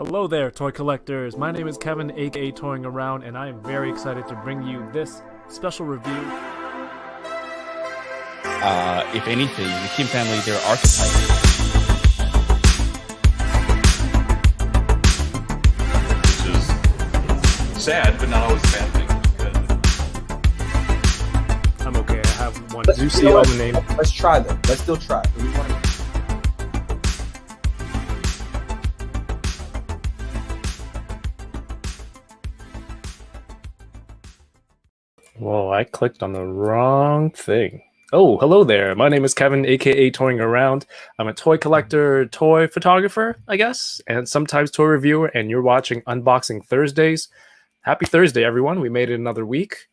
Hello there, toy collectors. My name is Kevin, aka Toying Around, and I am very excited to bring you this special review. If anything, the Kim family, they're archetypes. Which is sad, but not always a bad thing. I'm okay. I have one You juicy other name. Let's try them. Let's still try. Whoa, I clicked on the wrong thing. Oh, hello there. My name is Kevin, aka Toying Around. I'm a toy collector, toy photographer, I guess, and sometimes toy reviewer, and you're watching Unboxing Thursdays. Happy Thursday, everyone. We made it another week.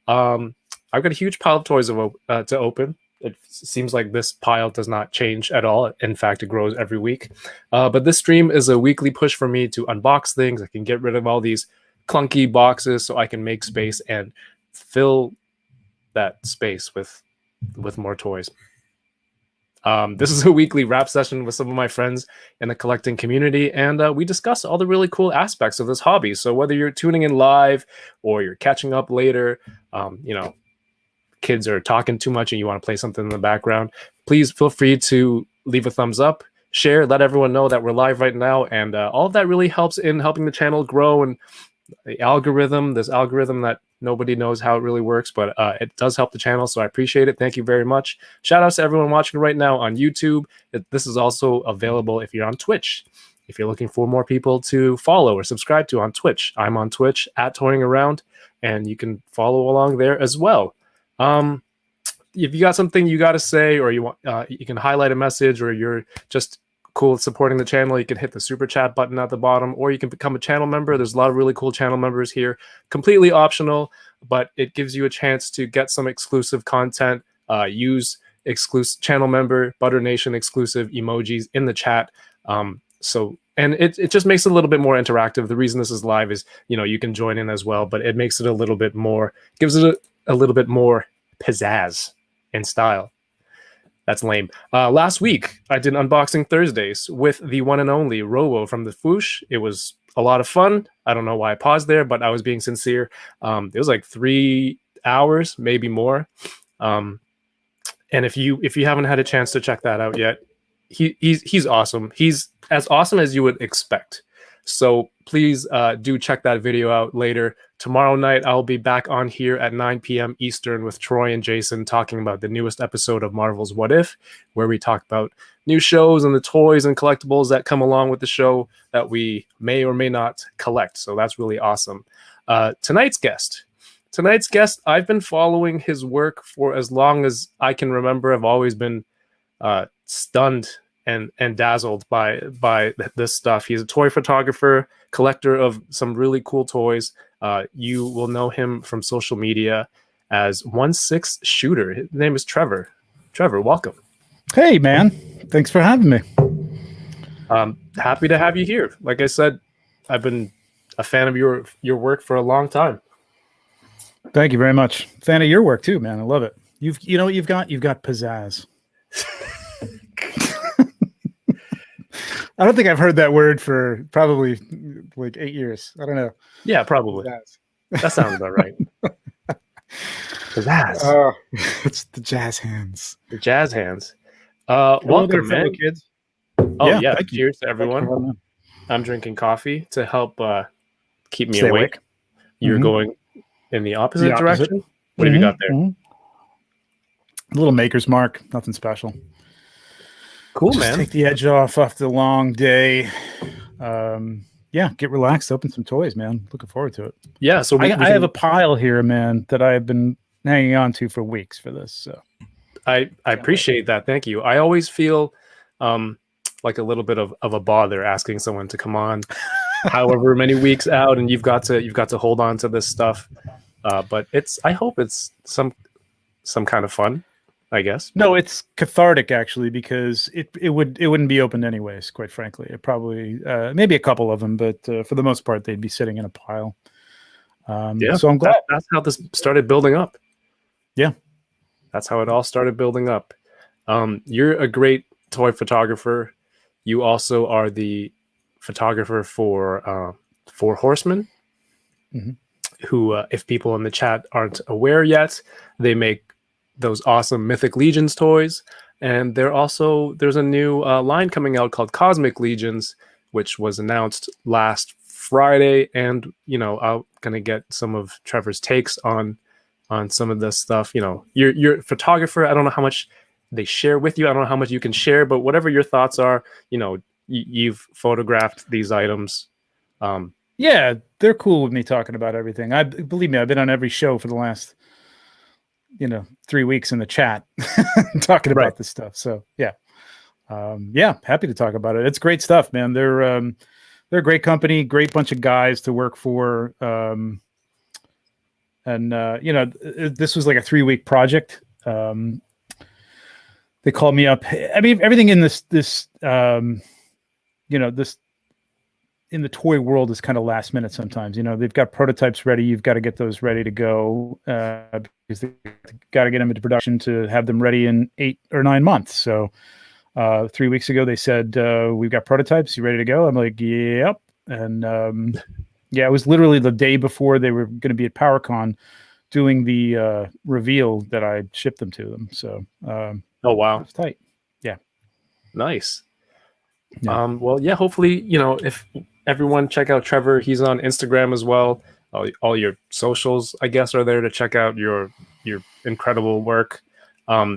I've got a huge pile of toys to open. It seems like this pile does not change at all. In fact, it grows every week. But this stream is a weekly push for me to unbox things. I can get rid of all these clunky boxes so I can make space and fill that space with more toys. This is a weekly rap session with some of my friends in the collecting community, and we discuss all the really cool aspects of this hobby. So whether you're tuning in live or you're catching up later, kids are talking too much and you want to play something in the background, please feel free to leave a thumbs up, share, let everyone know that we're live right now, and all of that really helps in helping the channel grow. And the algorithm, this algorithm that nobody knows how it really works, but it does help the channel, so I appreciate it. Thank you very much. Shout out to everyone watching right now on YouTube. This is also available if you're on Twitch. If you're looking for more people to follow or subscribe to on Twitch, I'm on Twitch at Toying Around, and you can follow along there as well. If you got something you got to say, or you want, you can highlight a message, or you're just cool at supporting the channel, you can hit the super chat button at the bottom, or you can become a channel member. There's a lot of really cool channel members here, completely optional, but it gives you a chance to get some exclusive content, use exclusive channel member Butter Nation exclusive emojis in the chat. And it just makes it a little bit more interactive. The reason this is live is, you can join in as well, but it makes it a little bit more, gives it a little bit more pizzazz and style. That's lame. Last week, I did Unboxing Thursdays with the one and only Robo from the Foosh. It was a lot of fun. I don't know why I paused there, but I was being sincere. It was like 3 hours, maybe more. And if you haven't had a chance to check that out yet, he's awesome. He's as awesome as you would expect. So please do check that video out later. Tomorrow night, I'll be back on here at 9 p.m. Eastern with Troy and Jason talking about the newest episode of Marvel's What If, where we talk about new shows and the toys and collectibles that come along with the show that we may or may not collect. So that's really awesome. Tonight's guest, I've been following his work for as long as I can remember. I've always been stunned and dazzled by this stuff. He's a toy photographer, collector of some really cool toys. You will know him from social media as 1/6 Shooter. His name is Trevor. Trevor, welcome. Hey, man. Thanks for having me. Happy to have you here. Like I said, I've been a fan of your work for a long time. Thank you very much. Fan of your work too, man. I love it. You've got pizzazz. I don't think I've heard that word for probably like 8 years. I don't know. Yeah, probably. That sounds about right. Pizzazz. It's the jazz hands. The jazz hands. Welcome, there, man. Kids. Oh, yeah. Thank you. Cheers to everyone. I'm drinking coffee to help keep me Stay awake. You're going in the opposite direction? What have you got there? A little Maker's Mark. Nothing special. Cool, Just man. take the edge off the long day. Get relaxed, open some toys, man. Looking forward to it. Yeah, so I have a pile here, man, that I've been hanging on to for weeks for this. So I appreciate that. Thank you. I always feel like a little bit of a bother asking someone to come on however many weeks out, and you've got to hold on to this stuff. But I hope it's some kind of fun, I guess. No, it's cathartic actually, because it wouldn't be opened anyways, quite frankly. It probably maybe a couple of them, but for the most part they'd be sitting in a pile. So I'm glad that's how this started building up. Yeah. That's how it all started building up. You're a great toy photographer. You also are the photographer for Horsemen, who, if people in the chat aren't aware yet, they make those awesome Mythic Legions toys. And there's a new line coming out called Cosmic Legions, which was announced last Friday. And, I'm going to get some of Trevor's takes on some of this stuff. You're a photographer. I don't know how much they share with you. I don't know how much you can share, but whatever your thoughts are, you've photographed these items. Yeah, they're cool with me talking about everything. Believe me, I've been on every show for the last 3 weeks in the chat talking about this stuff. So yeah, happy to talk about it. It's great stuff, man. They're a great company, great bunch of guys to work for. This was like a 3-week project. They called me up. I mean, everything in this in the toy world is kind of last minute sometimes. They've got prototypes ready. You've got to get those ready to go because they got to get them into production to have them ready in 8 or 9 months. So 3 weeks ago, they said, we've got prototypes. You ready to go? I'm like, yep. And it was literally the day before they were going to be at PowerCon doing the reveal that I shipped them to them. So oh, wow. It's tight. Yeah. Nice. Yeah. Well, yeah, hopefully, if everyone check out Trevor, he's on Instagram as well. All your socials, I guess, are there to check out your incredible work.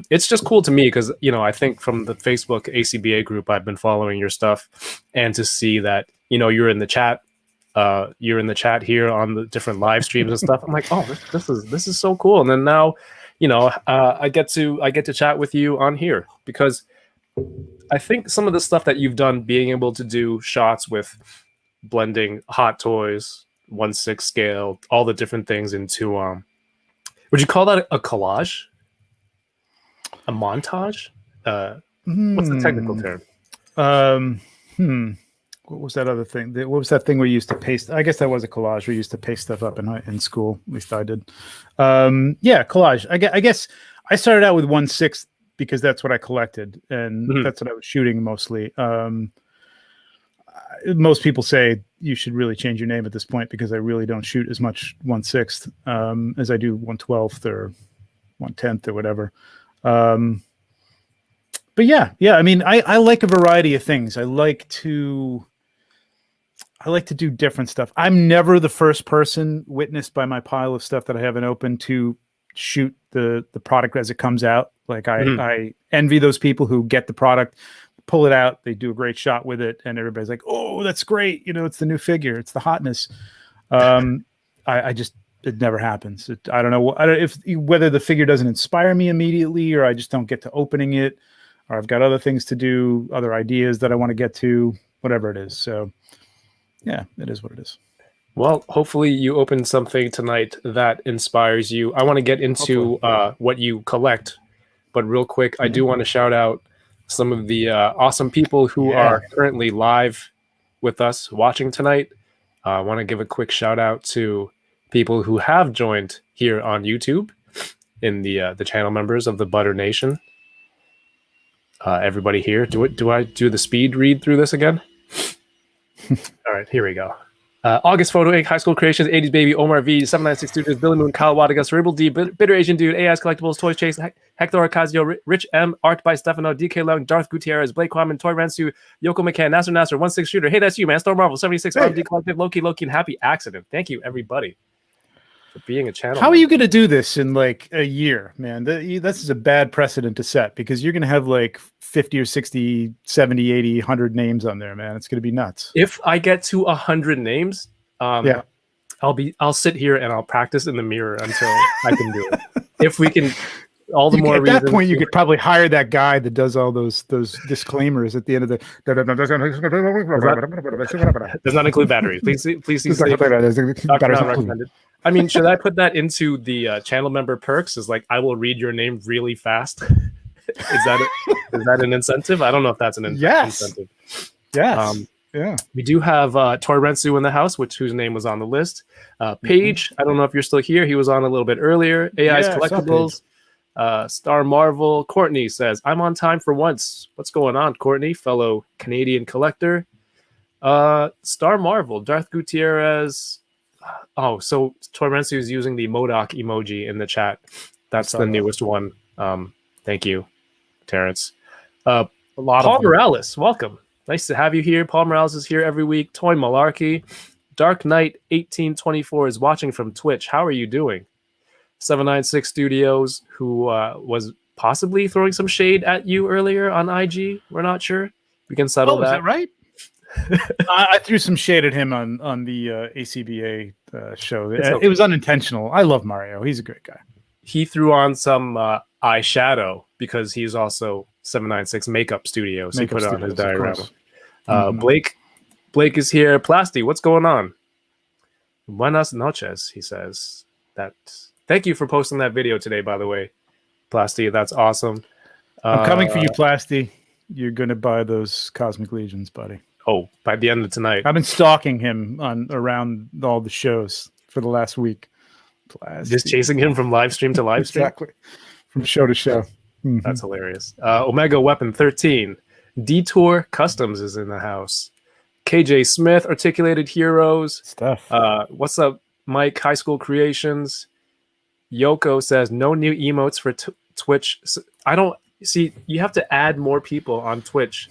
It's just cool to me because, I think from the Facebook ACBA group, I've been following your stuff, and to see that, you're in the chat. You're in the chat here on the different live streams and stuff. I'm like, oh, this is so cool. And then now, I get to chat with you on here because I think some of the stuff that you've done, being able to do shots with blending Hot Toys, 1/6 scale, all the different things into, would you call that a collage? A montage? What's the technical term? What was that other thing? What was that thing we used to paste? I guess that was a collage. We used to paste stuff up in school. At least I did. Collage. I guess I started out with 1/6 because that's what I collected, and that's what I was shooting mostly. Most people say you should really change your name at this point because I really don't shoot as much 1/6 as I do 1/12 or 1/10 or whatever. But yeah. I mean, I like a variety of things. I like to do different stuff. I'm never the first person witnessed by my pile of stuff that I haven't opened to shoot the product as it comes out. Like I envy those people who get the product, pull it out, they do a great shot with it, and everybody's like, "Oh, that's great! It's the new figure, it's the hotness." It never happens. I don't know whether the figure doesn't inspire me immediately, or I just don't get to opening it, or I've got other things to do, other ideas that I want to get to, whatever it is. So, yeah, it is what it is. Well, hopefully you open something tonight that inspires you. I want to get into what you collect, but real quick, I do want to shout out some of the awesome people who are currently live with us watching tonight. I want to give a quick shout out to people who have joined here on YouTube in the channel members of the Butter Nation. Everybody here. Do I do the speed read through this again? All right, here we go. August Photo Inc., High School Creations, 80s Baby, Omar V, 796 Studios, Billy Moon, Kyle Wadiga, Cerebral D, Bitter Asian Dude, AI's Collectibles, Toys Chase, Hector Ocasio, Rich M, Art by Stefano, DK Long, Darth Gutierrez, Blake Quammen, Toy Rensu, Yoko McCann, Nasser 1/6 Shooter. Hey, that's you, man. Storm Marvel, 76, RMD Collective, Loki, and Happy Accident. Thank you, everybody, for being a channel. How are you going to do this in like a year, man? This is a bad precedent to set because you're going to have like 50 or 60, 70, 80, 100 names on there, man. It's going to be nuts. If I get to 100 names, I'll sit here and I'll practice in the mirror until I can do it. If we can, all the more reasons. At that point, you could probably hire that guy that does all those disclaimers at the end of the. Does not include batteries. Please see. I mean, should I put that into the channel member perks? Is like I will read your name really fast. Is that an incentive? I don't know if that's an incentive. Yes. Yeah. We do have Toy Rensu in the house, whose name was on the list. Paige, I don't know if you're still here. He was on a little bit earlier. AI's Collectibles. Star Marvel. Courtney says, I'm on time for once. What's going on, Courtney? Fellow Canadian collector. Star Marvel, Darth Gutierrez. Oh, so Torrencio is using the Modoc emoji in the chat. That's the newest one. Thank you, Terrence. A lot Paul of them. Morales, welcome. Nice to have you here. Paul Morales is here every week. Toy Malarkey. Dark Knight 1824 is watching from Twitch. How are you doing? 796 Studios, who was possibly throwing some shade at you earlier on IG. We're not sure. We can settle Is that. that right? I threw some shade at him on the ACBA show. Okay. It was unintentional. I love Mario. He's a great guy. He threw on some eyeshadow because he's also 796 Makeup Studio. So he put it on his diorama. Blake is here. Plasty, what's going on? Buenas noches, he says. Thank you for posting that video today, by the way, Plasty. That's awesome. I'm coming for you, Plasty. You're going to buy those Cosmic Legions, buddy. Oh, by the end of tonight. I've been stalking him around all the shows for the last week. Plasty. Just chasing him from live stream to live stream? Exactly. From show to show. Mm-hmm. That's hilarious. Omega Weapon 13. Detour Customs is in the house. KJ Smith, Articulated Heroes. Stuff. What's up, Mike? High School Creations. Yoko says, no new emotes for Twitch. I don't see, you have to add more people on Twitch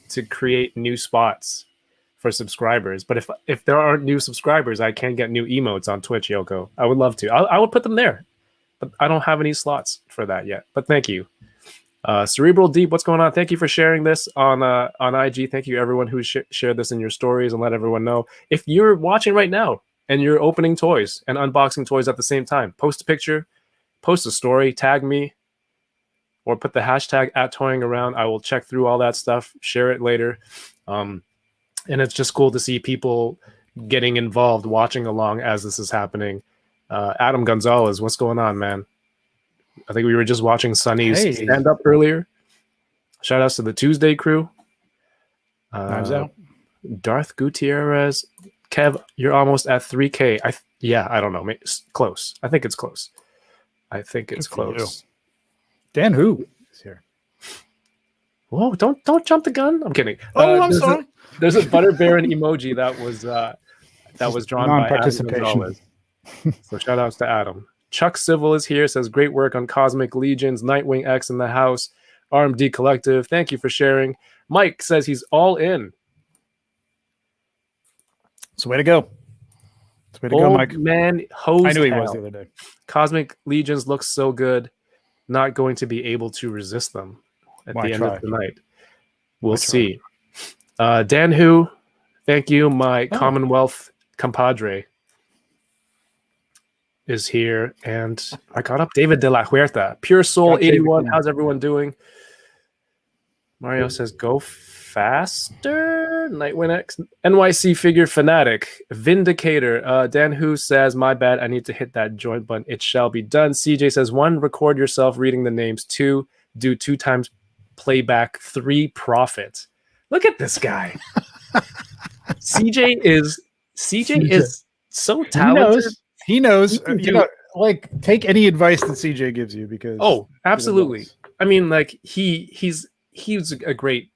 to create new spots for subscribers. But if there aren't new subscribers, I can't get new emotes on Twitch, Yoko. I would love to. I would put them there, but I don't have any slots for that yet. But thank you. Cerebral Deep, what's going on? Thank you for sharing this on IG. Thank you everyone who shared this in your stories and let everyone know. If you're watching right now and you're opening toys and unboxing toys at the same time, post a picture, post a story, tag me, or put the hashtag @toyingaround. I will check through all that stuff, share it later. And it's just cool to see people getting involved, watching along as this is happening. Adam Gonzalez, what's going on, man? I think we were just watching Sunny's stand-up earlier. Shout outs to the Tuesday crew. Knives out. Darth Gutierrez. Kev, you're almost at 3K. I don't know. Maybe it's close. I think it's close. Close. Dan who is here? Whoa, don't jump the gun. I'm kidding. I'm sorry. There's a Butter Baron emoji that was drawn by Adam Gonzalez. So shout outs to Adam. Chuck Civil is here, says great work on Cosmic Legions, Nightwing X in the house, RMD Collective. Thank you for sharing. Mike says he's all in. It's the way to go. It's the way to go, Mike. Man, hose I knew he was the other day. Cosmic Legions looks so good. Not going to be able to resist them at the end of the night. We'll see. Dan Hu, thank you. My Commonwealth compadre is here, and I got up David de la Huerta. Pure Soul 81. How's everyone doing? Mario says go faster. Nightwing X. NYC Figure Fanatic. Vindicator. Dan Hu says, my bad, I need to hit that joint button. It shall be done. CJ says, 1, record yourself reading the names. 2, do 2 times playback. 3, profit. Look at this guy. CJ is so talented. He knows. Take any advice that CJ gives you because. Oh, absolutely. I mean, like he's a great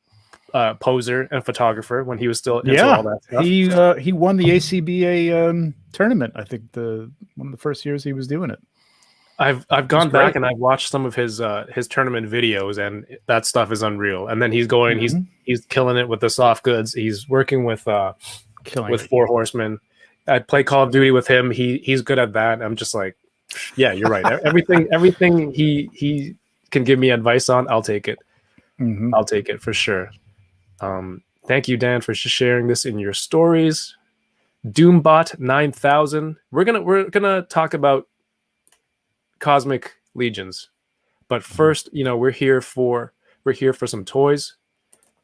poser and photographer when he was still into all that stuff. He won the ACBA tournament. I think one of the first years he was doing it. I've gone back and I've watched some of his tournament videos, and that stuff is unreal. And then he's going, he's killing it with the soft goods. He's working with 4 Horsemen. I play Call of Duty with him. He's good at that. I'm just like, yeah, you're right. Everything he can give me advice on, I'll take it. I'll take it for sure. Thank you, Dan, for sharing this in your stories. Doombot 9000. We're gonna talk about Cosmic Legions, but first, we're here for some toys.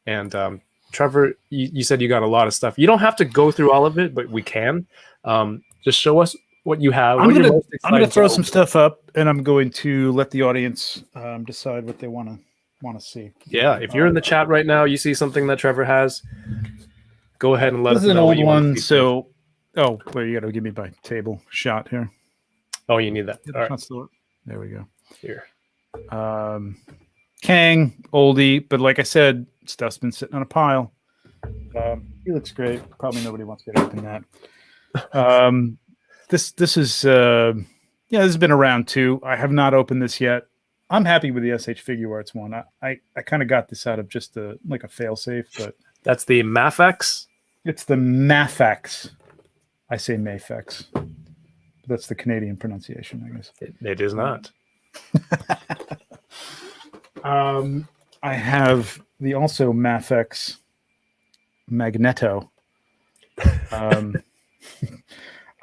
And Trevor, you said you got a lot of stuff. You don't have to go through all of it, but we can. Just show us what you have. I'm gonna throw some stuff up, and I'm going to let the audience decide what they want to see. Yeah, if you're in the chat right now, you see something that Trevor has, go ahead and let us know. This is an old one, so you got to give me my table shot here. Oh, you need that. All right. There we go. Here. Kang, oldie, but like I said, stuff's been sitting on a pile. He looks great. Probably nobody wants me to open that. This is this has been around too. I have not opened this yet. I'm happy with the SH Figure Arts one. I kind of got this out of just a failsafe, but That's the Mafex. it's the Mafex. I say Mafex. That's the Canadian pronunciation, I guess. It is not. I have the also Mafex Magneto.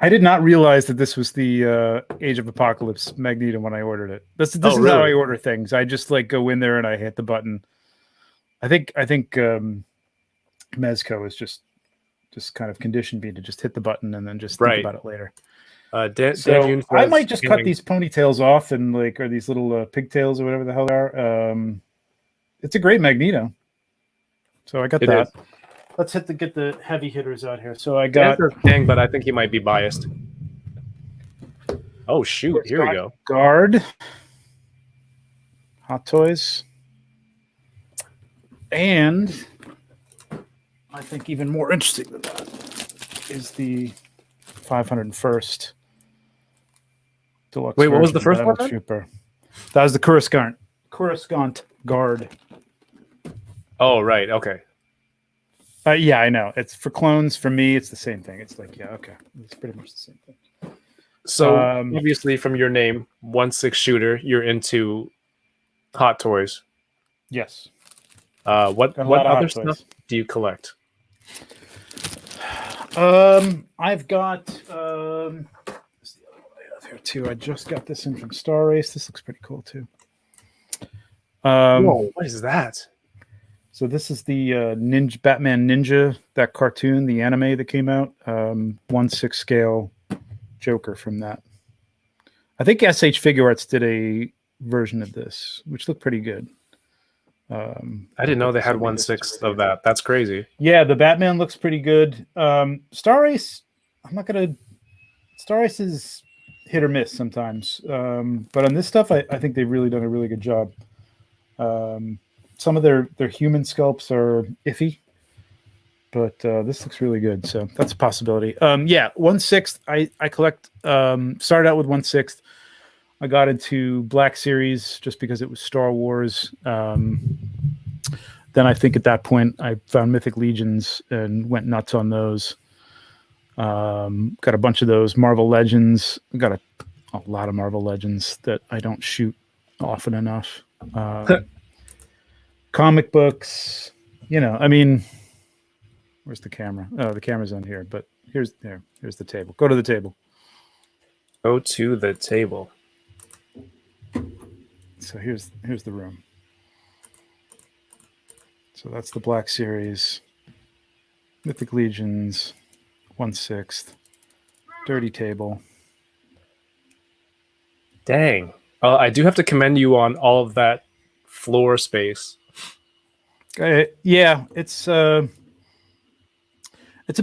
I did not realize that this was the Age of Apocalypse Magneto when I ordered it. This is really? how I order things. I just go in there and I hit the button. I think Mezco is just kind of conditioned me to just hit the button and then just think about it later. Dan So Yoon I says might just cut healing- these ponytails off and or these little pigtails or whatever the hell they are. It's a great Magneto. So I got It that. is. Let's get the heavy hitters out here. So I Dan got says Dang, but I think he might be biased. Oh shoot! Here we go. Guard, Hot Toys, and I think even more interesting than that is the 501st Deluxe. Wait, what was version the first one Battle then? Trooper. That was the Coruscant Guard. Oh right. Okay. Yeah, I know. It's for clones. For me, it's the same thing. It's okay. It's pretty much the same thing. So obviously, from your name, 1/6 shooter, you're into Hot Toys. Yes. What Got a lot of other Hot Toys. stuff do you collect? I've got this is the other one I have here too. I just got this in from Star Race. This looks pretty cool too. Whoa! What is that? So this is the Batman Ninja, that cartoon, the anime that came out. 1/6 scale Joker from that. I think SH Figure Arts did a version of this, which looked pretty good. I didn't know they had 1/6 of that. That's crazy. Yeah, the Batman looks pretty good. Star Race, Star Race is hit or miss sometimes. But on this stuff, I think they've really done a really good job. Some of their human sculpts are iffy, but this looks really good. So that's a possibility. 1/6. I collect. Started out with 1/6. I got into Black Series just because it was Star Wars. Then I think at that point I found Mythic Legions and went nuts on those. Got a bunch of those Marvel Legends. Got a lot of Marvel Legends that I don't shoot often enough. Comic books, where's the camera? Oh, the camera's on here, but here's the table. Go to the table. Go to the table. So here's the room. So that's the Black Series, Mythic Legions, 1/6, dirty table. Dang. I do have to commend you on all of that floor space. Yeah, it's a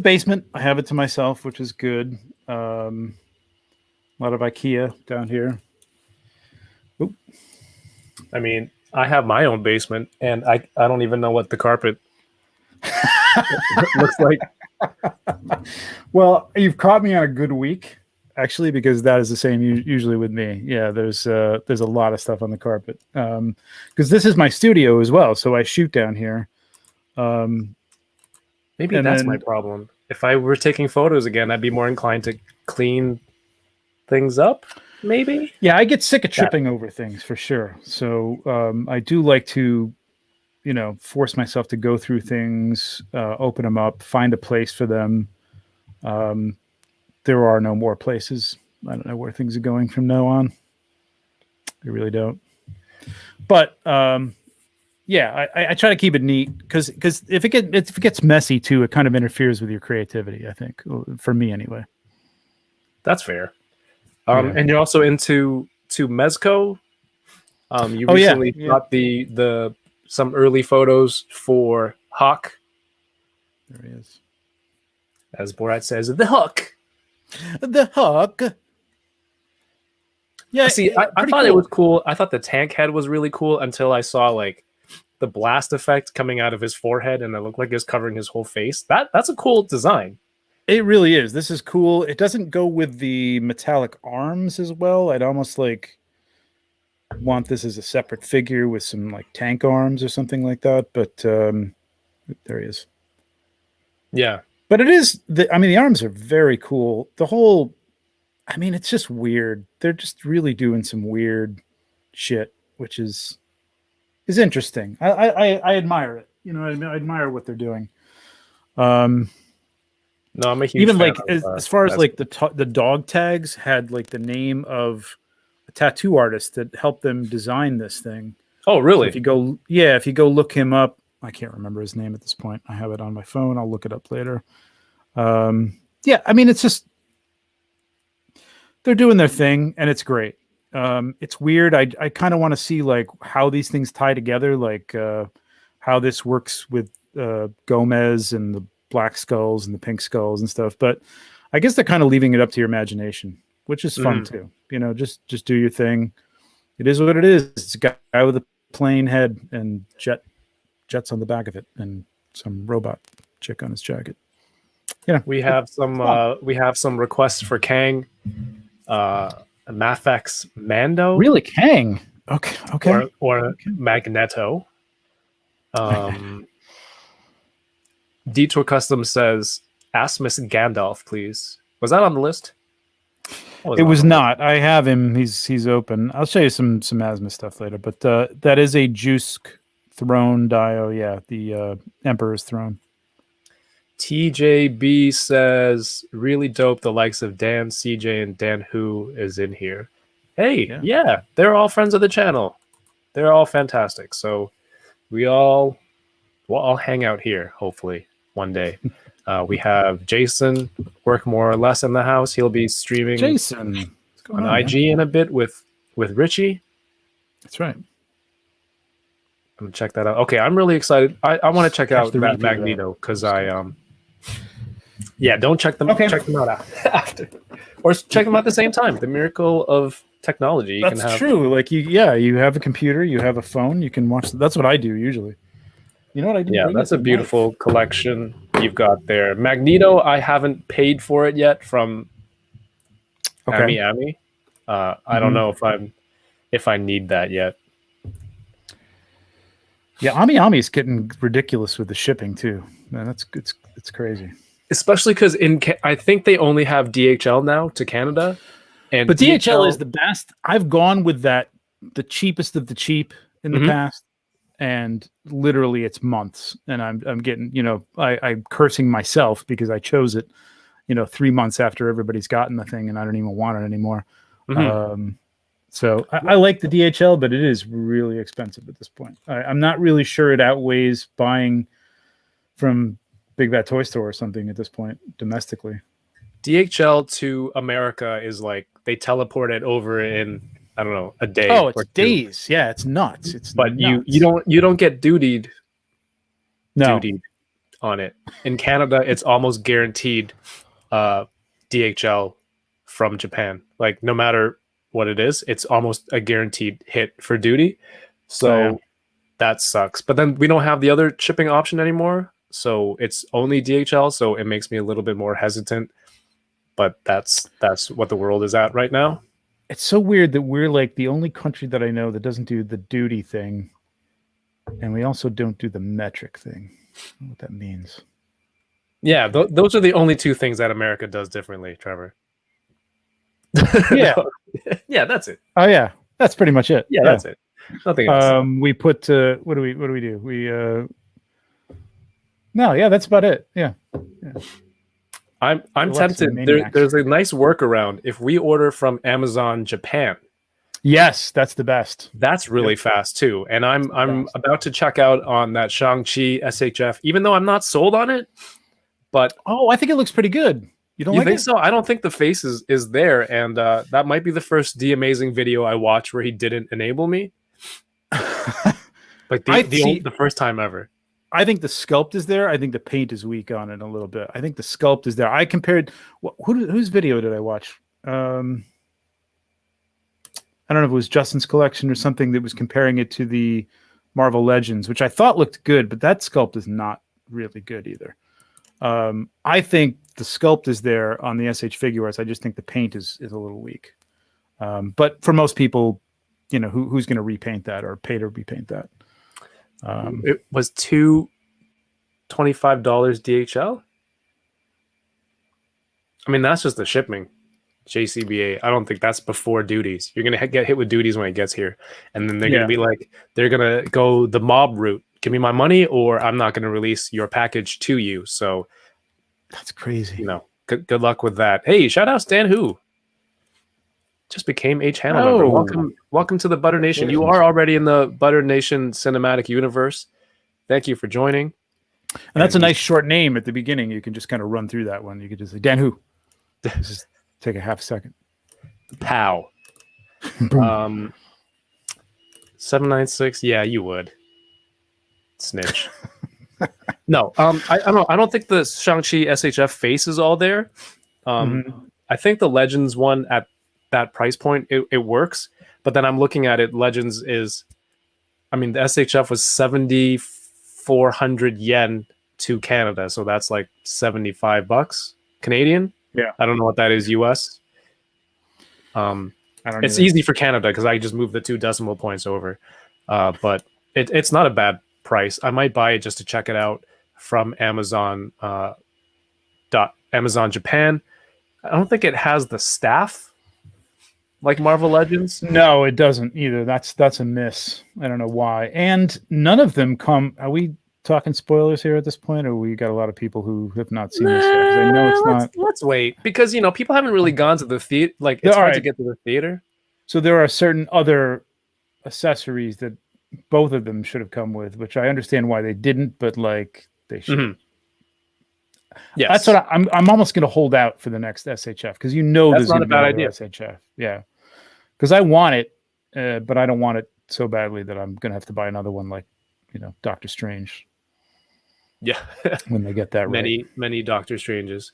basement. I have it to myself, which is good. A lot of IKEA down here. Oop. I mean, I have my own basement, and I don't even know what the carpet looks like. Well, you've caught me on a good week, actually, because that is the same usually with me. Yeah, there's a lot of stuff on the carpet because this is my studio as well, so I shoot down here. Maybe that's my problem. If I were taking photos again, I'd be more inclined to clean things up. Maybe. Yeah, I get sick of tripping over things for sure. So I do like to, force myself to go through things, open them up, find a place for them. There are no more places. I don't know where things are going from now on. I really don't. But I try to keep it neat because if it gets messy too, it kind of interferes with your creativity. I think, for me anyway. That's fair. And you're also into Mezco. You recently got the some early photos for Hawk. There he is. As Borat says, the Hawk. The Hawk. Yeah. See, I thought it was cool. I thought the tank head was really cool until I saw the blast effect coming out of his forehead, and it looked like it's covering his whole face. That's a cool design. It really is. This is cool. It doesn't go with the metallic arms as well. I'd almost like want this as a separate figure with some like tank arms or something like that. But there he is. Yeah. But it is, the arms are very cool. The whole, it's just weird. They're just really doing some weird shit, which is interesting. I admire it. I admire what they're doing. No, I'm a huge even fan like of, as far as like the dog tags had like the name of a tattoo artist that helped them design this thing. Oh, really? So if you go look him up, I can't remember his name at this point. I have it on my phone. I'll look it up later. It's just they're doing their thing and it's great. It's weird. I kind of want to see like how these things tie together, like how this works with Gomez and the black skulls and the pink skulls and stuff. But I guess they're kind of leaving it up to your imagination, which is fun too. Just do your thing. It is what it is. It's a guy with a plain head and jets on the back of it and some robot chick on his jacket. We have some requests for Kang, Mafex Mando. Really, Kang? Okay. Or Magneto. Detour Custom says, ask Miss Gandalf, please. Was that on the list? It was not. I have him. He's open. I'll show you some Asma stuff later. But that is a Juisk throne dio. Yeah, the Emperor's throne. TJB says, really dope. The likes of Dan, CJ, and Dan Who is in here. Hey, yeah, they're all friends of the channel. They're all fantastic. So we'll all hang out here, hopefully, one day. We have Jason work more or less in the house. He'll be streaming Jason on IG in a bit with Richie. That's right. I'm gonna check that out. Okay, I'm really excited. I want to check out that Magneto because don't check them. Okay. Check them out after, or check them out at the same time. The miracle of technology. That's true. Like you have a computer, you have a phone, you can watch. That's what I do usually. You know what I do? Yeah, that's a beautiful collection you've got there. Magneto, I haven't paid for it yet from Ami. I don't know if I need that yet. Yeah, Ami is getting ridiculous with the shipping too. Man, it's crazy. Especially because I think they only have DHL now to Canada, but DHL is the best. I've gone with that, the cheapest of the cheap in the past. And literally it's months and I'm getting, I'm cursing myself because I chose it, 3 months after everybody's gotten the thing and I don't even want it anymore. So I like the DHL, but it is really expensive at this point. I'm not really sure it outweighs buying from Big Bad Toy Store or something at this point domestically. DHL to America is like they teleport it over in, I don't know, a day. Oh, it's days. Yeah, it's nuts. But nuts. you don't get dutied on it. In Canada, it's almost guaranteed DHL from Japan. Like no matter what it is, it's almost a guaranteed hit for duty. So that sucks. But then we don't have the other shipping option anymore. So it's only DHL. So it makes me a little bit more hesitant. But that's what the world is at right now. It's so weird that we're like the only country that I know that doesn't do the duty thing. And we also don't do the metric thing. I don't know what that means. Yeah, those are the only two things that America does differently, Trevor. Yeah. Yeah, that's it. Oh, yeah. That's pretty much it. Yeah, that's it. Nothing else. We put, what do we do? That's about it. Yeah. I'm tempted. There's a nice workaround if we order from Amazon Japan. Yes, that's the best. That's really fast too. And I'm about to check out on that Shang-Chi SHF, even though I'm not sold on it. But I think it looks pretty good. You don't think so? I don't think the face is there, and that might be the first The Amazing video I watched where he didn't enable me. Like the first time ever. I think the sculpt is there. I think the paint is weak on it a little bit. I think the sculpt is there. I compared. Whose video did I watch? I don't know if it was Justin's collection or something that was comparing it to the Marvel Legends, which I thought looked good, but that sculpt is not really good either. I think the sculpt is there on the SH figure arts. I just think the paint is a little weak. But for most people, you know, who's going to repaint that or pay to repaint that? It was $225 DHL. I mean, that's just the shipping. JCBA. I don't think that's before duties. You're gonna get hit with duties when it gets here, and then they're gonna be like, they're gonna go the mob route. Give me my money, or I'm not gonna release your package to you. So that's crazy. You know, good luck with that. Hey, shout out Stan Who. Just became a channel member. Welcome to the Butter Nation. You are already in the Butter Nation cinematic universe. Thank you for joining. And that's a nice short name at the beginning. You can just kind of run through that one. You could just say Dan Who. Just take a half second. Pow. 796. Yeah, you would. Snitch. No, I don't think the Shang-Chi SHF face is all there. I think the Legends one at that price point, it works. But then I'm looking at it, Legends is, I mean, the SHF was 7,400 yen to Canada. So that's like $75 Canadian. Yeah. I don't know what that is US. It's easy for Canada because I just moved the 2 decimal points over. But it's not a bad price. I might buy it just to check it out from Amazon. Amazon Japan. I don't think it has the staff like Marvel Legends. No, it doesn't either. That's a miss. I don't know why. And none of them come. Are we talking spoilers here at this point, or we got a lot of people who have not seen this yet? 'Cause I know it's not. Let's wait, because people haven't really gone to the theater. Like, it's hard to get to the theater. So there are certain other accessories that both of them should have come with, which I understand why they didn't, but like they should. Yes. That's what I'm almost going to hold out for the next SHF, because that's not a bad idea. SHF, yeah, because I want it, but I don't want it so badly that I'm going to have to buy another one, like Doctor Strange. Yeah, when they get that many Doctor Stranges.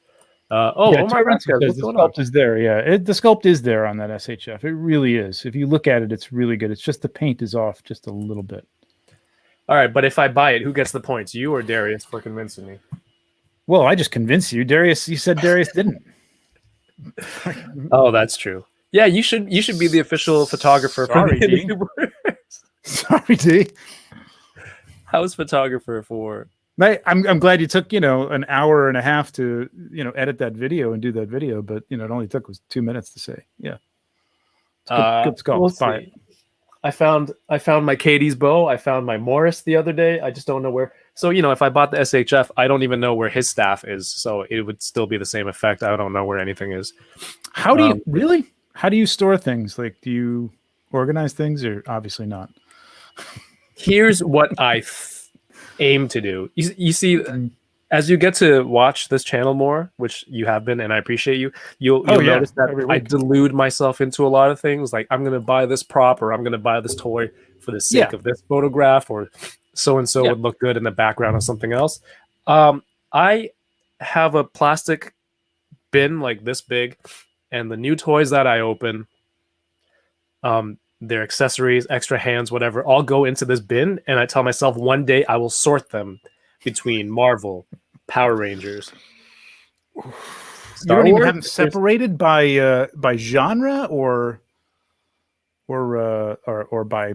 The sculpt is there. Yeah, the sculpt is there on that SHF. It really is. If you look at it, it's really good. It's just the paint is off just a little bit. All right, but if I buy it, who gets the points? You or Darius for convincing me? Well, I just convinced you, Darius. You said Darius didn't. Oh, that's true. Yeah, you should be the official photographer. Sorry, D. Sorry, D. How's photographer for? I'm glad you took an hour and a half to edit that video and do that video, but it only took 2 minutes to say. Yeah, good sculpt. We'll see. I found my Katie's bow. I found my Morris the other day. I just don't know where. So if I bought the SHF, I don't even know where his staff is. So it would still be the same effect. I don't know where anything is. How do you really? How do you store things? Like, do you organize things, or obviously not? Here's what I aim to do. You see, as you get to watch this channel more, which you have been, and I appreciate you'll notice that I delude myself into a lot of things. Like, I'm going to buy this prop, or I'm going to buy this toy for the sake of this photograph, or so-and-so would look good in the background of something else. I have a plastic bin like this big, and the new toys that I open, their accessories, extra hands, whatever, all go into this bin, and I tell myself one day I will sort them between Marvel, Power Rangers. You don't even have them separated by genre or by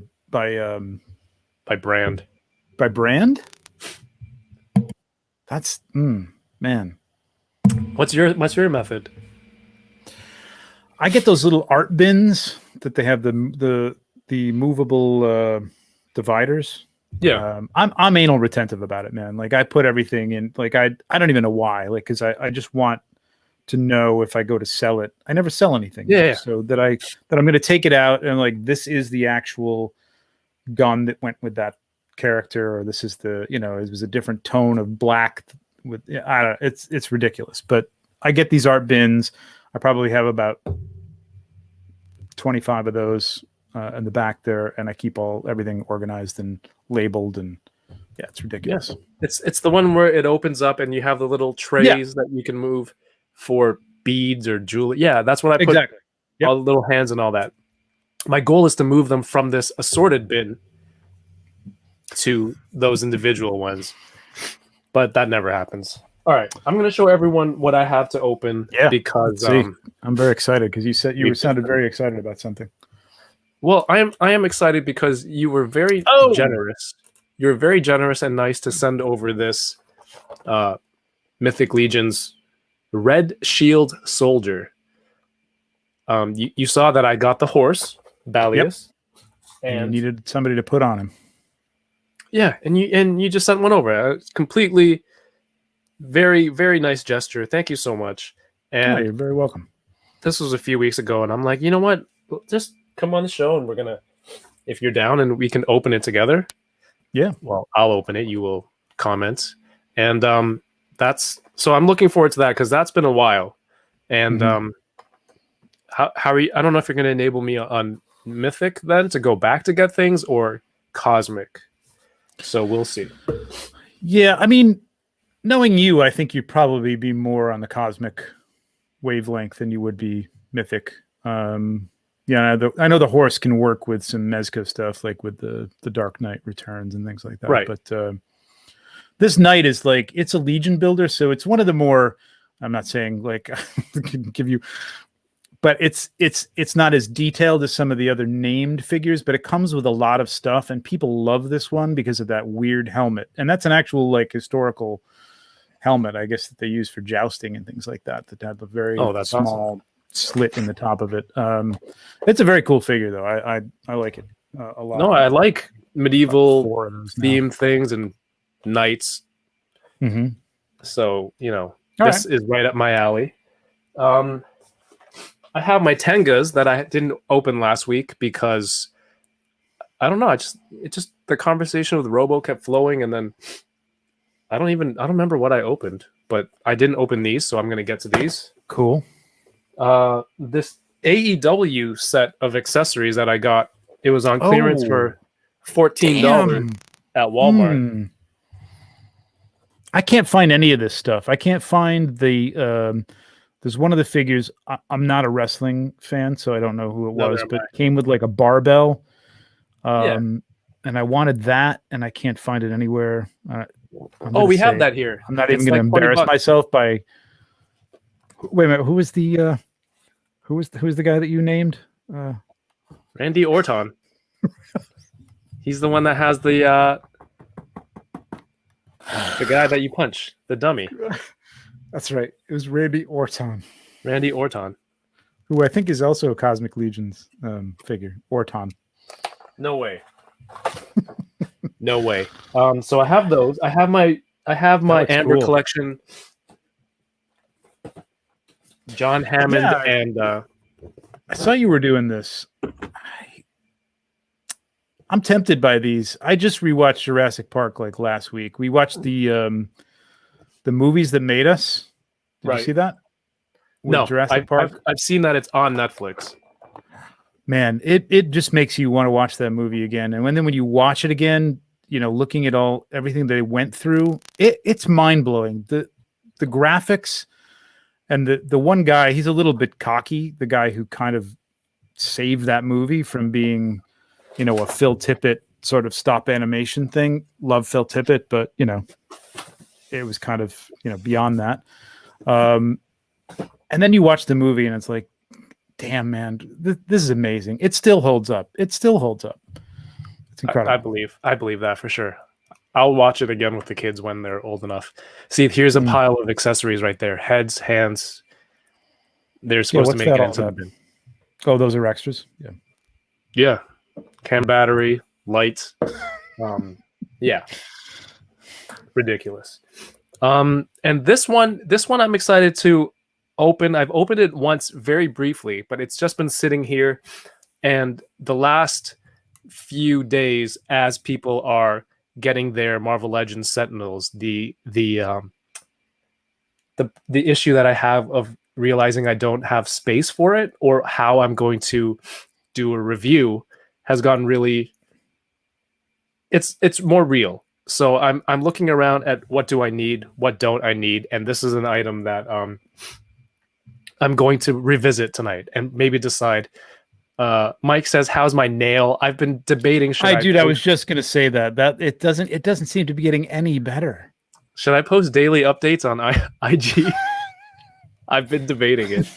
brand. By brand? That's man. What's your method? I get those little art bins that they have the movable dividers. Yeah. I'm anal retentive about it, man. Like, I put everything in, like, I don't even know why, like, because I just want to know if I go to sell it. I never sell anything. Yeah. So that I'm going to take it out and, like, this is the actual gun that went with that character, or this is the, it was a different tone of black with, I don't know, it's ridiculous. But I get these art bins. I probably have about 25 of those in the back there, and I keep everything organized and labeled, and it's ridiculous. Yes. It's the one where it opens up and you have the little trays that you can move for beads or jewelry. Yeah, that's what I put all the little hands and all that. My goal is to move them from this assorted bin to those individual ones, but that never happens. All right, I'm going to show everyone what I have to open because I'm very excited because you said you sounded very excited about something. Well, I am excited because you were very generous. You were very generous and nice to send over this Mythic Legion's Red Shield Soldier. You saw that I got the horse, Balius, and you needed somebody to put on him. Yeah, and you just sent one over. It's completely very, very nice gesture. Thank you so much. And you're very welcome. This was a few weeks ago, and I'm like, you know what? Just come on the show, and we're gonna, if you're down, and we can open it together. Yeah. Well, I'll open it. You will comment, and that's so. I'm looking forward to that because that's been a while. And how are you? I don't know if you're going to enable me on Mythic then to go back to get things or Cosmic. So we'll see. Yeah, I mean, knowing you, I think you'd probably be more on the Cosmic wavelength than you would be Mythic. Yeah, I know the horse can work with some Mezco stuff, like with the Dark Knight Returns and things like that. Right. But this Knight is like, it's a Legion builder, so it's one of the more, I'm not saying like can give you, but it's not as detailed as some of the other named figures, but it comes with a lot of stuff, and people love this one because of that weird helmet. And that's an actual like historical helmet, I guess, that they use for jousting and things like that, that have a very small slit in the top of it. It's a very cool figure though. I like it a lot. No, I like medieval themed things and knights. So, this is right up my alley. I have my Tengas that I didn't open last week because I don't know. The conversation with Robo kept flowing, and then I don't remember what I opened, but I didn't open these, so I'm going to get to these. Cool. This AEW set of accessories that I got, it was on clearance for $14 at Walmart. I can't find any of this stuff. I can't find the there's one of the figures. I'm not a wrestling fan, so I don't know who it was, but it came with like a barbell. And I wanted that, and I can't find it anywhere. We have that here. I'm not even going to embarrass myself by. Wait a minute. Who was the guy that you named? Randy Orton. He's the one that has the guy that you punch, the dummy. That's right. It was Randy Orton. Randy Orton, who I think is also a Cosmic Legion's figure. Orton. No way. No way. So I have those. I have my Andrew collection. John Hammond and I saw you were doing this. I'm tempted by these. I just rewatched Jurassic Park like last week. We watched the movies that made us. Did you see that? No, Jurassic Park. I've seen that it's on Netflix. Man, it just makes you want to watch that movie again. And then when you watch it again, looking at everything they went through, it's mind blowing. The graphics. And the one guy, he's a little bit cocky, the guy who kind of saved that movie from being, a Phil Tippett sort of stop animation thing. Love Phil Tippett, but, it was kind of, beyond that. And then you watch the movie and it's like, damn, man, this is amazing. It still holds up. It's incredible. I believe that for sure. I'll watch it again with the kids when they're old enough. See, here's a pile of accessories right there. Heads, hands. They're supposed to make it into the bin. Oh, those are extras? Yeah. Yeah. Can battery, lights. Yeah. Ridiculous. And this one I'm excited to open. I've opened it once very briefly, but it's just been sitting here. And the last few days, as people are getting their Marvel Legends Sentinels, the issue that I have of realizing I don't have space for it or how I'm going to do a review has gotten really it's more real. So I'm looking around at what do I need, what don't I need, and this is an item that I'm going to revisit tonight and maybe decide Mike says, "How's my nail?" I've been debating. I was just gonna say that it doesn't seem to be getting any better. Should I post daily updates on IG? I've been debating it.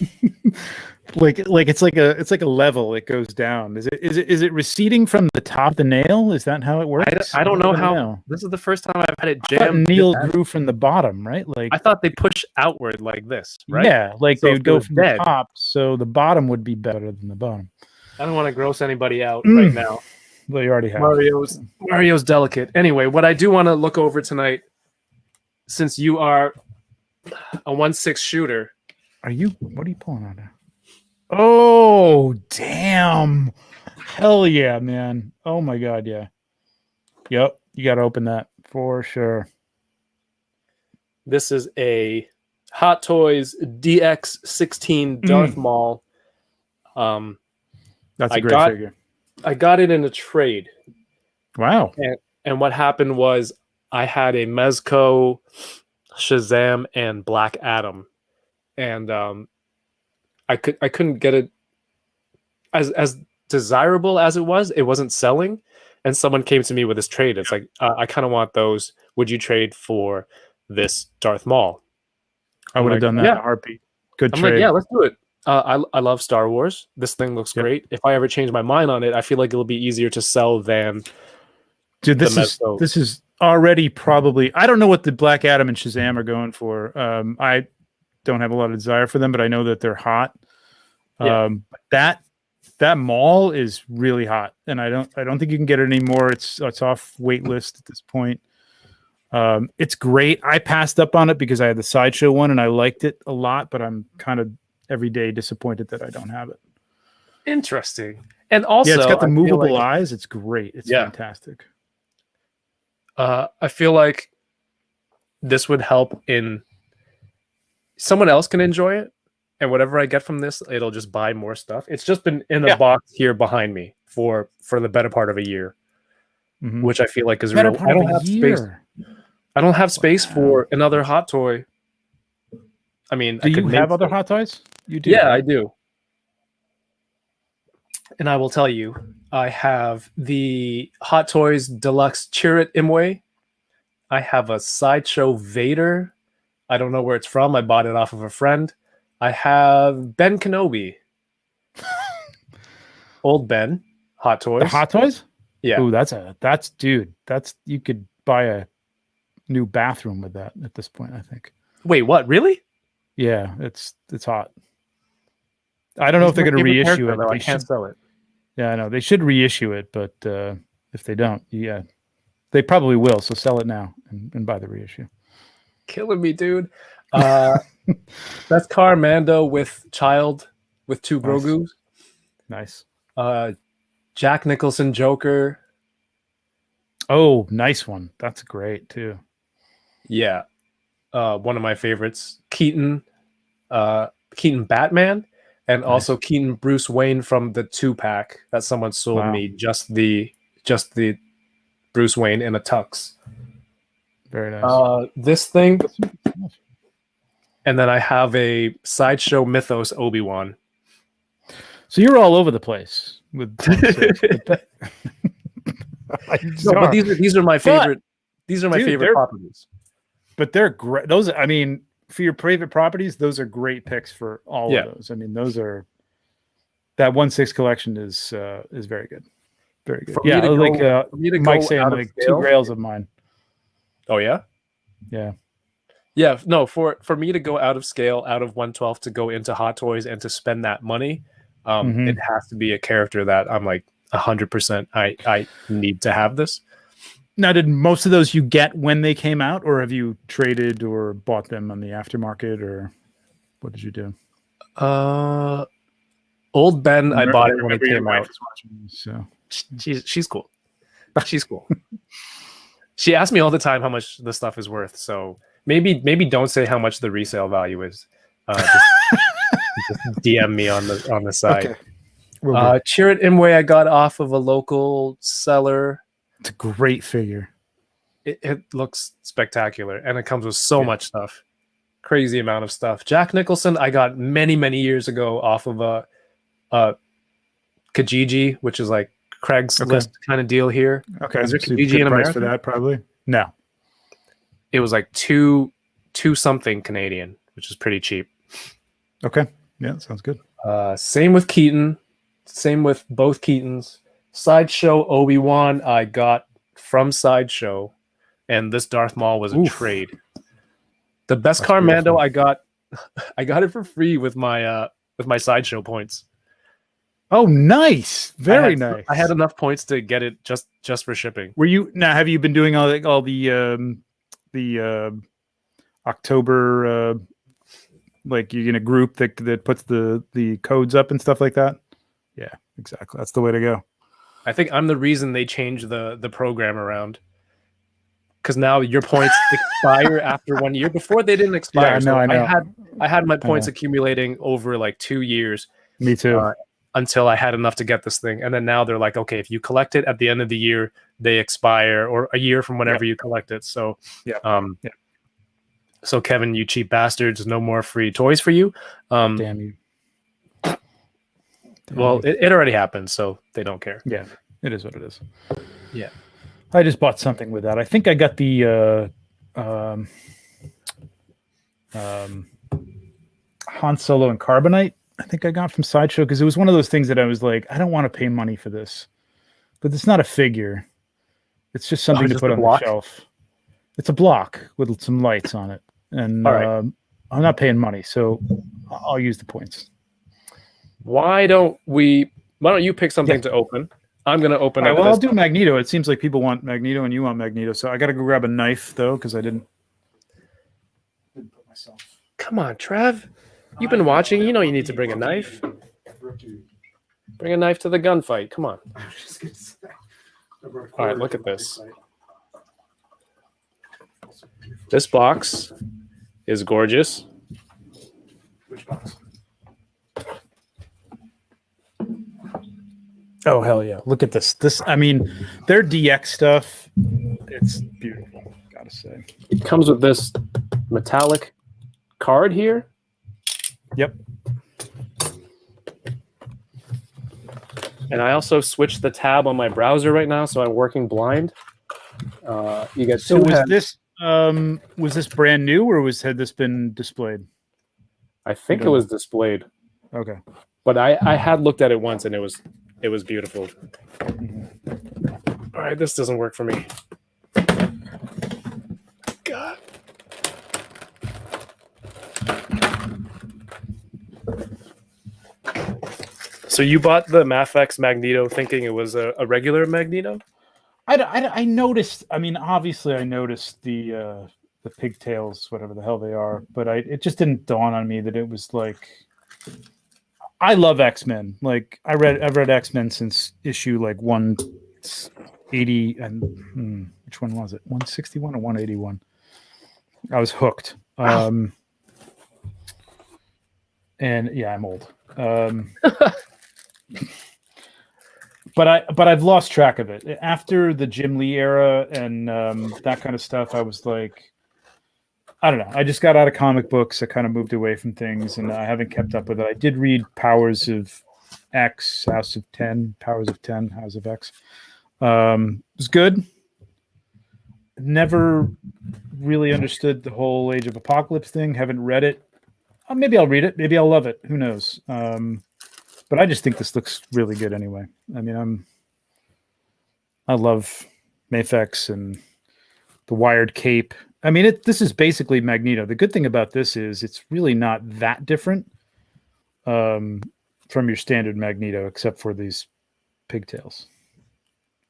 like it's like a level. It goes down. Is it receding from the top of the nail? Is that how it works? I don't know how. This is the first time I've had it I thought jammed. nails grew from the bottom, right? Like I thought they push outward like this, right? Yeah, like So they if would go it was from dead- the top, so the bottom would be better than the bottom. I don't want to gross anybody out right now. Well, you already have. Mario's delicate. Anyway, what I do want to look over tonight, since you are a 1/6 shooter. What are you pulling out there? Oh, damn. Hell yeah, man. Oh my god, yeah. Yep, you got to open that for sure. This is a Hot Toys DX16 Darth Maul. That's a great figure. I got it in a trade. Wow. And what happened was I had a Mezco, Shazam, and Black Adam. And I couldn't get it as desirable as it wasn't selling. And someone came to me with this trade. It's like, I kind of want those. Would you trade for this Darth Maul? I would have done that in a heartbeat. Good I'm trade. like, yeah, let's do it. I love Star Wars. This thing looks great. If I ever change my mind on it, I feel like it'll be easier to sell than Dude, this is already probably. I don't know what the Black Adam and Shazam are going for. I don't have a lot of desire for them, but I know that they're hot. Yeah. That Maul is really hot, and I don't think you can get it anymore. It's off wait list at this point. It's great. I passed up on it because I had the Sideshow one and I liked it a lot, but I'm kind of every day disappointed that I don't have it. Interesting. And also, yeah, it's got the movable eyes. It's great. It's fantastic. I feel like this would help in someone else can enjoy it, and whatever I get from this, it'll just buy more stuff. It's just been in a box here behind me for the better part of a year, which I feel like is real. I don't have space. I don't have space for another hot toy. I mean, do you have other hot toys? You do? Yeah, I do. And I will tell you, I have the Hot Toys Deluxe Chirrut Imwe. I have a Sideshow Vader. I don't know where it's from. I bought it off of a friend. I have Ben Kenobi. Old Ben. Hot Toys. The Hot Toys? Yeah. Ooh, you could buy a new bathroom with that at this point, I think. Wait, what? Really? Yeah, it's hot. I don't know if they're going to reissue it. I can't sell it. Yeah, I know. They should reissue it, but if they don't, they probably will. So sell it now and buy the reissue. Killing me, dude. That's Car Mando with Child with two Grogus. Nice. Jack Nicholson Joker. Oh, nice one. That's great too. Yeah. One of my favorites. Keaton Batman. And also Keaton Bruce Wayne from the 2-pack that someone sold me, just the Bruce Wayne in a tux. Very nice. This thing, and then I have a Sideshow Mythos Obi-Wan. So you're all over the place with. No, but these are my favorite. These are my favorite properties. But they're great. Those, I mean, for your favorite properties, those are great picks for all of those. I mean, that 1/6 collection is very good, very good. Mike saying like two grails of mine. Oh yeah, yeah. No, for me to go out of scale, out of 1/12 to go into Hot Toys and to spend that money, it has to be a character that I'm like 100%. I need to have this. Now, did most of those you get when they came out, or have you traded or bought them on the aftermarket, or what did you do? Old Ben, I bought it when it came out. So she's cool. She's cool. She asks me all the time how much the stuff is worth. So maybe don't say how much the resale value is. Just DM me on the side. Okay. Chirrut Imwe I got off of a local seller. It's a great figure. It looks spectacular, and it comes with so much stuff. Crazy amount of stuff. Jack Nicholson I got many years ago off of a Kijiji, which is like Craigslist kind of deal here. Okay. Is there So you Kijiji get in a price America? for that? Probably. No. It was like two something Canadian, which is pretty cheap. Okay. Yeah, sounds good. Same with Keaton. Same with both Keatons. Sideshow Obi-Wan I got from Sideshow, and this Darth Maul was a trade. The best That's car Mando beautiful. I got it for free with my Sideshow points. Oh, nice. Very nice. I had enough points to get it just for shipping. Were you now? Have you been doing all the October? Like you're in a group that puts the codes up and stuff like that. Yeah, exactly. That's the way to go. I think I'm the reason they changed the program around. Because now your points expire after 1 year. Before they didn't expire. Yeah, So I know. I had my points accumulating over like 2 years. Me too. Until I had enough to get this thing. And then now they're like, okay, if you collect it at the end of the year, they expire, or a year from whenever you collect it. So so Kevin, you cheap bastards, no more free toys for you. Damn you. Well, it already happened, so they don't care. Yeah, it is what it is. Yeah. I just bought something with that. I think I got the Han Solo and Carbonite. I think I got from Sideshow because it was one of those things that I was like, I don't want to pay money for this, but it's not a figure. It's just something to just put a on block? the shelf. It's a block with some lights on it, and All right. I'm not paying money, so I'll use the points. Why don't you pick something to open? I'm gonna open All right, up well, I'll this. do Magneto. It seems like people want Magneto and you want Magneto, so I got to go grab a knife though because I didn't put myself. Come on, Trev. You've been watching. You know you need to bring a knife. Bring a knife to the gunfight. Come on. All right, look at this. This box is gorgeous. Which box? Oh hell yeah! Look at this. I mean, their DX stuff. It's beautiful. Gotta say. It comes with this metallic card here. Yep. And I also switched the tab on my browser right now, so I'm working blind. You get So two was this brand new or had this been displayed? I think it was displayed, Okay. but I had looked at it once and it was beautiful. All right, this doesn't work for me. God. So you bought the Mafex Magneto thinking it was a regular Magneto? I noticed. I mean, obviously, I noticed the pigtails, whatever the hell they are, but it just didn't dawn on me that it was like. I love X-Men. Like I've read X-Men since issue like 180 and which one was it? 161 or 181? I was hooked. And yeah, I'm old. But I've lost track of it. After the Jim Lee era and that kind of stuff, I was like, I don't know. I just got out of comic books. I kind of moved away from things, and I haven't kept up with it. I did read Powers of X, House of 10, Powers of 10, House of X. It was good. Never really understood the whole Age of Apocalypse thing. Haven't read it. Maybe I'll read it. Maybe I'll love it. Who knows? But I just think this looks really good anyway. I mean, I love Mafex and the wired cape. I mean, this is basically Magneto. The good thing about this is it's really not that different from your standard Magneto, except for these pigtails.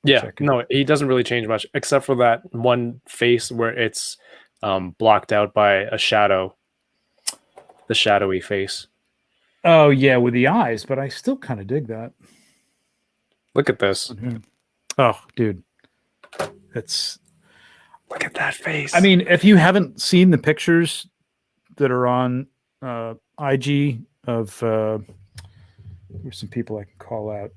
Yeah, no, he doesn't really change much, except for that one face where it's blocked out by a shadow, the shadowy face. Oh, yeah, with the eyes, but I still kind of dig that. Look at this. Oh, dude. Look at that face. I mean, if you haven't seen the pictures that are on IG of there's some people I can call out.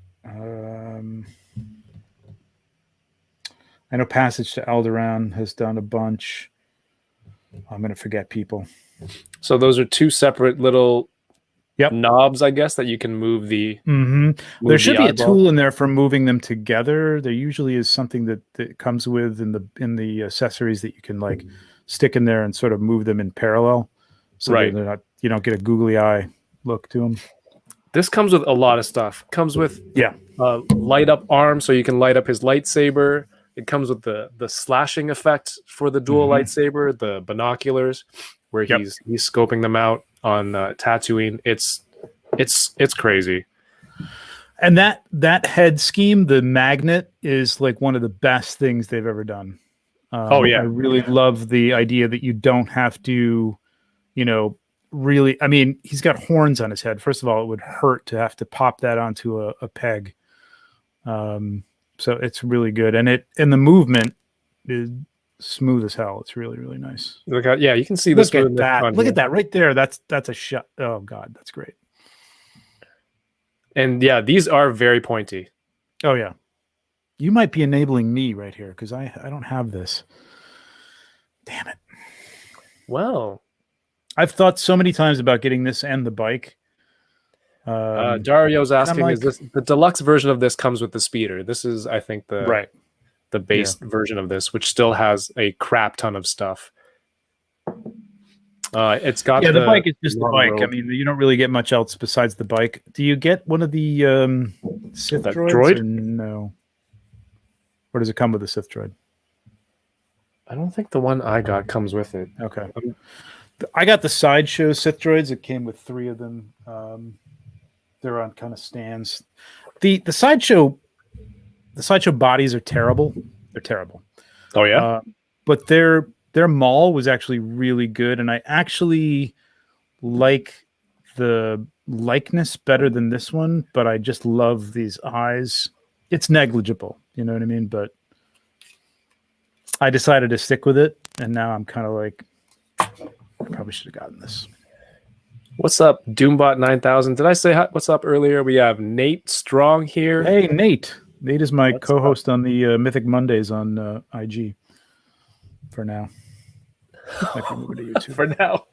I know Passage to Alderaan has done a bunch. I'm going to forget people. So those are two separate little knobs, I guess, that you can move the. Mm-hmm. There move should the be a eyeball. tool in there for moving them together. There usually is something that comes with in the accessories that you can like stick in there and sort of move them in parallel, so Right. they're not, you don't get a googly eye look to them. This comes with a lot of stuff. Comes with Yeah. light up arm, so you can light up his lightsaber. It comes with the slashing effect for the dual lightsaber, the binoculars, where he's scoping them out on Tatooine. It's crazy. And that head scheme, the magnet, is like one of the best things they've ever done. Oh, yeah. I really love the idea that you don't have to, you know, really. I mean, he's got horns on his head. First of all, it would hurt to have to pop that onto a peg. So it's really good, and the movement is smooth as hell. It's really, really nice. Look at, yeah, you can see Look this. at that! Look at that right there. That's a shot. Oh God, that's great. And yeah, these are very pointy. Oh yeah, you might be enabling me right here because I don't have this. Damn it. Well, I've thought so many times about getting this and the bike. Dario's asking, like, is this the deluxe version of this comes with the speeder? This is, I think, the base version of this, which still has a crap ton of stuff. It's got the bike is just the bike. rope. I mean, you don't really get much else besides the bike. Do you get one of the Sith That droids? droid? Or no. Or does it come with a Sith droid? I don't think the one I got comes with it. Okay. I got the sideshow Sith droids. It came with 3 of them. They're on kind of stands. The sideshow bodies are terrible. They're terrible. Oh yeah. But their Maul was actually really good, and I actually like the likeness better than this one. But I just love these eyes. It's negligible, you know what I mean? But I decided to stick with it, and now I'm kind of like, I probably should have gotten this. What's up, Doombot 9000? Did I say hi? What's up earlier? We have Nate Strong here. Hey, Nate. Nate is my co-host on the Mythic Mondays on IG. For now, might be moving to YouTube. For now.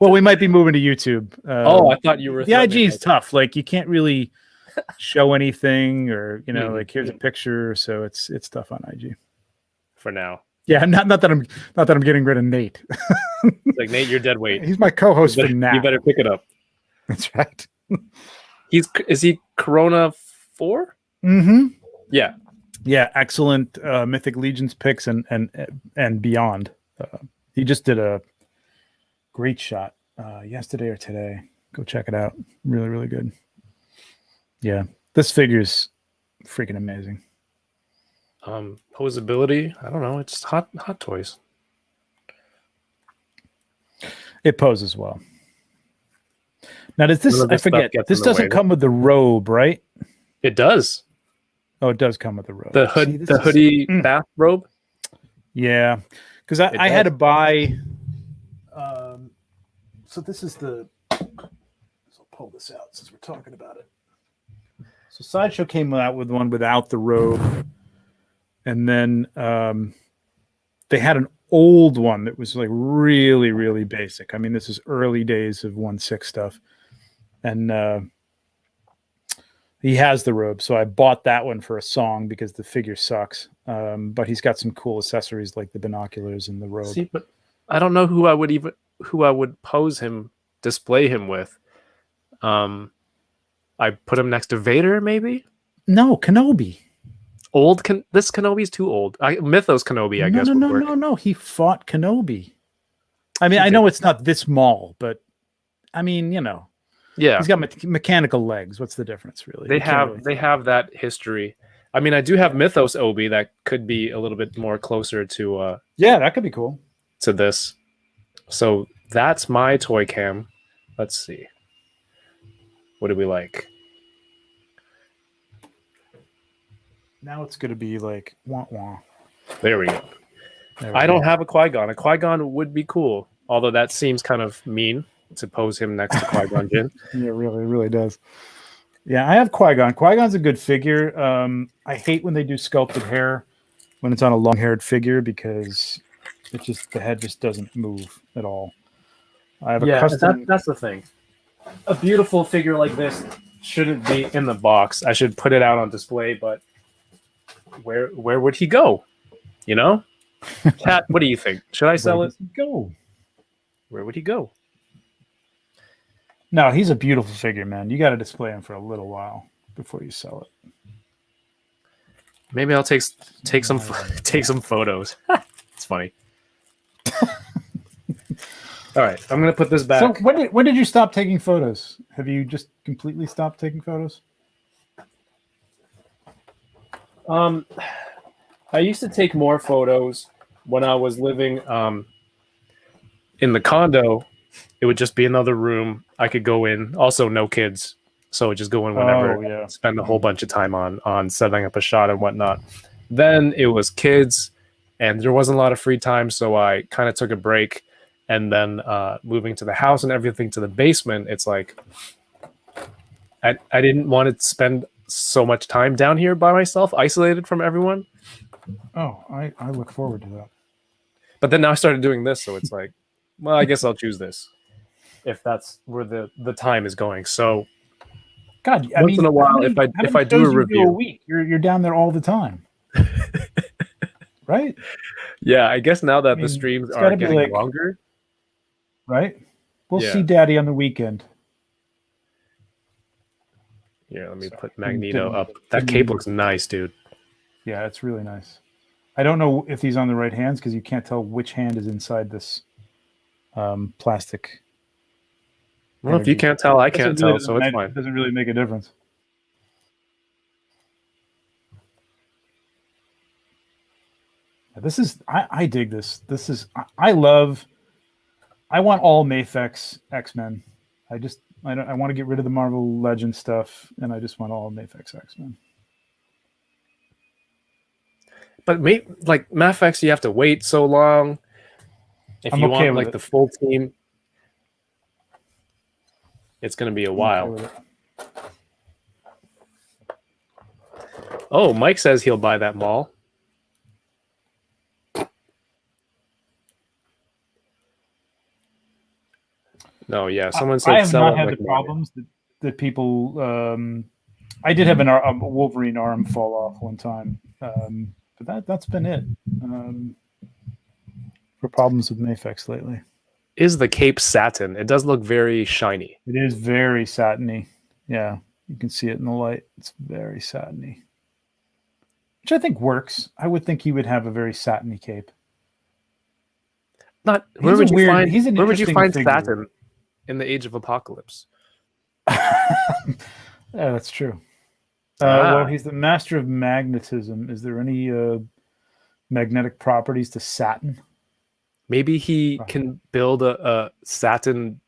Well, we might be moving to YouTube. I thought you were. The IG is tough. Like you can't really show anything, or like here's a picture. So it's tough on IG. For now. Yeah, not that I'm getting rid of Nate. It's like, Nate, you're dead weight. He's my co-host for now. You better pick it up. That's right. Is he Corona 4? Mm-hmm. Yeah. Yeah, excellent Mythic Legions picks and beyond. He just did a great shot yesterday or today. Go check it out. Really, really good. Yeah, this figure's freaking amazing. Posability, I don't know. It's hot toys. It poses well. Now, does this? None of I this stuff forget. gets This in the doesn't way. come with the robe, right? It does. Oh, it does come with the robe. The hood, See, this the is- hoodie bathrobe. Yeah, because It I had does. to buy. So this is the. So I'll pull this out since we're talking about it. So Sideshow came out with one without the robe, and then they had an old one that was like really, really basic. I mean, this is early days of 1/6 stuff, and he has the robe. So I bought that one for a song because the figure sucks. But he's got some cool accessories like the binoculars and the robe. See, but I don't know who I would display him with. I put him next to Vader, maybe. No, Kenobi. This Kenobi's too old. Mythos Kenobi, I guess. No. He fought Kenobi. I mean, He I know did. it's not this Maul, but I mean, Yeah, he's got mechanical legs. What's the difference, really? they You can't have really- have that history. I mean, I do have Mythos Obi that could be a little bit more closer to Yeah, that could be cool. this. So that's my toy cam. Let's see. What do we like? Now it's going to be like wah wah. There we go. There we I go. don't have a Qui-Gon. A Qui-Gon would be cool, although that seems kind of mean to pose him next to Qui-Gon Jinn. Yeah, it really does. Yeah, I have Qui-Gon. Qui-Gon's a good figure. I hate when they do sculpted hair when it's on a long-haired figure because the head just doesn't move at all. I have a custom. That's the thing. a beautiful figure like this shouldn't be in the box. I should put it out on display, but where would he go? You know? Cat, what do you think? Should I sell it? Go. Where would he go? No, he's a beautiful figure, man. You got to display him for a little while before you sell it. Maybe I'll take some photos. It's funny. All right, I'm gonna put this back. So when did you stop taking photos? Have you just completely stopped taking photos? I used to take more photos when I was living in the condo. It would just be another room I could go in. Also, no kids, so just go in whenever. Oh, yeah. Spend a whole bunch of time on setting up a shot and whatnot. Then it was kids, and there wasn't a lot of free time, so I kind of took a break. And then moving to the house and everything to the basement, it's like I didn't want to spend so much time down here by myself, isolated from everyone. Oh, I look forward to that. But then now I started doing this, so it's like, well, I guess I'll choose this if that's where the time is going. So, God, once in a while, if I do a review, a week, you're down there all the time, right? Yeah, I guess now that the streams are getting longer, right? We'll see Daddy on the weekend. Yeah, let me put Magneto up. That cape looks nice, dude. Yeah, it's really nice. I don't know if he's on the right hands because you can't tell which hand is inside this plastic. Well, if you can't tell, I can't tell, so it's fine. It doesn't really make a difference. This is I dig this. This is I want all Mafex X-Men. I want to get rid of the Marvel Legends stuff, and I just want all Mafex X-Men. But like Mafex, you have to wait so long. If you want like the full team, it's going to be a while. Oh, Mike says he'll buy that Maul. No, yeah, someone said I have not had like the problems that people. I did have a Wolverine arm fall off one time, but that's been it for problems with Mafex lately. Is the cape satin? It does look very shiny. It is very satiny. Yeah, you can see it in the light. It's very satiny, which I think works. I would think he would have a very satiny cape. Where would you find satin in the Age of Apocalypse? Yeah, that's true. Well, he's the master of magnetism. Is there any magnetic properties to satin? Maybe he can build a satin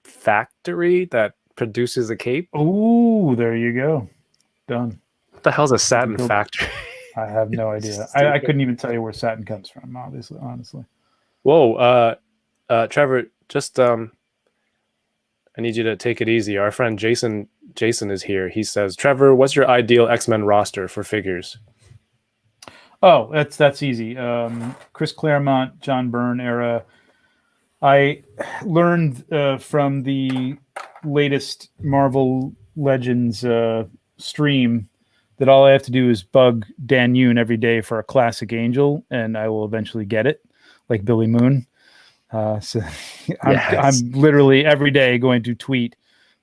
factory that produces a cape. Oh, there you go. Done. What the hell's a satin factory? I have no idea. I couldn't even tell you where satin comes from, honestly. Whoa, Trevor, just I need you to take it easy. Our friend Jason is here. He says, Trevor, what's your ideal X-Men roster for figures? Oh, that's easy. Chris Claremont, John Byrne era. I learned from the latest Marvel Legends stream that all I have to do is bug Dan Yoon every day for a classic Angel, and I will eventually get it, like Billy Moon. So I'm literally every day going to tweet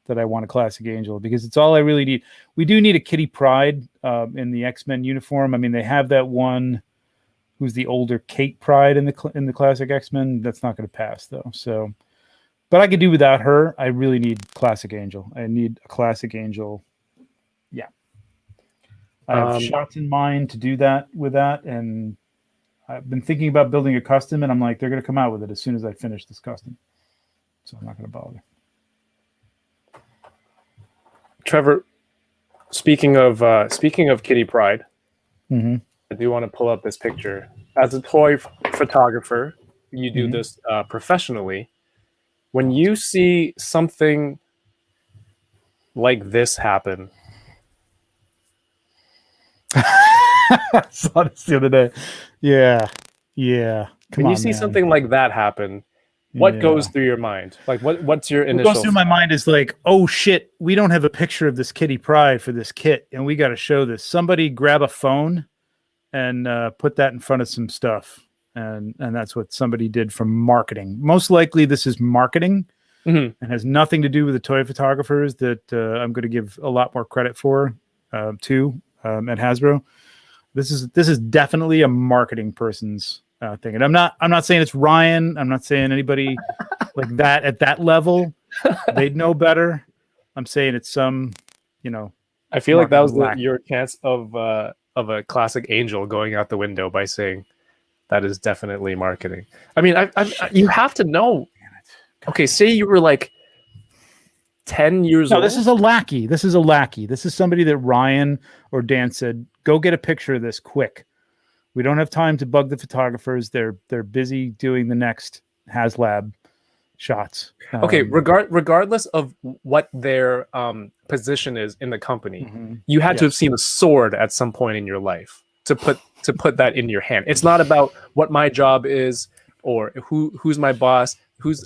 that I want a classic Angel because it's all I really need. We do need a Kitty Pryde in the X-Men uniform. I mean, they have that one who's the older Kate Pryde in the classic X-Men. That's not going to pass though. So, but I could do without her. I really need classic Angel. I need a classic Angel. Yeah, I have shots in mind to do that with that, and I've been thinking about building a custom, and I'm like, they're going to come out with it as soon as I finish this custom. So I'm not going to bother. Trevor, speaking of Kitty Pryde, I do want to pull up this picture. As a toy photographer, you do this professionally. When you see something like this happen, I saw this the other day. Yeah. When you see something like that happen, What goes through your mind? Like, what's your What initial? goes through my mind is like, oh shit, we don't have a picture of this Kitty Pryde for this kit, and we got to show this. Somebody grab a phone and put that in front of some stuff, and that's what somebody did from marketing. Most likely, this is marketing, and has nothing to do with the toy photographers that I'm going to give a lot more credit for too at Hasbro. This is definitely a marketing person's thing, and I'm not saying it's Ryan. I'm not saying anybody like that at that level. They'd know better. I'm saying it's some, I feel like that was black. your chance of a classic Angel going out the window by saying that is definitely marketing. I mean, you have to know. Okay, say you were like 10 years old. No, this is a lackey. This is somebody that Ryan or Dan said, go get a picture of this quick. We don't have time to bug the photographers. They're busy doing the next HasLab shots. Okay, regardless of what their position is in the company, you had to have seen a sword at some point in your life to put that in your hand. It's not about what my job is or who's my boss.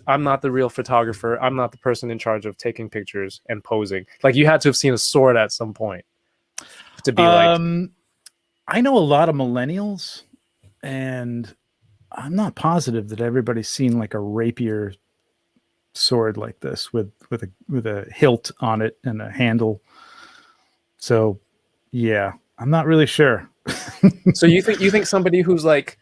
I'm not the real photographer. I'm not the person in charge of taking pictures and posing. Like, you had to have seen a sword at some point to be like. I know a lot of millennials, and I'm not positive that everybody's seen like a rapier sword like this with a hilt on it and a handle. So yeah, I'm not really sure. So you think somebody who's like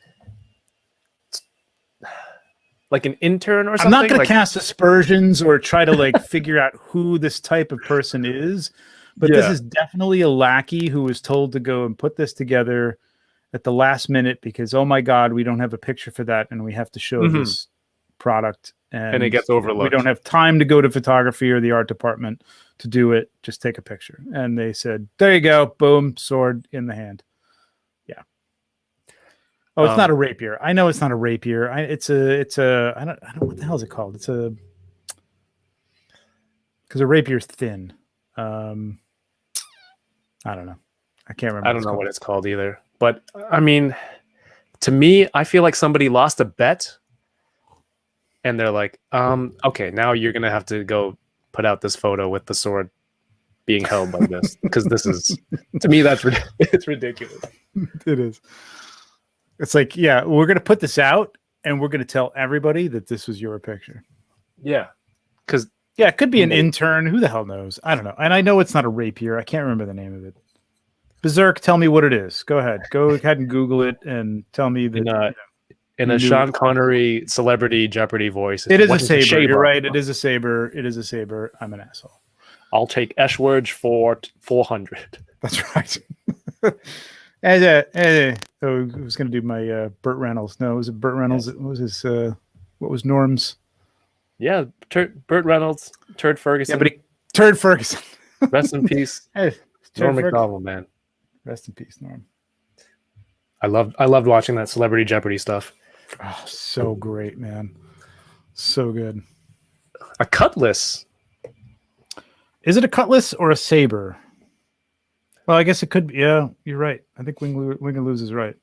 an intern or something? I'm not going to cast aspersions or try to like figure out who this type of person is, but this is definitely a lackey who was told to go and put this together at the last minute because, oh my God, we don't have a picture for that, and we have to show this product. And it gets overlooked. We don't have time to go to photography or the art department to do it. Just take a picture. And they said, there you go. Boom, sword in the hand. Yeah. Oh, it's not a rapier. I know it's not a rapier. It's a, I don't know what the hell is it called. It's a, because a rapier's thin. I don't know. I can't remember. I don't know what it's called either. But I mean, to me, I feel like somebody lost a bet. And they're like, okay, now you're going to have to go put out this photo with the sword being held like this. Because this is, to me, it's ridiculous. It is. It's like, yeah, we're going to put this out and we're going to tell everybody that this was your picture. Yeah. Because, yeah, it could be an intern. Who the hell knows? I don't know. And I know it's not a rapier. I can't remember the name of it. Berserk, tell me what it is. Go ahead. Go ahead and Google it and tell me that. In a Sean Connery celebrity Jeopardy voice. It is a saber. You're right. It is a saber. It is a saber. I'm an asshole. I'll take Eshward for 400. That's right. I was going to do my Burt Reynolds. No, was it Burt Reynolds? Yes. What was his? What was Norm's? Yeah, Burt Reynolds, Turd Ferguson. Yeah, but Turd Ferguson. Rest in peace, Norm Macdonald, man. Rest in peace, Norm. I loved watching that Celebrity Jeopardy stuff. Oh, so great, man. So good. A cutlass. Is it a cutlass or a saber? Well, I guess it could be. Yeah, you're right. I think Wing and Lose is right.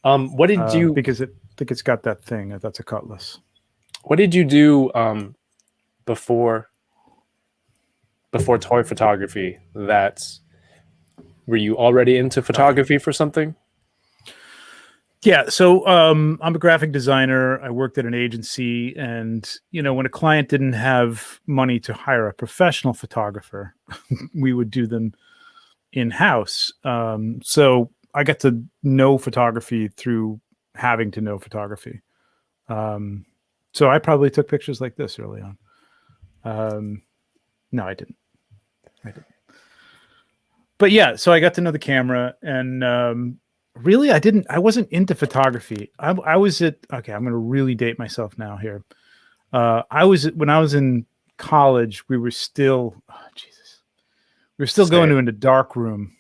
What did you? Because I think it's got that thing. That's a cutlass. What did you do before toy photography? Were you already into photography for something? Yeah, so I'm a graphic designer. I worked at an agency, and when a client didn't have money to hire a professional photographer, we would do them in-house. So I got to know photography through having to know photography. So I probably took pictures like this early on. No, I didn't. But yeah, so I got to know the camera, and really, I wasn't into photography. I was okay, I'm going to really date myself now here. When I was in college, we were still, going into a dark room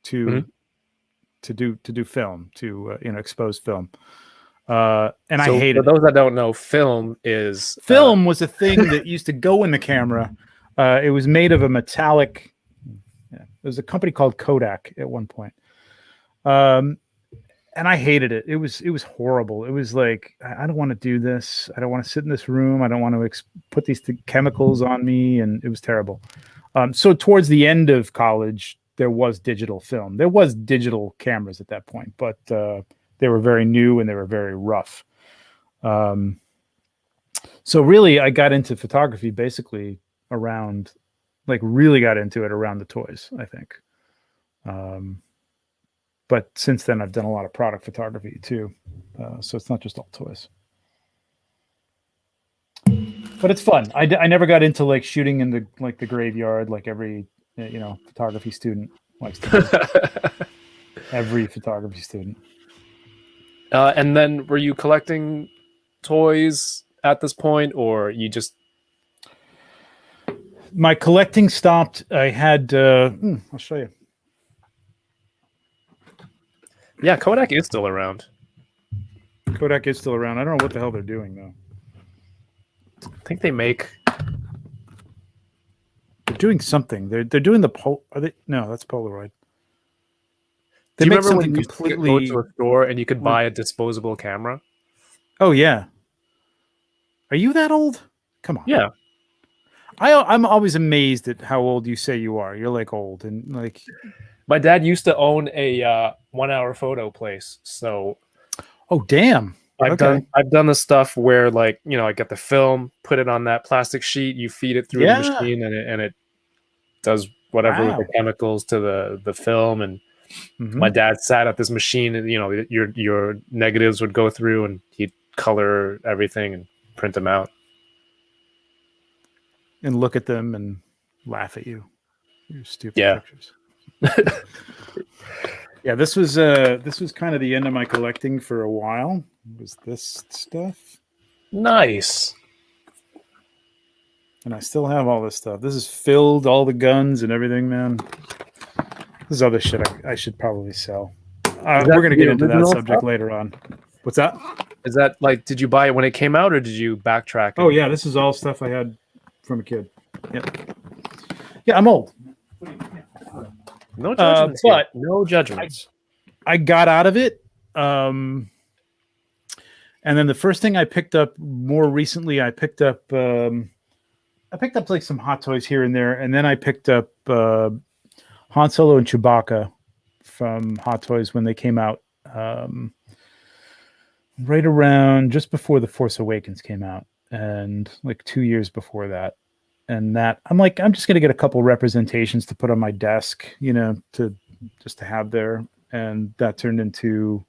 to do film, to expose film. And so I hated it. For those that don't know, film was a thing that used to go in the camera. It was made of a metallic. Yeah, there was a company called Kodak at one point. and I hated it. It was horrible. It was like, I don't want to do this. I don't want to sit in this room. I don't want to put these chemicals on me, and it was terrible. So towards the end of college, there was digital film. There was digital cameras at that point, but they were very new and they were very rough. So really, I got into photography basically around, like really got into it around the toys, I think. But since then, I've done a lot of product photography too. So it's not just all toys. But it's fun. I never got into like shooting in the graveyard like every photography student likes to do. Every photography student. And then were you collecting toys at this point, or you just... My collecting stopped. I had I'll show you. Yeah, Kodak is still around. Kodak is still around. I don't know what the hell they're doing though. I think they make... They're doing something. They're doing the Are they? No, that's Polaroid. They Do you make remember when something you completely. go to a store and you could buy a disposable camera? Oh yeah. Are you that old? Come on. Yeah. I'm always amazed at how old you say you are. You're like old and like. My dad used to own a 1 hour photo place, so. Oh damn! I've done the stuff where, like, I get the film, put it on that plastic sheet, you feed it through the machine, and it does whatever with the chemicals to the film. And my dad sat at this machine, and your negatives would go through, and he'd color everything and print them out, and look at them and laugh at you. Your stupid pictures. Yeah, this was kind of the end of my collecting for a while. Was this stuff? Nice. And I still have all this stuff. This is filled, all the guns and everything, man. This is other shit I should probably sell. We're going to get into that subject later on. What's that? Is that like, did you buy it when it came out, or did you backtrack? Oh, yeah, this is all stuff I had from a kid. Yeah, I'm old. No judgments, but no judgments. I got out of it. And then the first thing I picked up more recently, I picked up like some Hot Toys here and there, and then I picked up Han Solo and Chewbacca from Hot Toys when they came out, right around just before The Force Awakens came out, and like 2 years before that. And that I'm just gonna get a couple representations to put on my desk, to have there, and that turned into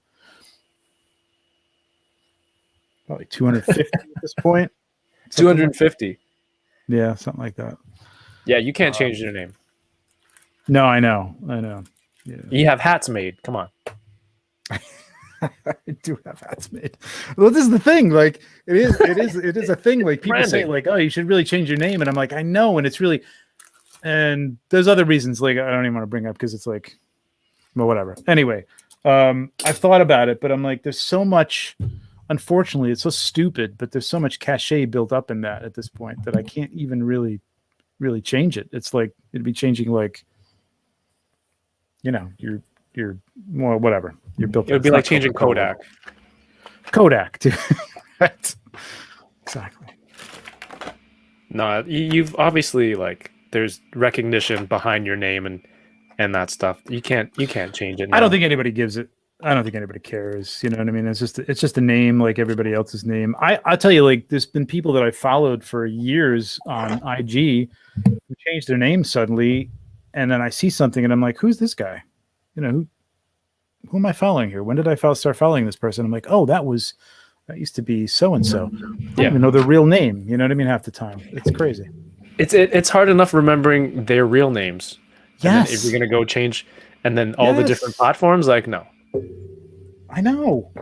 probably 250 at this point. 250. Yeah, something like that. Yeah, you can't change your name. No, I know. Yeah. You have hats made. Come on. I do have hats made. Well, this is the thing. Like, it is a thing. Like, people say, like, oh, you should really change your name, and I'm like, I know, and it's really, and there's other reasons. Like, I don't even want to bring up because it's like, well, whatever. Anyway, I've thought about it, but I'm like, there's so much. Unfortunately, it's so stupid, but there's so much cachet built up in that at this point that I can't even really change it. It's like it'd be changing, like, you're well, whatever. You're built. It would be like changing Kodak. Kodak, too. Right. Exactly. No, you've obviously, like, there's recognition behind your name and that stuff. You can't change it now. I don't think anybody gives it. I don't think anybody cares. You know what I mean? It's just a name like everybody else's name. I'll tell you, like, there's been people that I followed for years on IG who changed their name suddenly, and then I see something and I'm like, who's this guy? Who am I following here? When did I start following this person? I'm like, oh, that used to be so and so. I don't even know their real name. You know what I mean? Half the time, it's crazy. It's hard enough remembering their real names. Yes. If you're gonna go change, and then all the different platforms, like, no. I know.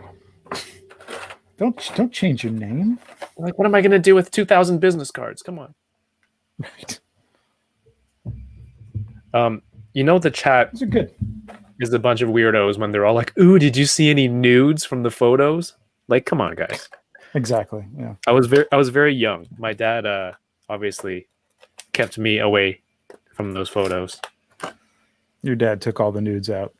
Don't change your name. Like, what am I gonna do with 2,000 business cards? Come on. Right. The chat. Those are good. Is a bunch of weirdos when they're all like, "Ooh, did you see any nudes from the photos?" Like, come on, guys. Exactly. Yeah. I was very young. My dad obviously kept me away from those photos. Your dad took all the nudes out.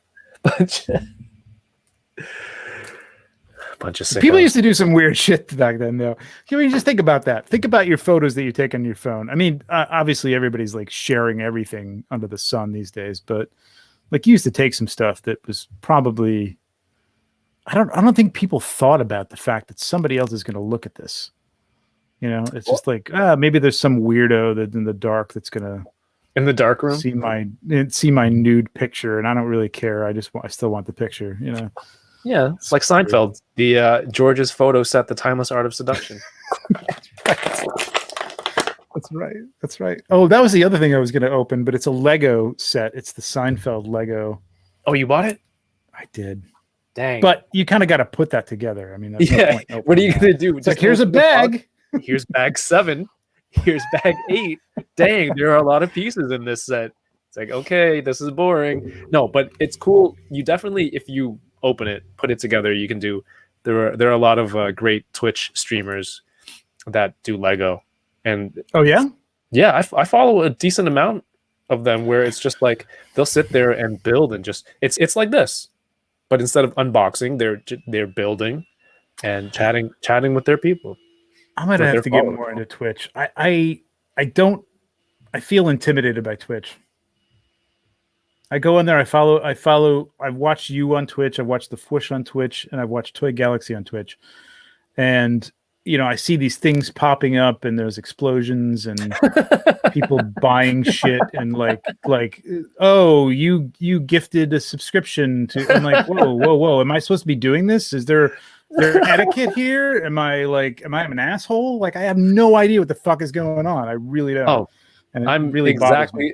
bunch of sickos. People used to do some weird shit back then, though. Can we just think about that? Think about your photos that you take on your phone. I mean, obviously everybody's like sharing everything under the sun these days, but like you used to take some stuff that was probably, I don't think people thought about the fact that somebody else is going to look at this. You know, it's just like, maybe there's some weirdo that in the dark that's going to in the dark room see my nude picture, and I don't really care. I still want the picture, you know. Yeah, it's like Seinfeld. The George's photo set, the timeless art of seduction. That's right. That's right. Oh, that was the other thing I was going to open, but it's a Lego set. It's the Seinfeld Lego. Oh, you bought it? I did. Dang. But you kind of got to put that together. I mean, that's no point opening what are you going to do? It's like, here's a bag. Here's bag 7. Here's bag 8. Dang, there are a lot of pieces in this set. It's like, okay, this is boring. No, but it's cool. You definitely, if you open it, put it together, you can do. There are a lot of great Twitch streamers that do Lego. And oh yeah, I follow a decent amount of them where it's just like they'll sit there and build and just it's like this, but instead of unboxing, they're building and chatting with their people. I'm gonna have to get more into Twitch. I feel intimidated by Twitch. I go in there, I've watched you on Twitch, I've watched the Fwoosh on Twitch, and I've watched Toy Galaxy on Twitch, and you know, I see these things popping up and there's explosions and people buying shit and like, oh, you gifted a subscription to, I'm like, whoa. Am I supposed to be doing this? Is there etiquette here? Am I an asshole? Like, I have no idea what the fuck is going on. I really don't. Oh, and I'm really exactly,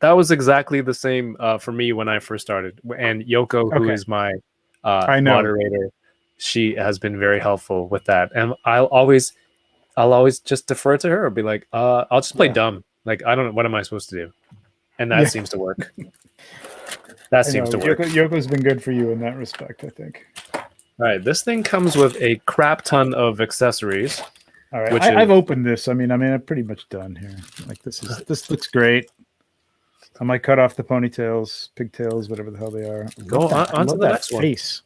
that was exactly the same for me when I first started. And Yoko, who is my moderator, she has been very helpful with that, and I'll always just defer to her. Be like, I'll just play dumb. Like, I don't know, what am I supposed to do? And that seems to work. That seems to work. Yoko's been good for you in that respect, I think. All right, this thing comes with a crap ton of accessories. All right, I've opened this. I mean, I'm pretty much done here. Like, this looks great. I might cut off the ponytails, pigtails, whatever the hell they are. Go on to the next one. Face.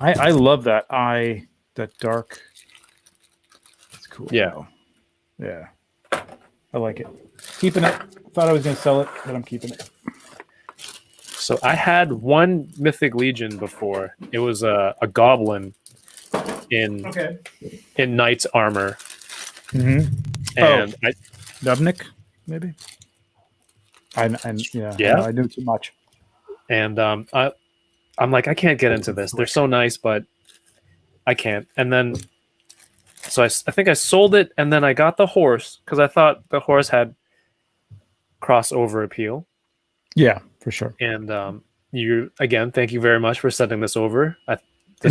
I love that eye, that dark. It's cool. Yeah. Yeah. I like it. Keeping it. Thought I was going to sell it, but I'm keeping it. So I had one Mythic Legion before. It was a goblin in knight's armor. Mm-hmm. And Dubnik, maybe? I knew too much. And I'm like, I can't get into this. They're so nice, but I can't. And then, so I think I sold it, and then I got the horse because I thought the horse had crossover appeal. Yeah, for sure. And thank you very much for sending this over. And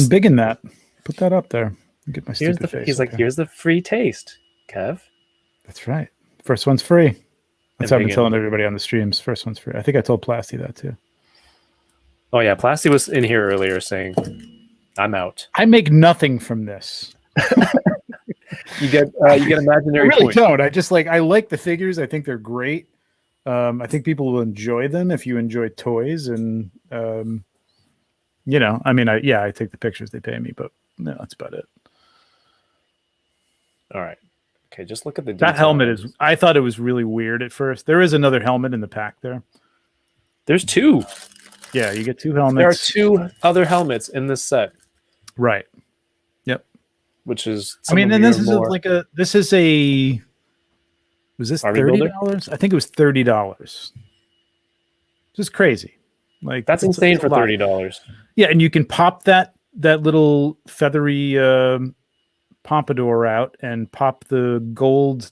big in that. Put that up there. Get my stupid face. He's like, here's the free taste, Kev. That's right. First one's free. That's what I've been telling everybody on the streams. First one's free. I think I told Plasty that too. Oh yeah, Plasty was in here earlier saying, "I'm out." I make nothing from this. you get imaginary. I really points. don't. I like the figures. I think they're great. I think people will enjoy them if you enjoy toys, and I take the pictures they pay me, but no, that's about it. All right. Okay, just look at the that helmet is. I thought it was really weird at first. There is another helmet in the pack there. There's 2. Yeah, you get 2 helmets. There are 2 other helmets in this set. Right. Yep. Which is. And this is was this $30? I think it was $30. Just crazy. Like, that's insane for $30. Yeah, and you can pop that little feathery pompadour out and pop the gold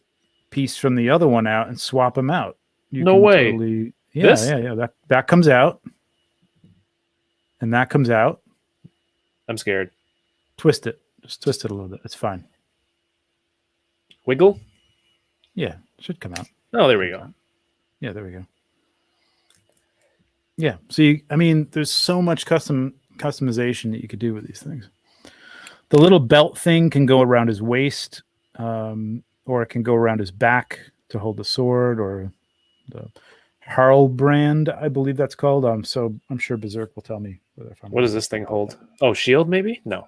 piece from the other one out and swap them out. No way. Totally, yeah. That comes out. And that comes out. I'm scared. Twist it. Just twist it a little bit. It's fine. Wiggle? Yeah, it should come out. Oh, there we go. Yeah, there we go. Yeah. So there's so much customization that you could do with these things. The little belt thing can go around his waist, or it can go around his back to hold the sword, or Harlbrand, I believe that's called. So I'm sure Berserk will tell me whether if I'm What does this thing hold? Oh, shield maybe? No.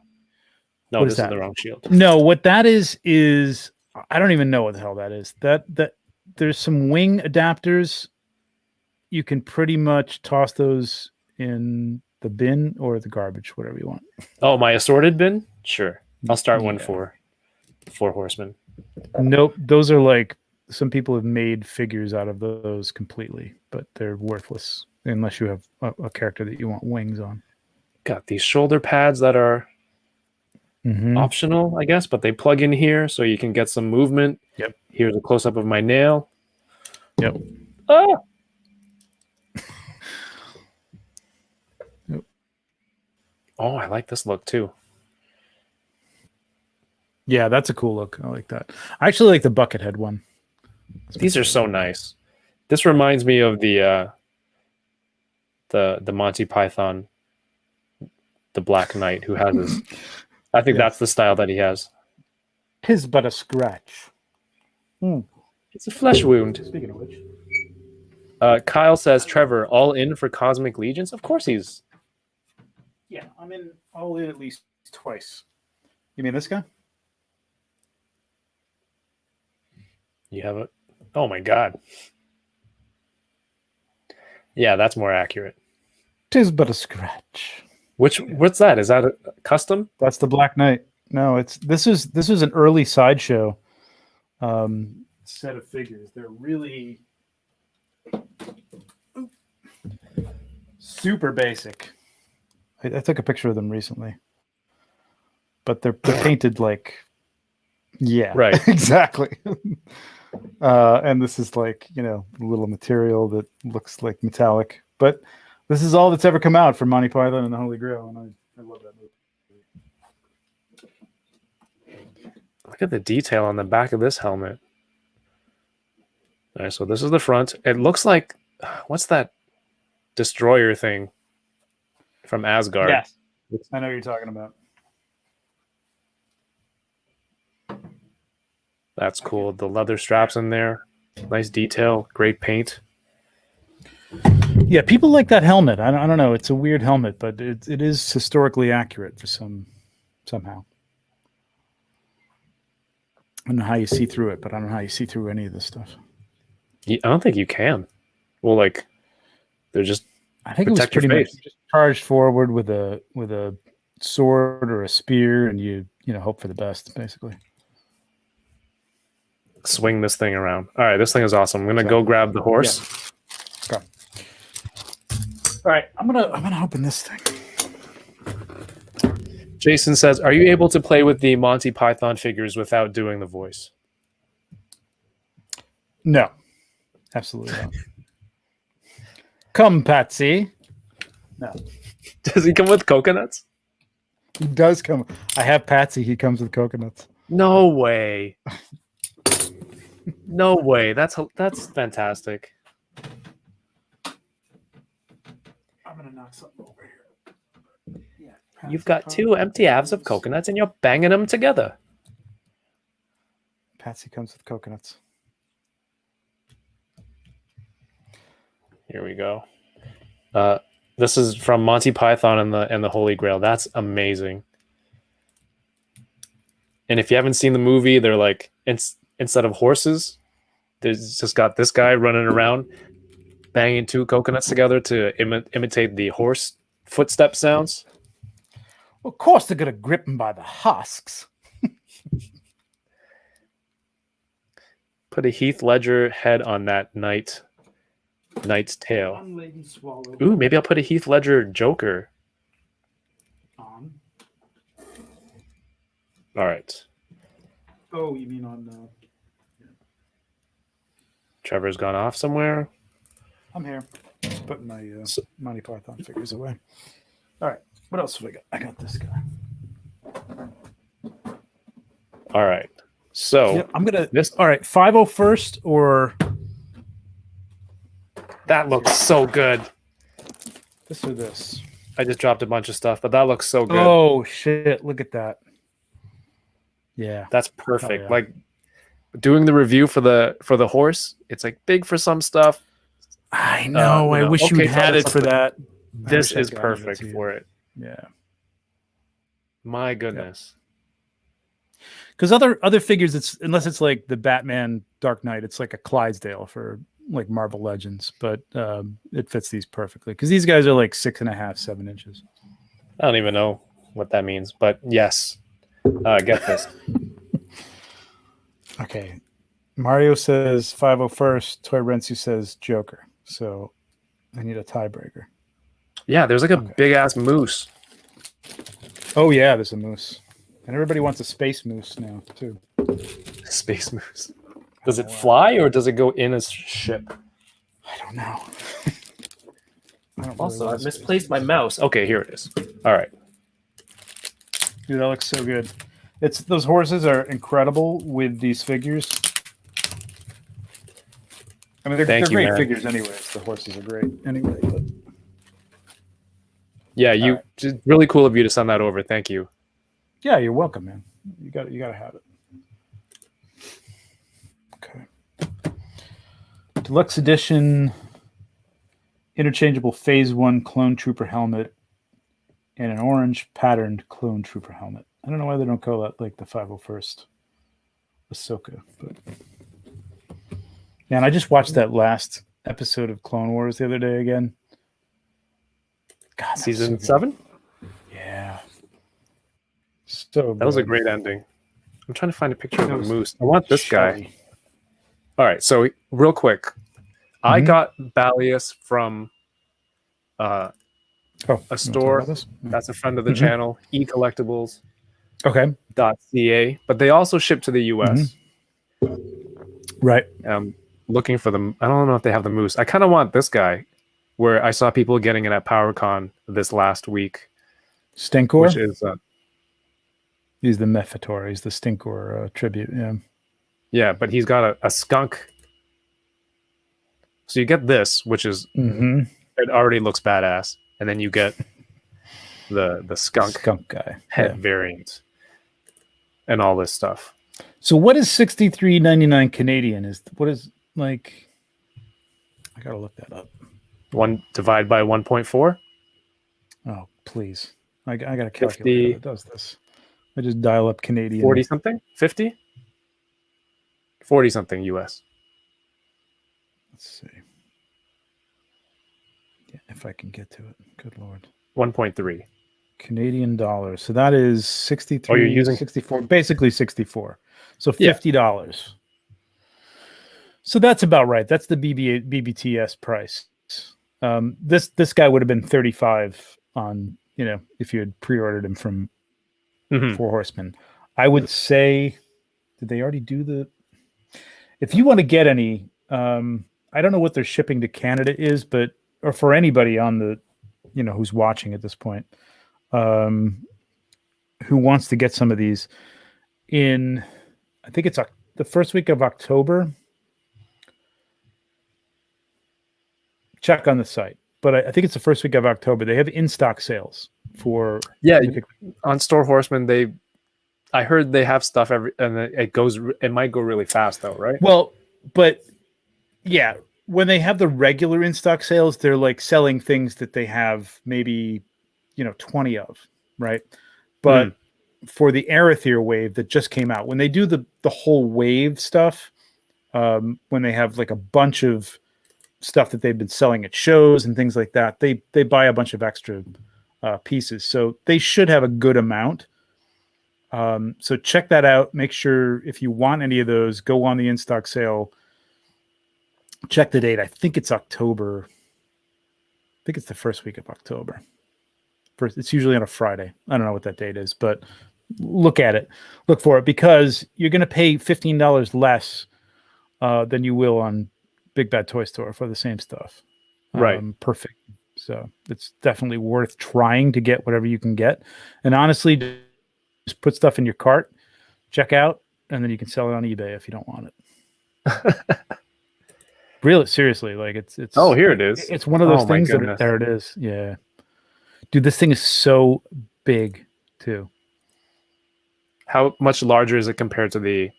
No, What this is is that? the wrong shield. No, what that is I don't even know what the hell that is. That there's some wing adapters. You can pretty much toss those in the bin or the garbage, whatever you want. Oh, my assorted bin? Sure. I'll start one Yeah. for Horsemen. Nope, those are like some people have made figures out of those completely, but they're worthless unless you have a character that you want wings on. Got these shoulder pads that are Mm-hmm. optional, I guess, but they plug in here so you can get some movement. Yep. Here's a close up of my nail. Yep. Ah! Yep. Oh, I like this look too. Yeah, that's a cool look. I like that. I actually like the bucket head one. These are so nice. This reminds me of the Monty Python, the Black Knight, who has his. I think that's the style that he has. 'Tis but a scratch. It's a flesh wound. Speaking of which, Kyle says, Trevor, all in for Cosmic Legions? Of course he's. yeah, I'm in all in at least twice. You mean this guy? You have it. Oh my god. Yeah, that's more accurate. 'Tis but a scratch. What's that? Is that a custom? That's the Black Knight. No, this is an early sideshow set of figures. They're really super basic. I took a picture of them recently, but they're painted like, yeah, Right. exactly. And this is like, a little material that looks like metallic, but this is all that's ever come out from Monty Python and the Holy Grail, and I love that movie. Look at the detail on the back of this helmet. All right, so this is the front. It looks like, what's that destroyer thing from Asgard? Yes, I know what you're talking about. That's cool. The leather straps in there. Nice detail. Great paint. Yeah, people like that helmet. I don't know. It's a weird helmet, but it is historically accurate for somehow. I don't know how you see through it, but I don't know how you see through any of this stuff. I don't think you can. Well, like, they're just I think it was protect your pretty much face. just charged forward with a sword or a spear, and you hope for the best, basically. Swing this thing around. All right, this thing is awesome. I'm gonna go grab the horse. Yeah. Okay. All right, I'm gonna open this thing. Jason says, "Are you able to play with the Monty Python figures without doing the voice?" No, absolutely not. Come, Patsy. No, Does he come with coconuts? he does come. I have Patsy. He comes with coconuts. No way. No way. That's fantastic. I'm gonna knock something over here. Yeah, You've got two empty halves of coconuts and you're banging them together. Patsy comes with coconuts. Here we go. This is from Monty Python and the Holy Grail. That's amazing. And if you haven't seen the movie, they're like instead of horses, there's just got this guy running around banging two coconuts together to imitate the horse footstep sounds. Of course, they're gonna grip him by the husks. Put a Heath Ledger head on that knight's tail. Ooh, maybe I'll put a Heath Ledger Joker. On. All right. Oh, you mean on? Trevor's gone off somewhere. I'm here. Just putting my Monty Python figures away. All right. What else have I got? I got this guy. All right. So Yeah, I'm gonna. this All right. 501st or that looks so good. this or this. I just dropped a bunch of stuff, but that looks so good. Oh shit! Look at that. Yeah. That's perfect. Oh, yeah. Like doing the review for the horse, it's like big for some stuff, I know. I wish okay, you'd had it for something. that. This wish I'd is gotten it perfect to you. for it. Yeah. My goodness. Because other figures, it's unless it's like the Batman Dark Knight, it's like a Clydesdale for like Marvel Legends, but it fits these perfectly because these guys are like 6.5, 7 inches. I don't even know what that means, but yes. Get this. Okay. Mario says 501st. Toy Rensu says Joker. So I need a tiebreaker. Yeah, there's like a big ass moose. Oh yeah, there's a moose. And everybody wants a space moose now, too. Space moose. Does it fly or does it go in a ship? I don't know. Also, I've misplaced my mouse. Okay, here it is. All right. Dude, that looks so good. It's those horses are incredible with these figures. I mean, they're you, great man. figures anyways. The horses are great anyway. But... Yeah, just really cool of you to send that over. Thank you. Yeah, you're welcome, man. You got to have it. Okay. Deluxe edition, interchangeable Phase 1 Clone Trooper helmet, and an orange patterned Clone Trooper helmet. I don't know why they don't call that like the 501st Ahsoka. But man, I just watched that last episode of Clone Wars the other day again. God, Season 7? Yeah. So that was a great ending. I'm trying to find a picture of the moose. I want this guy. All right, so real quick. I got Balius from a store that's a friend of the channel, eCollectibles. Okay. .ca, but they also ship to the US. Right. Looking for them. I don't know if they have the moose. I kind of want this guy, where I saw people getting it at PowerCon this last week. Stinkor? Which is he's the Mephitor. He's the Stinkor tribute. Yeah. Yeah, but he's got a skunk. So you get this, which is it already looks badass, and then you get the skunk guy head variant and all this stuff. So what is 63.99 Canadian? What is like? I gotta look that up. 1 divide by 1.4. Oh please! I got a calculator that does this. I just dial up Canadian. 40 something? 50? 40 something US. Let's see. Yeah, if I can get to it. Good Lord. 1.3 Canadian dollars. So that is 63. Oh, you're using 64, basically 64. So $50. So that's about right. That's the BBTS price. This guy would have been 35 on, if you had pre-ordered him from Four Horsemen. I would say, did they already do the? If you want to get any, I don't know what their shipping to Canada is, but or for anybody on the, who's watching at this point, who wants to get some of these in, I think it's the first week of October. Check on the site, but I think it's the first week of October. They have in-stock sales for Mythic. On Store Horsemen. I heard they have stuff and it might go really fast though, right? Well, but yeah, when they have the regular in-stock sales, they're like selling things that they have maybe 20 of, right? But for the Arethyr wave that just came out, when they do the whole wave stuff, when they have like a bunch of stuff that they've been selling at shows and things like that, they buy a bunch of extra pieces, so they should have a good amount. So check that out. Make sure if you want any of those, go on the in-stock sale. Check the date. I think it's October. I think it's the first week of October. It's usually on a Friday. I don't know what that date is, but look at it. Look for it, because you're going to pay $15 less than you will on Big Bad Toy Store for the same stuff. Right. Perfect. So it's definitely worth trying to get whatever you can get. And honestly, just put stuff in your cart, check out, and then you can sell it on eBay if you don't want it. Really, seriously, like it's. Oh, here it is. It's one of those things that there it is. Yeah, dude, this thing is so big too. How much larger is it compared to the?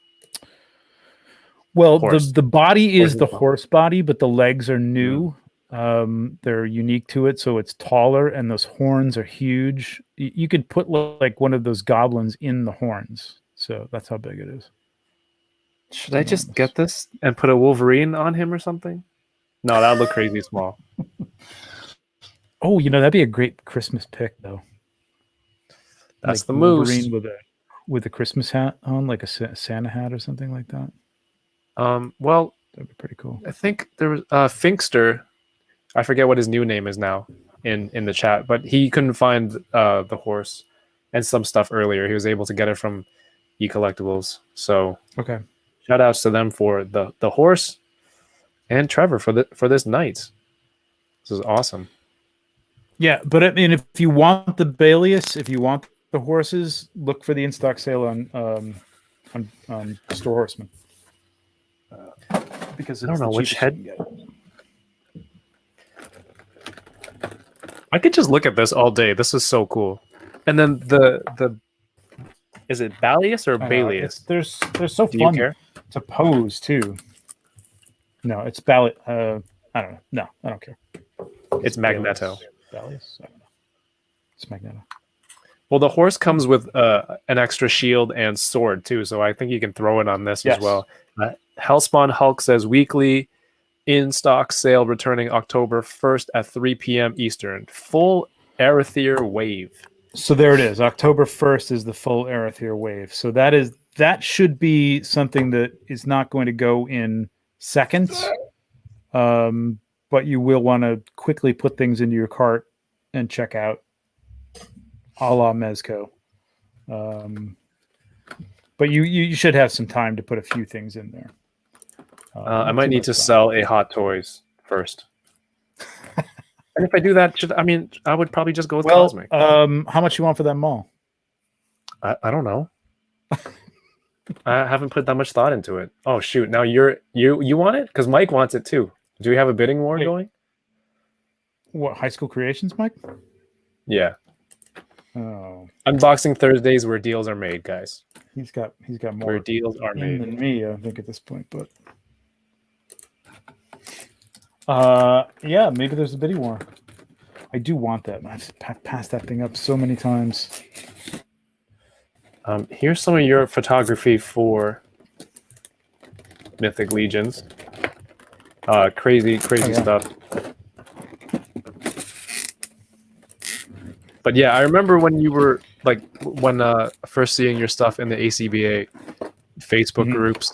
Well, horse. the body is the Horse's body. horse body, but the legs are new. They're unique to it, so it's taller, and those horns are huge. You could put like one of those goblins in the horns, so that's how big it is. Should I just get this and put a Wolverine on him or something? No, that would look crazy small. Oh, that'd be a great Christmas pick, though. That's like the moose. Wolverine with a Christmas hat on, like a Santa hat or something like that. Well, That'd be pretty cool. I think there was Finkster. I forget what his new name is now in the chat, but he couldn't find the horse and some stuff earlier. He was able to get it from eCollectibles. So Okay. shout outs to them for the horse and Trevor for this night. This is awesome. Yeah, but I mean, if you want the Balius, if you want the horses, look for the in stock sale on Store Horsemen. Because I don't it's know the which cheapest head. you can get. I could just look at this all day. This is so cool. And then the is it Balius or I know, Balius? They're so Do you fun care? to pose too. No, it's Balius. I don't know. No, I don't care. It's Magneto. Balius. I don't know. It's Magneto. Well, the horse comes with an extra shield and sword too, so I think you can throw it on this Yes. as well. Hellspawn Hulk says weekly in stock sale returning October 1st at 3 p.m. Eastern. Full Arethyr wave. So there it is. October 1st is the full Arethyr wave. So that should be something that is not going to go in seconds. But you will want to quickly put things into your cart and check out a la Mezco. But you should have some time to put a few things in there. I might need to sell a Hot Toys first. And if I do that, I would probably just go with Cosmic. How much you want for that Maul? I don't know. I haven't put that much thought into it. Oh shoot! Now you want it? Because Mike wants it too. Do we have a bidding war going? What, High School Creations, Mike? Yeah. Oh, Unboxing Thursdays where deals are made, guys. he's got more Where deals are in made. than me, I think, at this point. But yeah, maybe there's a bidding war. I do want that. I've passed that thing up so many times. Here's some of your photography for Mythic Legions. Crazy stuff. But yeah, I remember when you were first seeing your stuff in the ACBA Facebook groups,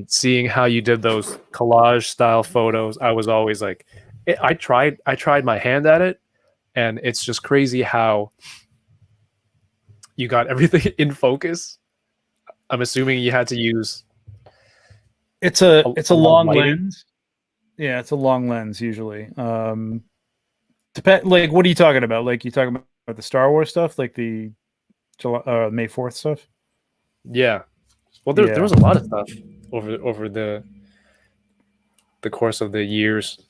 seeing how you did those collage style photos. I was always like, I tried my hand at it, and it's just crazy how you got everything in focus. I'm assuming you had to use. It's a long lighting. lens. Yeah, it's a long lens usually. Like, what are you talking about? Like, you talking about the Star Wars stuff, like the May 4th stuff? Yeah. Well, there was a lot of stuff over the course of the years.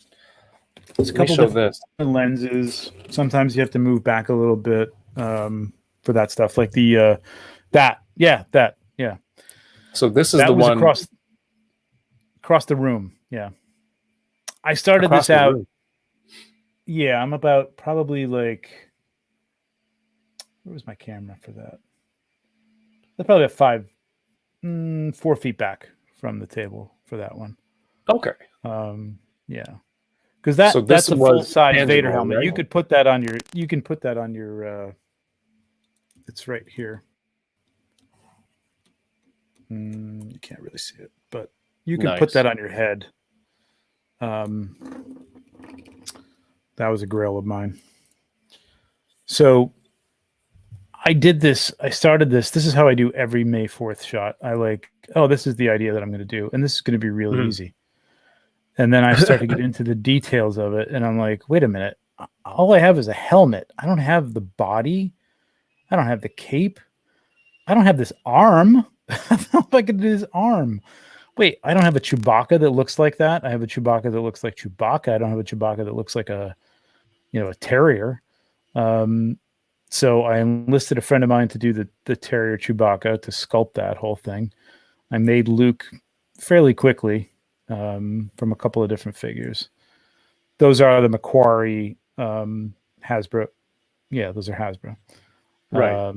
It's a Let me couple show different this. lenses. Sometimes you have to move back a little bit for that stuff, like the that. So this is That the was one across the room. Yeah, I started across this the out. room. Yeah, I'm about probably like, where was my camera for that? That's probably about 4 feet back from the table for that one. Okay. Yeah, because that's a full size tangible, Vader helmet. right? You could put that on your. You can put that on your. It's right here. You can't really see it, but you can put Nice. that on your head. That was a grail of mine. So I did this. I started this. This is how I do every May 4th shot. This is the idea that I'm going to do, and this is going to be really easy. And then I start to get into the details of it, and I'm like, wait a minute. All I have is a helmet. I don't have the body. I don't have the cape. I don't have this arm. How am I going to do this arm? Wait, I don't have a Chewbacca that looks like that. I have a Chewbacca that looks like Chewbacca. I don't have a Chewbacca that looks like a terrier. So I enlisted a friend of mine to do the terrier Chewbacca, to sculpt that whole thing. I made Luke fairly quickly from a couple of different figures. Those are the Macquarie Hasbro. Yeah, those are Hasbro. Right.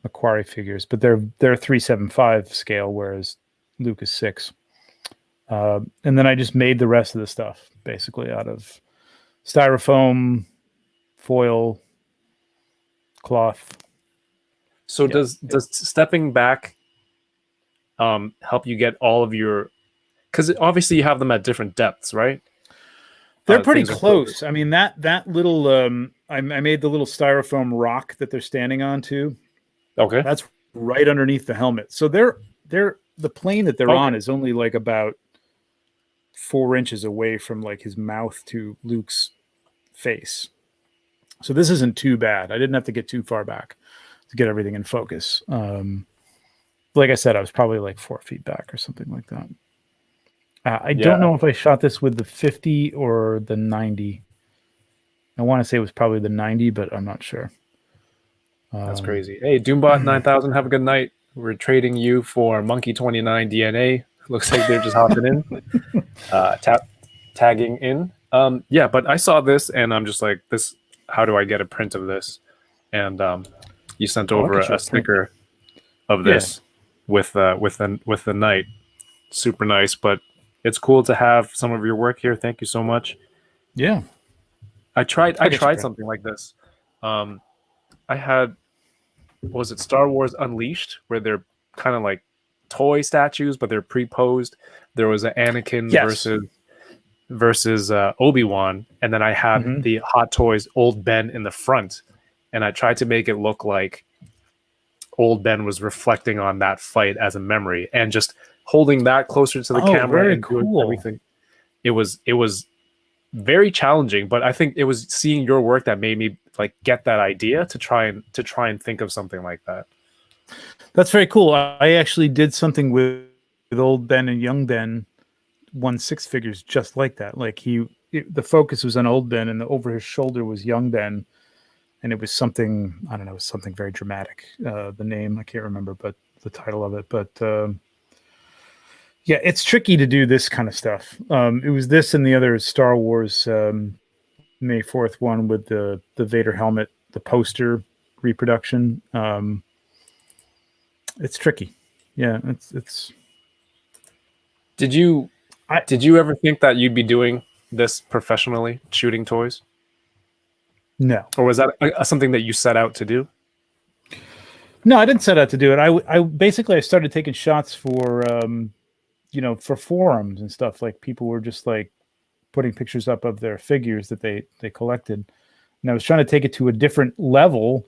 Macquarie figures, but they're 375 scale, whereas Luke is 6. And then I just made the rest of the stuff basically out of styrofoam, foil, cloth. So Yeah. does stepping back help you get all of your, because obviously you have them at different depths, right? They're pretty things are close. I mean, that little I made the little styrofoam rock that they're standing on too. Okay. That's right underneath the helmet. So they're the plane that they're on is only like about 4 inches away from like his mouth to Luke's face. So this isn't too bad. I didn't have to get too far back to get everything in focus. Like I said, I was probably like 4 feet back or something like that. I don't know if I shot this with the 50 or the 90. I want to say it was probably the 90, but I'm not sure. That's crazy. Hey, Doombot 9000, have a good night. We're trading you for Monkey 29 DNA. Looks like they're just hopping in, tagging in. Yeah, but I saw this and I'm just like, this. How do I get a print of this? And you sent over a sticker of this with the knight. Super nice, but it's cool to have some of your work here. Thank you so much. Yeah, I tried something like this. I had, what was it, Star Wars Unleashed, where they're kind of like toy statues, but they're pre-posed. There was an Anakin versus Obi-Wan, and then I had the Hot Toys Old Ben in the front, and I tried to make it look like Old Ben was reflecting on that fight as a memory, and just holding that closer to the camera and doing everything. It was very challenging, but I think it was seeing your work that made me like get that idea to try and think of something like that. That's very cool. I actually did something with Old Ben and Young Ben 1/6 figures just like that. Like the focus was on Old Ben and over his shoulder was Young Ben, and it was something, I don't know, it was something very dramatic. The name I can't remember, but the title of it. But yeah, it's tricky to do this kind of stuff. It was this and the other Star Wars May 4th one with the Vader helmet, the poster reproduction. It's tricky. Yeah, it's. Did you ever think that you'd be doing this professionally, shooting toys? No. Or was that something that you set out to do? No, I didn't set out to do it. I basically started taking shots for for forums and stuff. Like people were just like putting pictures up of their figures that they collected, and I was trying to take it to a different level.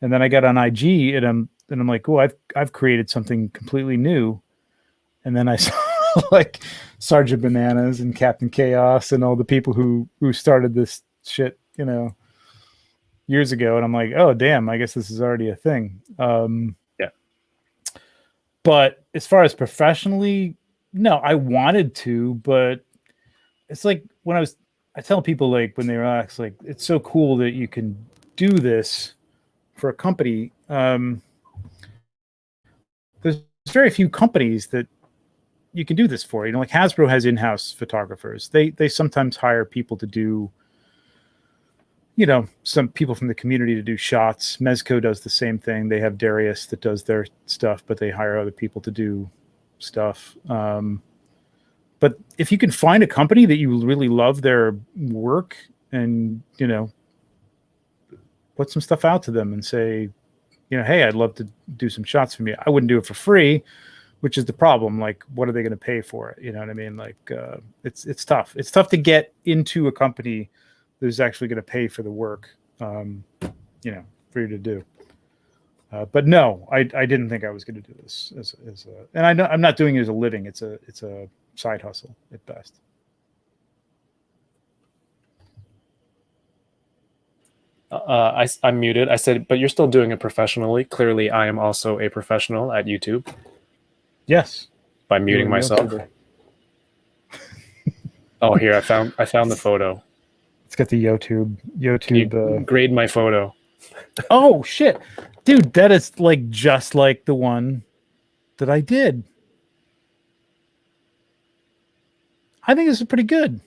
And then I got on IG and I'm like, oh, I've created something completely new. And then I saw like Sergeant Bananas and Captain Chaos and all the people who started this shit, years ago. And I'm like, oh, damn, I guess this is already a thing. Yeah. But as far as professionally, no, I wanted to, but it's like I tell people like when they ask, like, it's so cool that you can do this for a company. There's very few companies that you can do this for. Like Hasbro has in-house photographers. They sometimes hire people to do, some people from the community to do shots. Mezco does the same thing. They have Darius that does their stuff, but they hire other people to do stuff. But if you can find a company that you really love their work and, put some stuff out to them and say, hey, I'd love to do some shots from you. I wouldn't do it for free, which is the problem. Like, what are they going to pay for it? You know what I mean? Like, it's tough. It's tough to get into a company that's actually going to pay for the work, for you to do. But no, I didn't think I was going to do this and I know I'm not doing it as a living. It's a side hustle at best. I'm muted. I said, but you're still doing it professionally. Clearly, I am also a professional at YouTube. Yes. By muting myself. Oh, here I found the photo. It's got the YouTube. Can you grade my photo? Oh shit, dude, that is like just like the one that I did. I think this is pretty good.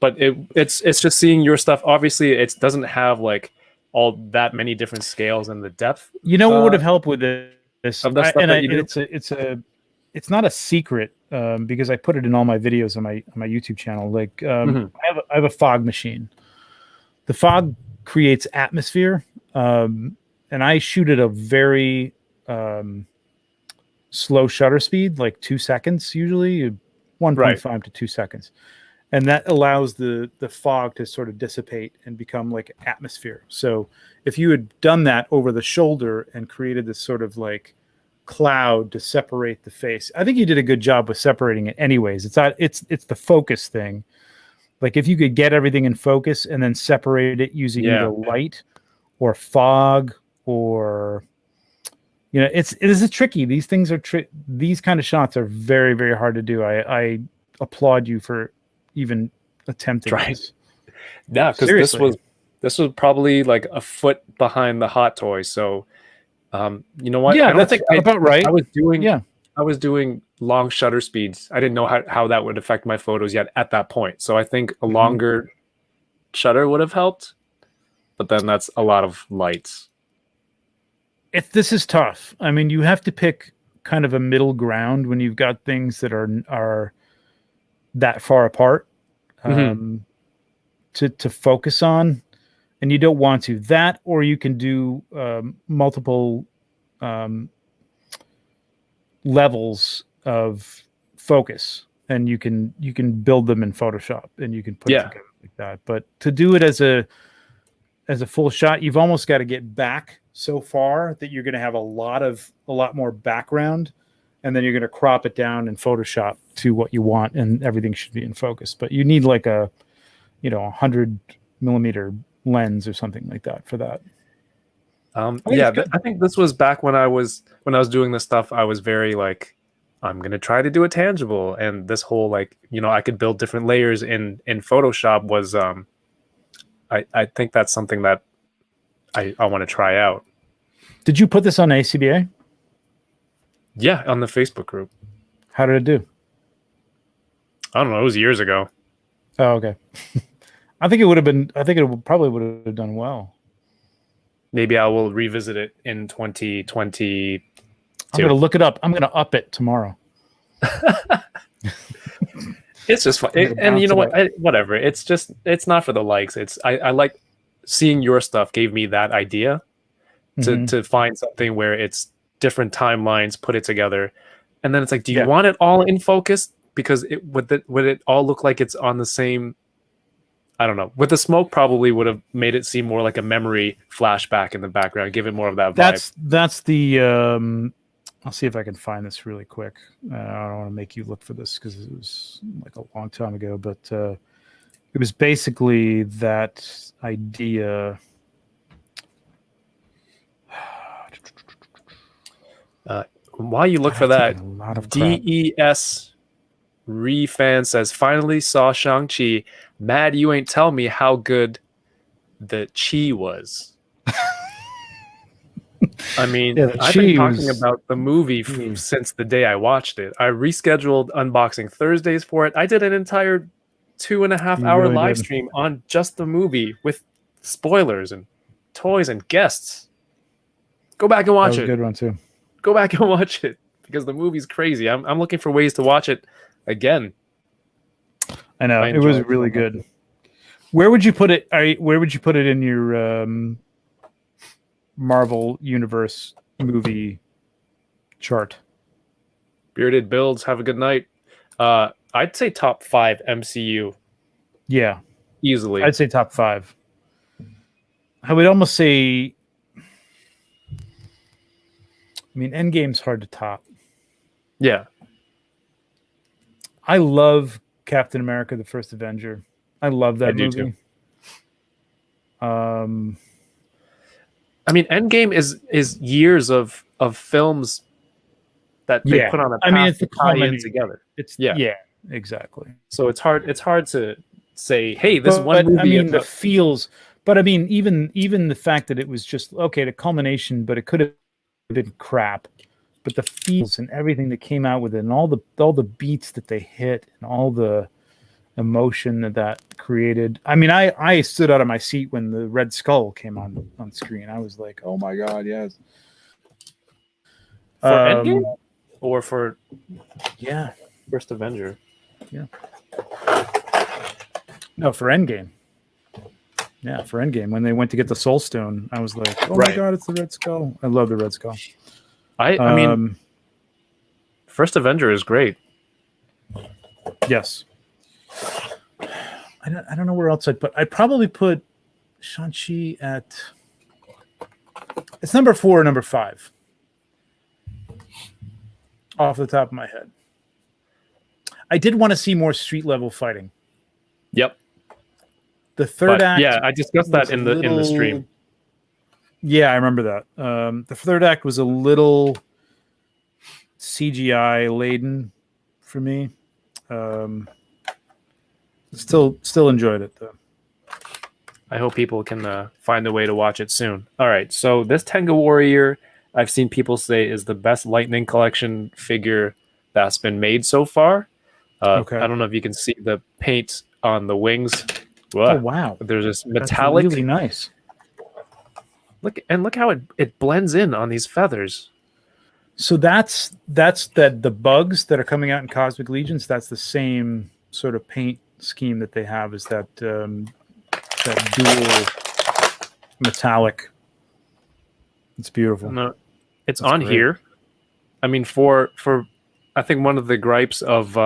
But it's just seeing your stuff. Obviously, it doesn't have like all that many different scales and the depth. You know what would have helped with this? Of the stuff that you do? It's not a secret because I put it in all my videos on my YouTube channel. Like I have a fog machine. The fog creates atmosphere, and I shoot at a very slow shutter speed, like 2 seconds usually, 1.5 to 2 seconds. And that allows the fog to sort of dissipate and become like atmosphere. So if you had done that over the shoulder and created this sort of like cloud to separate the face, I think you did a good job with separating it anyways. It's the focus thing. Like if you could get everything in focus and then separate it using either light or fog or, you know, it is tricky. These things are these kind of shots are very, very hard to do. I applaud you for even attempting this. Yeah, because this was probably like a foot behind the hot toy. So you know what? Yeah, I don't think about right. I was doing long shutter speeds. I didn't know how that would affect my photos yet at that point. So I think a longer shutter would have helped. But then that's a lot of lights. This is tough. I mean, you have to pick kind of a middle ground when you've got things that are that far apart to focus on, and you don't want to that, or you can do multiple levels of focus, and you can build them in Photoshop and you can put it together like that. But to do it as a full shot, you've almost got to get back so far that you're going to have a lot more background, and then you're going to crop it down in Photoshop to what you want, and everything should be in focus. But you need like a 100mm lens or something like that for that. I think this was back when I was doing this stuff. I was very like, I'm going to try to do it tangible. And this whole like, I could build different layers in Photoshop was, I think that's something that I want to try out. Did you put this on ACBA? Yeah, on the Facebook group. How did it do? I don't know. It was years ago. Oh, okay. I think it probably would have done well. Maybe I will revisit it in 2020. I'm going to look it up. I'm going to up it tomorrow. It's just fun. And you know what? Whatever. It's not for the likes. I like seeing your stuff gave me that idea to find something where it's different timelines, put it together. And then it's like, do you want it all in focus? Because would it all look like it's on the same? I don't know. With the smoke, probably would have made it seem more like a memory flashback in the background, give it more of that vibe. That's the. I'll see if I can find this really quick. I don't want to make you look for this because it was like a long time ago, but it was basically that idea. While you look for that, DES Refan says, finally saw Shang-Chi. Mad you ain't tell me how good the Chi was. I mean, I've been talking about the movie since the day I watched it. I rescheduled unboxing Thursdays for it. I did an entire 2.5-hour live stream on just the movie with spoilers and toys and guests. Go back and watch it. Good one too. Go back and watch it because the movie's crazy. I'm looking for ways to watch it again. I know it was really good. Where would you put it? Where would you put it in your Marvel Universe movie chart? Bearded builds. Have a good night. I'd say top 5 MCU. Yeah, easily. I'd say top 5. I would almost say. I mean, Endgame's hard to top. Yeah. I love Captain America: The First Avenger. I love that movie. Too. I mean, Endgame is years of films that they put on a path. I mean, it's the tie in together. Yeah, exactly. So it's hard to say, hey, this one movie. I mean, the feels. But I mean, even the fact that it was just the culmination, but it could have been crap. but the feels and everything that came out with it, and all the beats that they hit, and all the emotion that created. I mean, I stood out of my seat when the Red Skull came on screen. I was like, oh my god, yes. For Endgame or for First Avenger? Yeah. No, for Endgame. Yeah, for Endgame. When they went to get the Soul Stone, I was like, oh my god, it's the Red Skull. I love the Red Skull. I mean, First Avenger is great. Yes. I don't know where else I'd put. I'd probably put Shang-Chi at... It's number 4 or number 5. Off the top of my head. I did want to see more street level fighting. Yep. The third act. Yeah, I discussed that in the stream. Yeah, I remember that. The third act was a little CGI laden for me. Still enjoyed it though. I hope people can find a way to watch it soon. All right, so this Tenga Warrior, I've seen people say is the best Lightning Collection figure that's been made so far. Okay. I don't know if you can see the paint on the wings. Oh wow! There's this metallic. That's really nice. Look how it blends in on these feathers. So that's the bugs that are coming out in Cosmic Legions. That's the same sort of paint scheme that they have. Is that dual metallic? It's beautiful. No, it's That's on great. here. I mean, for I think one of the gripes of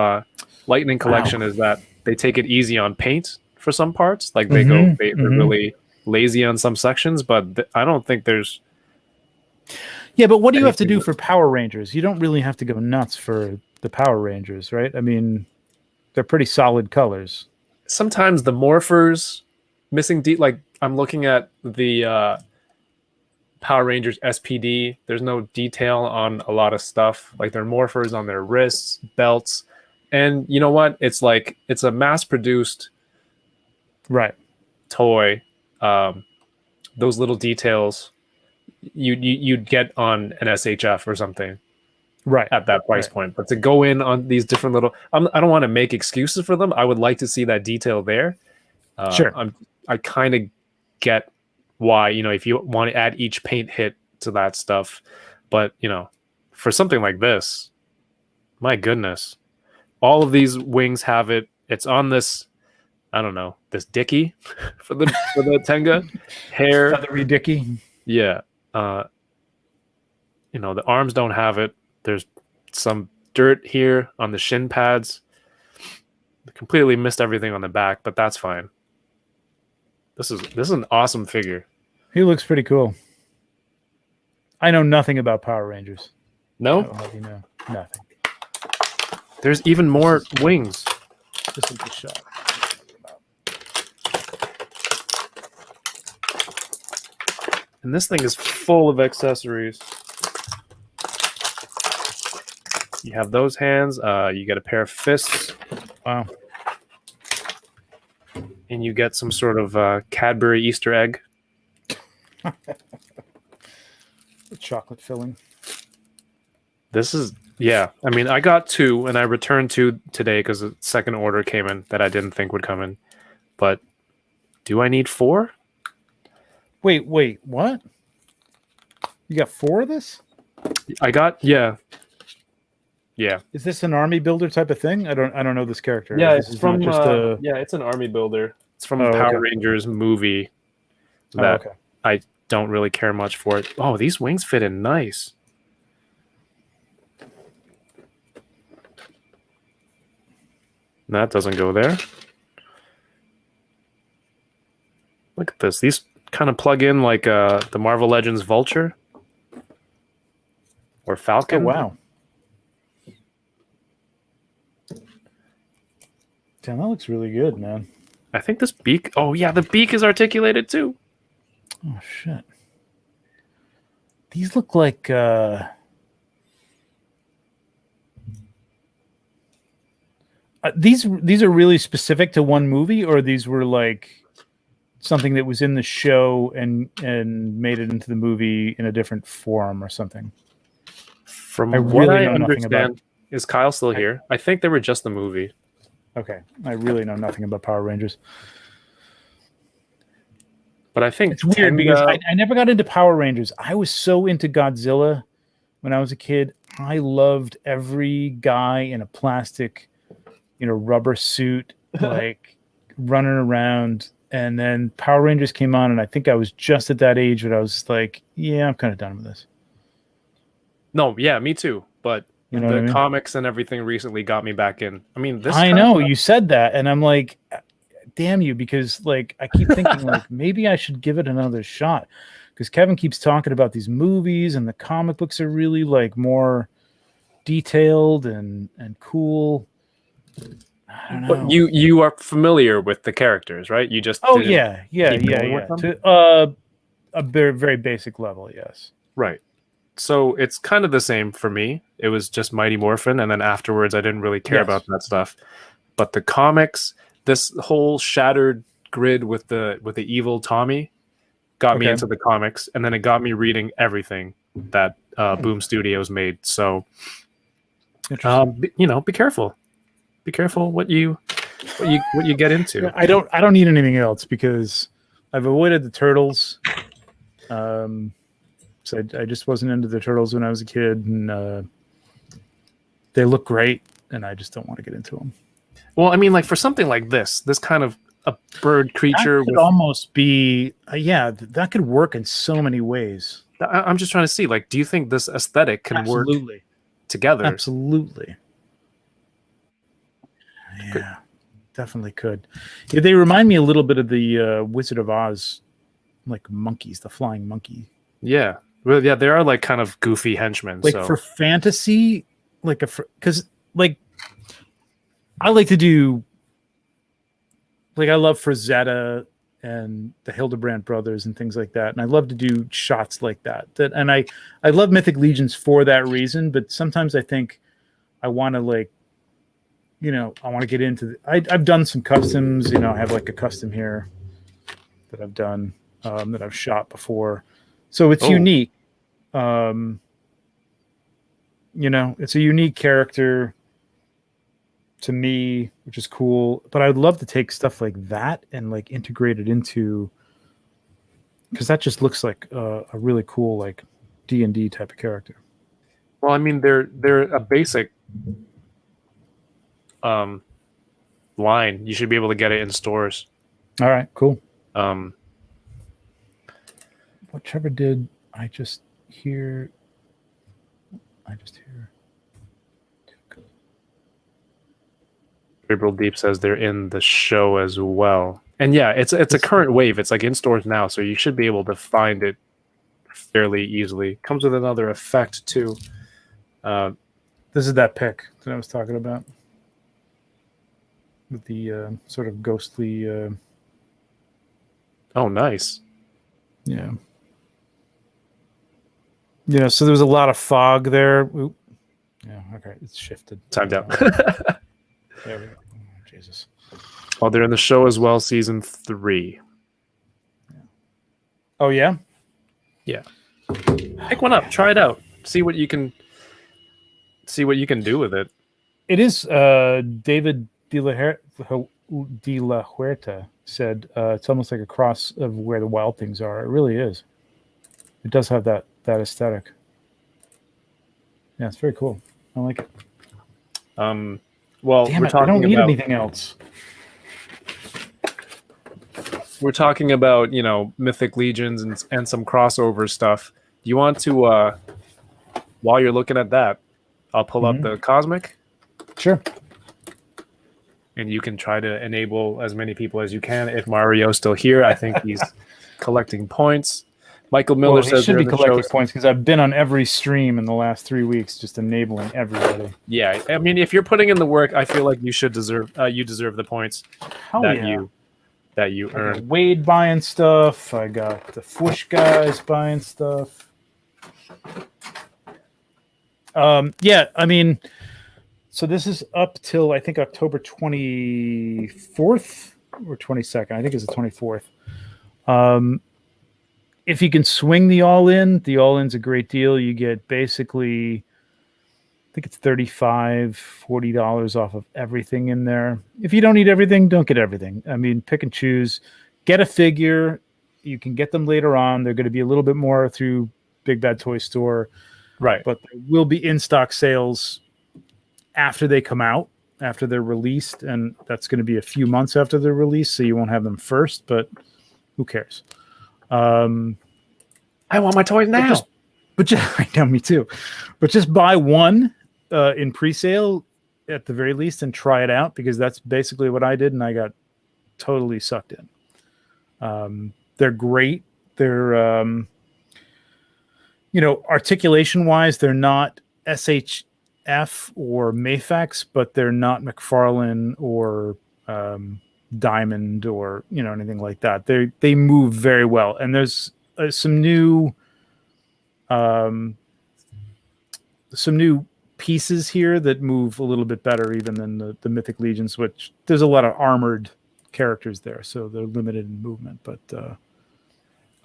Lightning Collection is that they take it easy on paint for some parts. Like they're really lazy on some sections, but I don't think there's. Yeah, but what do you have to do for Power Rangers? You don't really have to go nuts for the Power Rangers, right? I mean, they're pretty solid colors. Sometimes the morphers missing like I'm looking at the Power Rangers SPD. There's no detail on a lot of stuff. Like their morphers on their wrists, belts, and you know what? It's like it's a mass-produced toy. Those little details you'd get on an SHF or something, at that price point. But to go in on these different little, I don't want to make excuses for them. I would like to see that detail there. Sure. I kind of get why, if you want to add each paint hit to that stuff, but for something like this, my goodness, all of these wings have it. It's on this, I don't know, this dicky for the Tenga hair, feathery dicky. Yeah. The arms don't have it. There's some dirt here on the shin pads. Completely missed everything on the back, but that's fine. This is an awesome figure. He looks pretty cool. I know nothing about Power Rangers. No? How do you know? Nothing. There's even more wings. This is the shot. And this thing is full of accessories. You have those hands. You get a pair of fists. Wow. And you get some sort of Cadbury Easter egg. The chocolate filling. This is, yeah. I mean, I got 2, and I returned 2 today because a second order came in that I didn't think would come in. But do I need 4? Wait, what? You got 4 of this? I got, yeah. Is this an army builder type of thing? I don't know this character. Yeah, This it's is from not just it's an army builder. It's from the Power Rangers movie. That I don't really care much for it. Oh, these wings fit in nice. That doesn't go there. Look at this. These kind of plug in like the Marvel Legends Vulture or Falcon. Oh, wow. Damn, that looks really good, man. I think this beak. Oh yeah, the beak is articulated too. Oh shit. These look like these are really specific to one movie, or these were like something that was in the show and made it into the movie in a different form or something. From I what really I know nothing about- understand, is Kyle still here? I think they were just the movie. Okay, I really know nothing about Power Rangers. But I think It's weird because Tenga- I never got into Power Rangers. I was so into Godzilla when I was a kid. I loved every guy in a plastic, rubber suit, like running around. And then Power Rangers came on, and I think I was just at that age where I was like, yeah, I'm kind of done with this. No, yeah, me too. But You know the what I mean? comics and everything recently got me back in. I mean, this I kind know of- you said that, and I'm like, damn you, because like I keep thinking like maybe I should give it another shot, because Kevin keeps talking about these movies and the comic books are really like more detailed and cool. I don't know. But you are familiar with the characters, right? You just Oh didn't yeah. keep going with them? To a very very basic level, yes. Right. So it's kind of the same for me. It was just Mighty Morphin, and then afterwards I didn't really care Yes. about that stuff. But the comics, this whole shattered grid with the evil Tommy got me Okay. into the comics, and then it got me reading everything that Boom Studios made. So Interesting. be careful. Be careful what you get into. I don't need anything else because I've avoided the turtles. So I just wasn't into the turtles when I was a kid, and they look great, and I just don't want to get into them. Well, I mean, like for something like this kind of a bird creature That could with almost be that could work in so many ways. I'm just trying to see, like, do you think this aesthetic can work together? Absolutely. Yeah, definitely could. Yeah, they remind me a little bit of the Wizard of Oz, like monkeys, the flying monkey. Yeah. Well, yeah, they are like kind of goofy henchmen. Like so for fantasy, like because like I like to do, like I love Frazetta and the Hildebrandt brothers and things like that, and I love to do shots like that. And I love Mythic Legions for that reason. But sometimes I think I want to like, I want to get into. I've done some customs. I have like a custom here that I've done that I've shot before, so it's unique. It's a unique character to me, which is cool. But I'd love to take stuff like that and like integrate it into, because that just looks like a really cool like D&D type of character. well, I mean, they're a basic line. You should be able to get it in stores. All right, cool. Um, What Trevor did, I just hear. Cerebral Deep says they're in the show as well. And yeah, it's a current wave. It's like in stores now, so you should be able to find it fairly easily. Comes with another effect too. This is that pick that I was talking about with the sort of ghostly. Oh, nice. Yeah. So there was a lot of fog there. Oop. Yeah, okay, it's shifted. Timed out. There we go. Oh, Jesus. Oh, they're in the show as well, season 3. Oh yeah. Yeah. Pick one up, try it out, see what you can do with it. It is David De La Huerta said it's almost like a cross of Where the Wild Things Are. It really is. It does have that aesthetic. Yeah, it's very cool. I like it. Well, Damn we're it, I talking don't need about anything else. we're talking about Mythic Legions and some crossover stuff. Do you want to while you're looking at that, I'll pull up the Cosmic, Sure. and you can try to enable as many people as you can. If Mario's still here, I think he's collecting points. Michael Miller Well, he says should they're be in the collecting show. points because I've been on every stream in the last 3 weeks, just enabling everybody. Yeah, I mean, if you're putting in the work, I feel like you deserve the points Hell that yeah. you I got earn. Wade buying stuff. I got the Fush guys buying stuff. Yeah, I mean, so this is up till I think October 24th or 22nd. I think it's the 24th. If you can swing the all-in's a great deal. You get basically think it's $35-$40 off of everything in there. If you don't need everything, don't get everything. I mean, pick and choose. Get a figure. You can get them later on. They're going to be a little bit more through Big Bad Toy Store. Right. But there will be in-stock sales after they come out, after they're released, and that's going to be a few months after they're released, so you won't have them first, but who cares? I want my toys now. I know, me too. But just buy one in pre-sale at the very least and try it out, because that's basically what I did, and I got totally sucked in. They're great. They're articulation-wise, they're not SHF or Mafex, but they're not McFarlane or Diamond or anything like that. They move very well, and there's some new pieces here that move a little bit better even than the Mythic Legions, which there's a lot of armored characters there, so they're limited in movement. But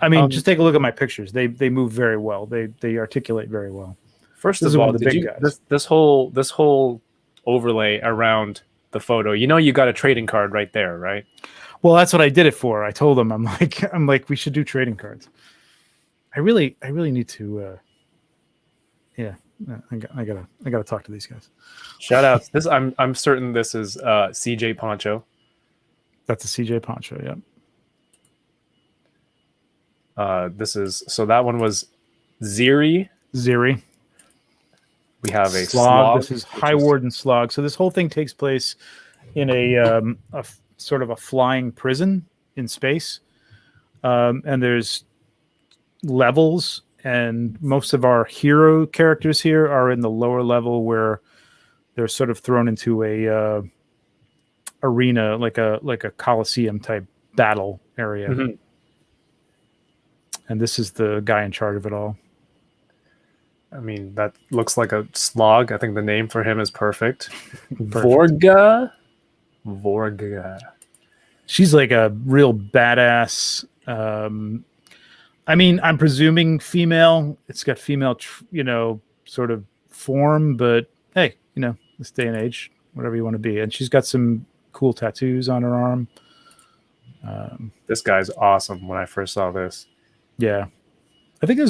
I mean, just take a look at my pictures. They move very well. They articulate very well. First of all, this whole overlay around the photo, you got a trading card right there, right? Well, that's what I did it for. I told them, I'm like, we should do trading cards. I really need to. I gotta talk to these guys. Shout outs. I'm certain this is CJ Poncho. That's a CJ Poncho. Yep. That one was Ziri. We have a Slog. This is High Warden Slog. So this whole thing takes place in a sort of a flying prison in space, and there's levels, and most of our hero characters here are in the lower level where they're sort of thrown into a arena, like a Coliseum type battle area. Mm-hmm. And this is the guy in charge of it all. I mean, that looks like a slog. I think the name for him is perfect. Vorga. She's like a real badass. I mean, I'm presuming female. It's got female, sort of form. But hey, this day and age, whatever you want to be. And she's got some cool tattoos on her arm. This guy's awesome. When I first saw this. Yeah. I think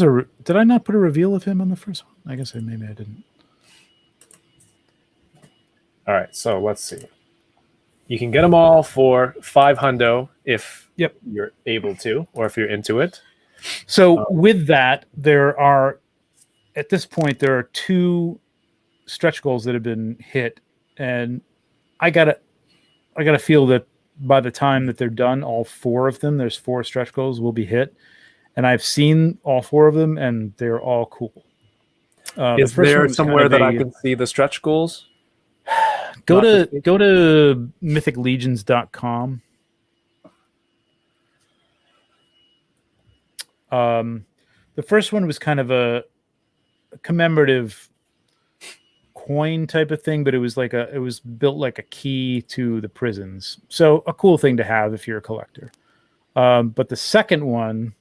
did I not put a reveal of him on the first one? I guess maybe I didn't. All right, so let's see. You can get them all for $500 if you're able to, or if you're into it. So with that, at this point, there are 2 stretch goals that have been hit, and I gotta feel that by the time that they're done, all 4 of them, there's 4 stretch goals, will be hit. And I've seen all 4 of them, and they're all cool. Is there somewhere that I can see the stretch goals? Go to mythiclegions.com. The first one was kind of a commemorative coin type of thing, but it was built like a key to the prisons. So a cool thing to have if you're a collector. But the second one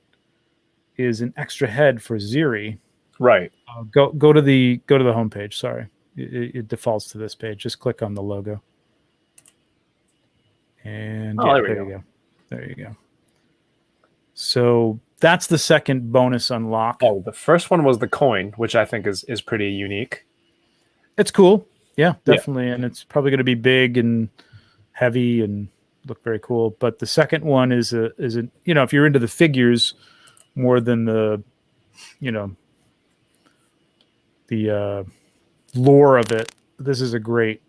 is an extra head for Ziri. Right. Go to the homepage. Sorry, it defaults to this page. Just click on the logo. And there you go. There you go. So that's the second bonus unlock. Oh, the first one was the coin, which I think is pretty unique. It's cool. Yeah, definitely. Yeah. And it's probably going to be big and heavy and look very cool. But the second one is if you're into the figures more than the lore of it, this is a great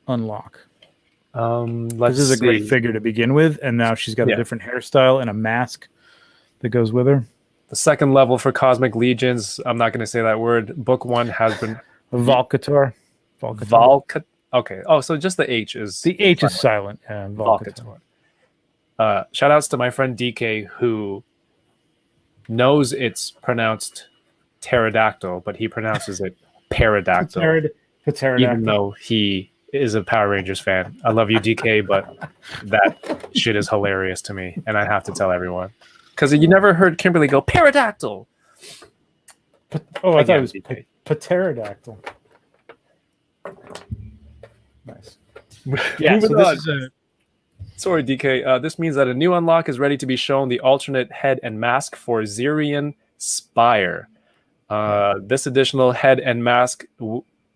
unlock. This is a great figure to begin with, and now she's got a different hairstyle and a mask that goes with her. The second level for Cosmic Legions, I'm not going to say that word. Book 1 has been Valkator. Okay. Oh, so just the H is silent. Yeah, Valkator. Shout outs to my friend DK, who knows it's pronounced pterodactyl, but he pronounces it pterodactyl. Even though he is a Power Rangers fan. I love you, DK, but that shit is hilarious to me, and I have to tell everyone. Because you never heard Kimberly go, pterodactyl! I thought it was pterodactyl. Nice. Yeah, so Moving this on. is a Sorry, DK. This means that a new unlock is ready to be shown. The alternate head and mask for Zirian Spire. This additional head and mask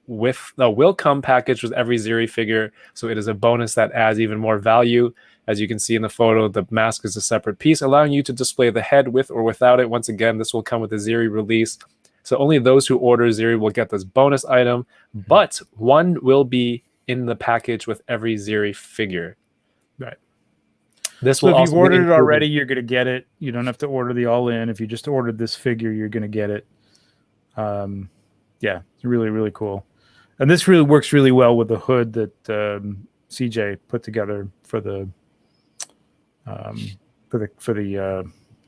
will come packaged with every Ziri figure, so it is a bonus that adds even more value. As you can see in the photo, the mask is a separate piece, allowing you to display the head with or without it. Once again, this will come with the Ziri release, so only those who order Ziri will get this bonus item, but one will be in the package with every Ziri figure. right. This So will if also you've be ordered it included- already, you're going to get it. You don't have to order the all-in. If you just ordered this figure, you're going to get it. Yeah, it's really, really cool. And this really works really well with the hood that CJ put together for the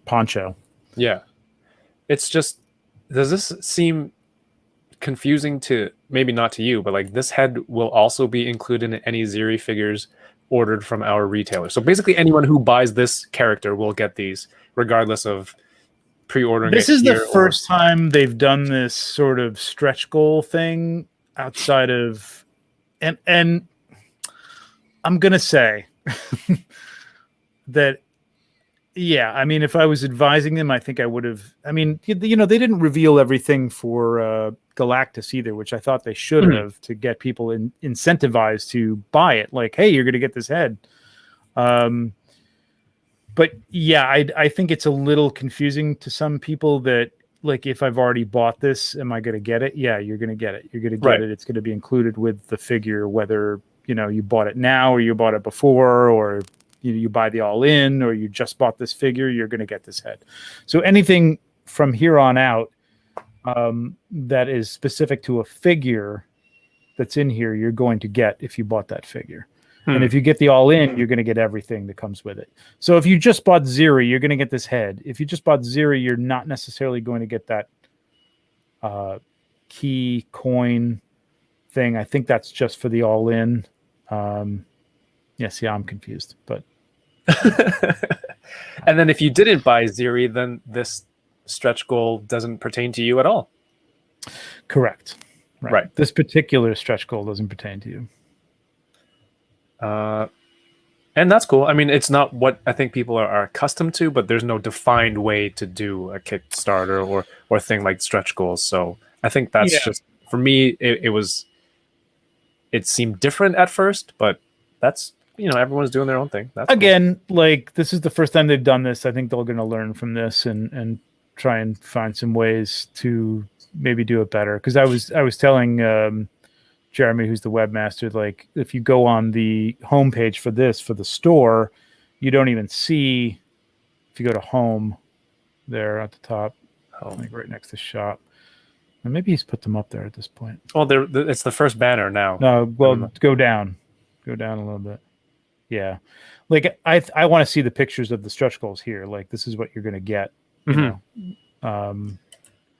poncho. Yeah. It's just, does this seem confusing to, maybe not to you, but like this head will also be included in any Ziri figures ordered from our retailer. So basically anyone who buys this character will get these regardless of pre-ordering. This it is the here or- first time they've done this sort of stretch goal thing outside of, and I'm going to say that, yeah, I mean, if I was advising them, I think I would have, I mean, you know, they didn't reveal everything for Galactus either, which I thought they should have to get people incentivized to buy it. Like, hey, you're going to get this head. But yeah, I think it's a little confusing to some people that, like, if I've already bought this, am I going to get it? Yeah, you're going to get it. You're going to get it. It's going to be included with the figure, whether, you know, you bought it now or you bought it before, or you buy the all-in, or you just bought this figure, you're going to get this head. So anything from here on out that is specific to a figure that's in here, you're going to get if you bought that figure. And if you get the all-in, you're going to get everything that comes with it. So if you just bought Ziri, you're going to get this head. If you just bought Ziri, you're not necessarily going to get that key coin thing. I think that's just for the all-in. Yes, yeah, I'm confused, but and then if you didn't buy Ziri, then this stretch goal doesn't pertain to you at all. correct. Right. This particular stretch goal doesn't pertain to you. And that's cool. I mean, it's not what I think people are accustomed to, but there's no defined way to do a Kickstarter or thing like stretch goals. So I think that's just, for me, it seemed different at first, but that's, you know, everyone's doing their own thing. That's Again, like, this is the first time they've done this. I think they're going to learn from this and try and find some ways to maybe do it better. Because I was telling Jeremy, who's the webmaster, like, if you go on the homepage for the store, you don't even see, if you go to home there at the top, like right next to shop. And maybe he's put them up there at this point. Oh, it's the first banner now. No, well, go down a little bit. Yeah. Like, I want to see the pictures of the stretch goals here. Like, this is what you're going to get. You know? I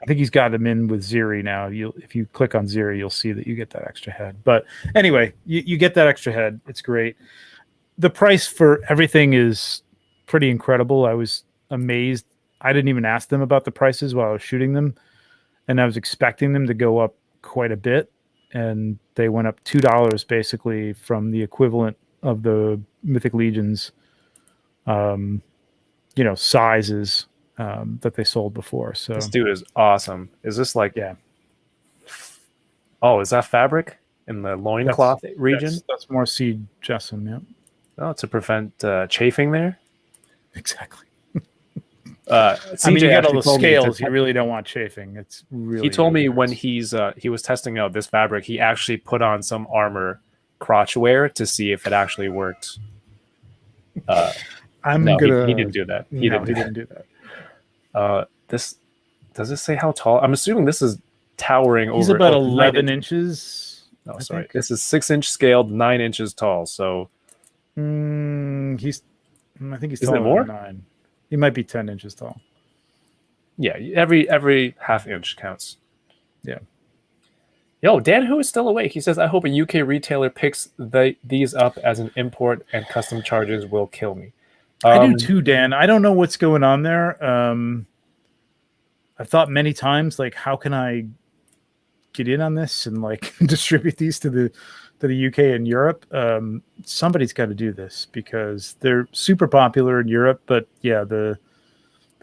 think he's got them in with Ziri now. If you click on Ziri, you'll see that you get that extra head. But anyway, you get that extra head. It's great. The price for everything is pretty incredible. I was amazed. I didn't even ask them about the prices while I was shooting them, and I was expecting them to go up quite a bit, and they went up $2 basically from the equivalent of the Mythic Legions, sizes that they sold before. So This dude is awesome. Is this like, yeah, oh, is that fabric in the loincloth region? That's more seed Jessen, yeah. Oh, to prevent chafing there? Exactly. CJ I mean, you got all actually the told me scales. to- You really don't want chafing. It's really. He told me really when hurts. he was testing out this fabric, he actually put on some armor crotch wear to see if it actually worked. I'm No, gonna. he didn't do that. He didn't do that. This does this say how tall? I'm assuming this is towering over. He's about 9 11 inches. No, I sorry. think. This is 6-inch scaled, 9 inches tall. So I think he's Isn't it taller more? than 9. He might be 10 inches tall. yeah, every half inch counts. Yeah. Yo, Dan, who is still awake? He says, "I hope a UK retailer picks these up as an import, and custom charges will kill me." I do too, Dan. I don't know what's going on there. I've thought many times, like, how can I get in on this and like distribute these to the UK and Europe. Somebody's got to do this because they're super popular in Europe. But yeah, the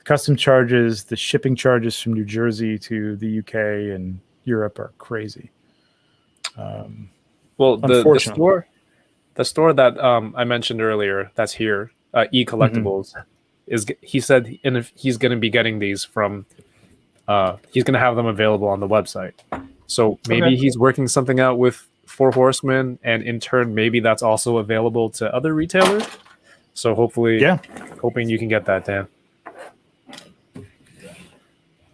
custom charges, the shipping charges from New Jersey to the UK and Europe are crazy. Well, the store that I mentioned earlier, that's here, E Collectibles, he said, and if he's going to be getting these from, he's going to have them available on the website. So maybe he's working something out with For Horsemen, and in turn, maybe that's also available to other retailers. So hopefully, hoping you can get that, Dan.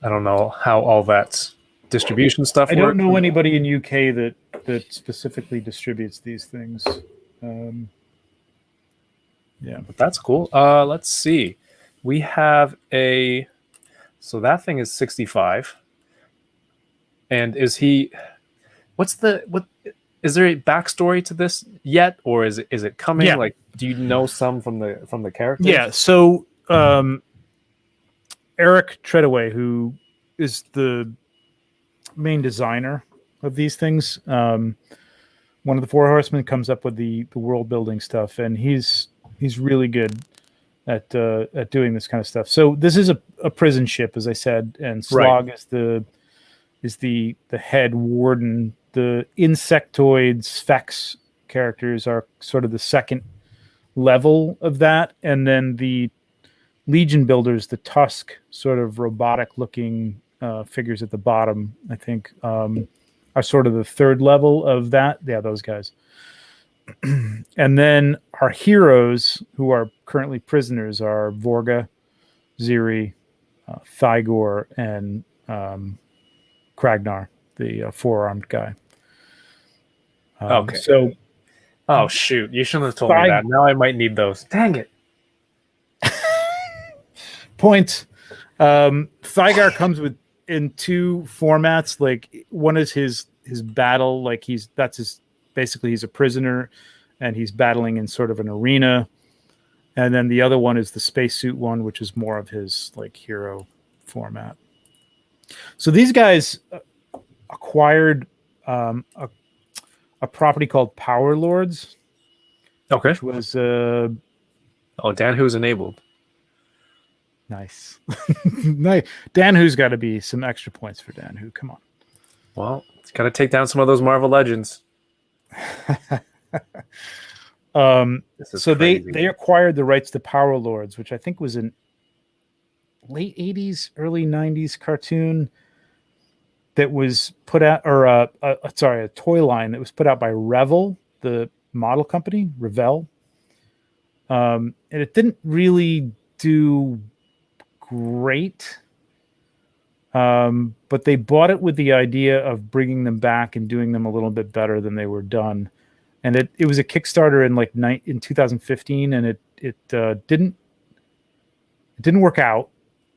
I don't know how all that distribution stuff works. I don't know anybody in UK that specifically distributes these things. Yeah, but that's cool. Let's see. We have so that thing is 65. And is he? What is there a backstory to this yet, or is it coming? Yeah. Like, do you know some from the characters? Yeah. So Eric Treadaway, who is the main designer of these things, one of the Four Horsemen, comes up with the world building stuff, and he's really good at doing this kind of stuff. So this is a prison ship, as I said, and Slog is the head warden. The insectoid Sphex characters are sort of the second level of that, and then the Legion builders, the Tusk sort of robotic looking figures at the bottom, I think, are sort of the third level of that. Yeah, those guys. And then our heroes, who are currently prisoners, are Vorga, Ziri, Thygor, and Kragnar, the four-armed guy. Okay. So, oh shoot! You shouldn't have told me that. Now I might need those. Dang it! Point. Thygor comes in two formats. Like, one is his battle. Like, basically he's a prisoner, and he's battling in sort of an arena. And then the other one is the spacesuit one, which is more of his like hero format. So these guys acquired a property called Power Lords. Okay. Which was Dan Who's enabled. Nice. Nice. Dan Who's got to be some extra points for Dan Who. Come on. Well, it's got to take down some of those Marvel Legends. So they acquired the rights to Power Lords, which I think was in late 80s, early 90s cartoon that was put out, or a toy line that was put out by Revell, the model company, Revell. And it didn't really do great. But they bought it with the idea of bringing them back and doing them a little bit better than they were done. And it was a Kickstarter in 2015, and it didn't work out.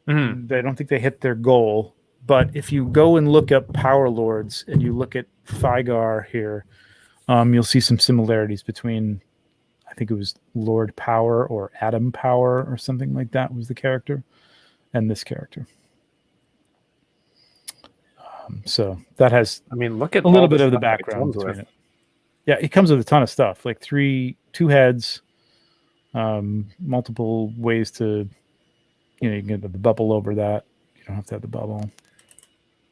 Mm-hmm. I don't think they hit their goal. But if you go and look up Power Lords and you look at Thygor here, you'll see some similarities between, I think it was Lord Power or Adam Power or something like that was the character, and this character. So that has, look at a little bit of the background between it. Yeah, it comes with a ton of stuff, like two heads, multiple ways to, you can get the bubble over that. You don't have to have the bubble.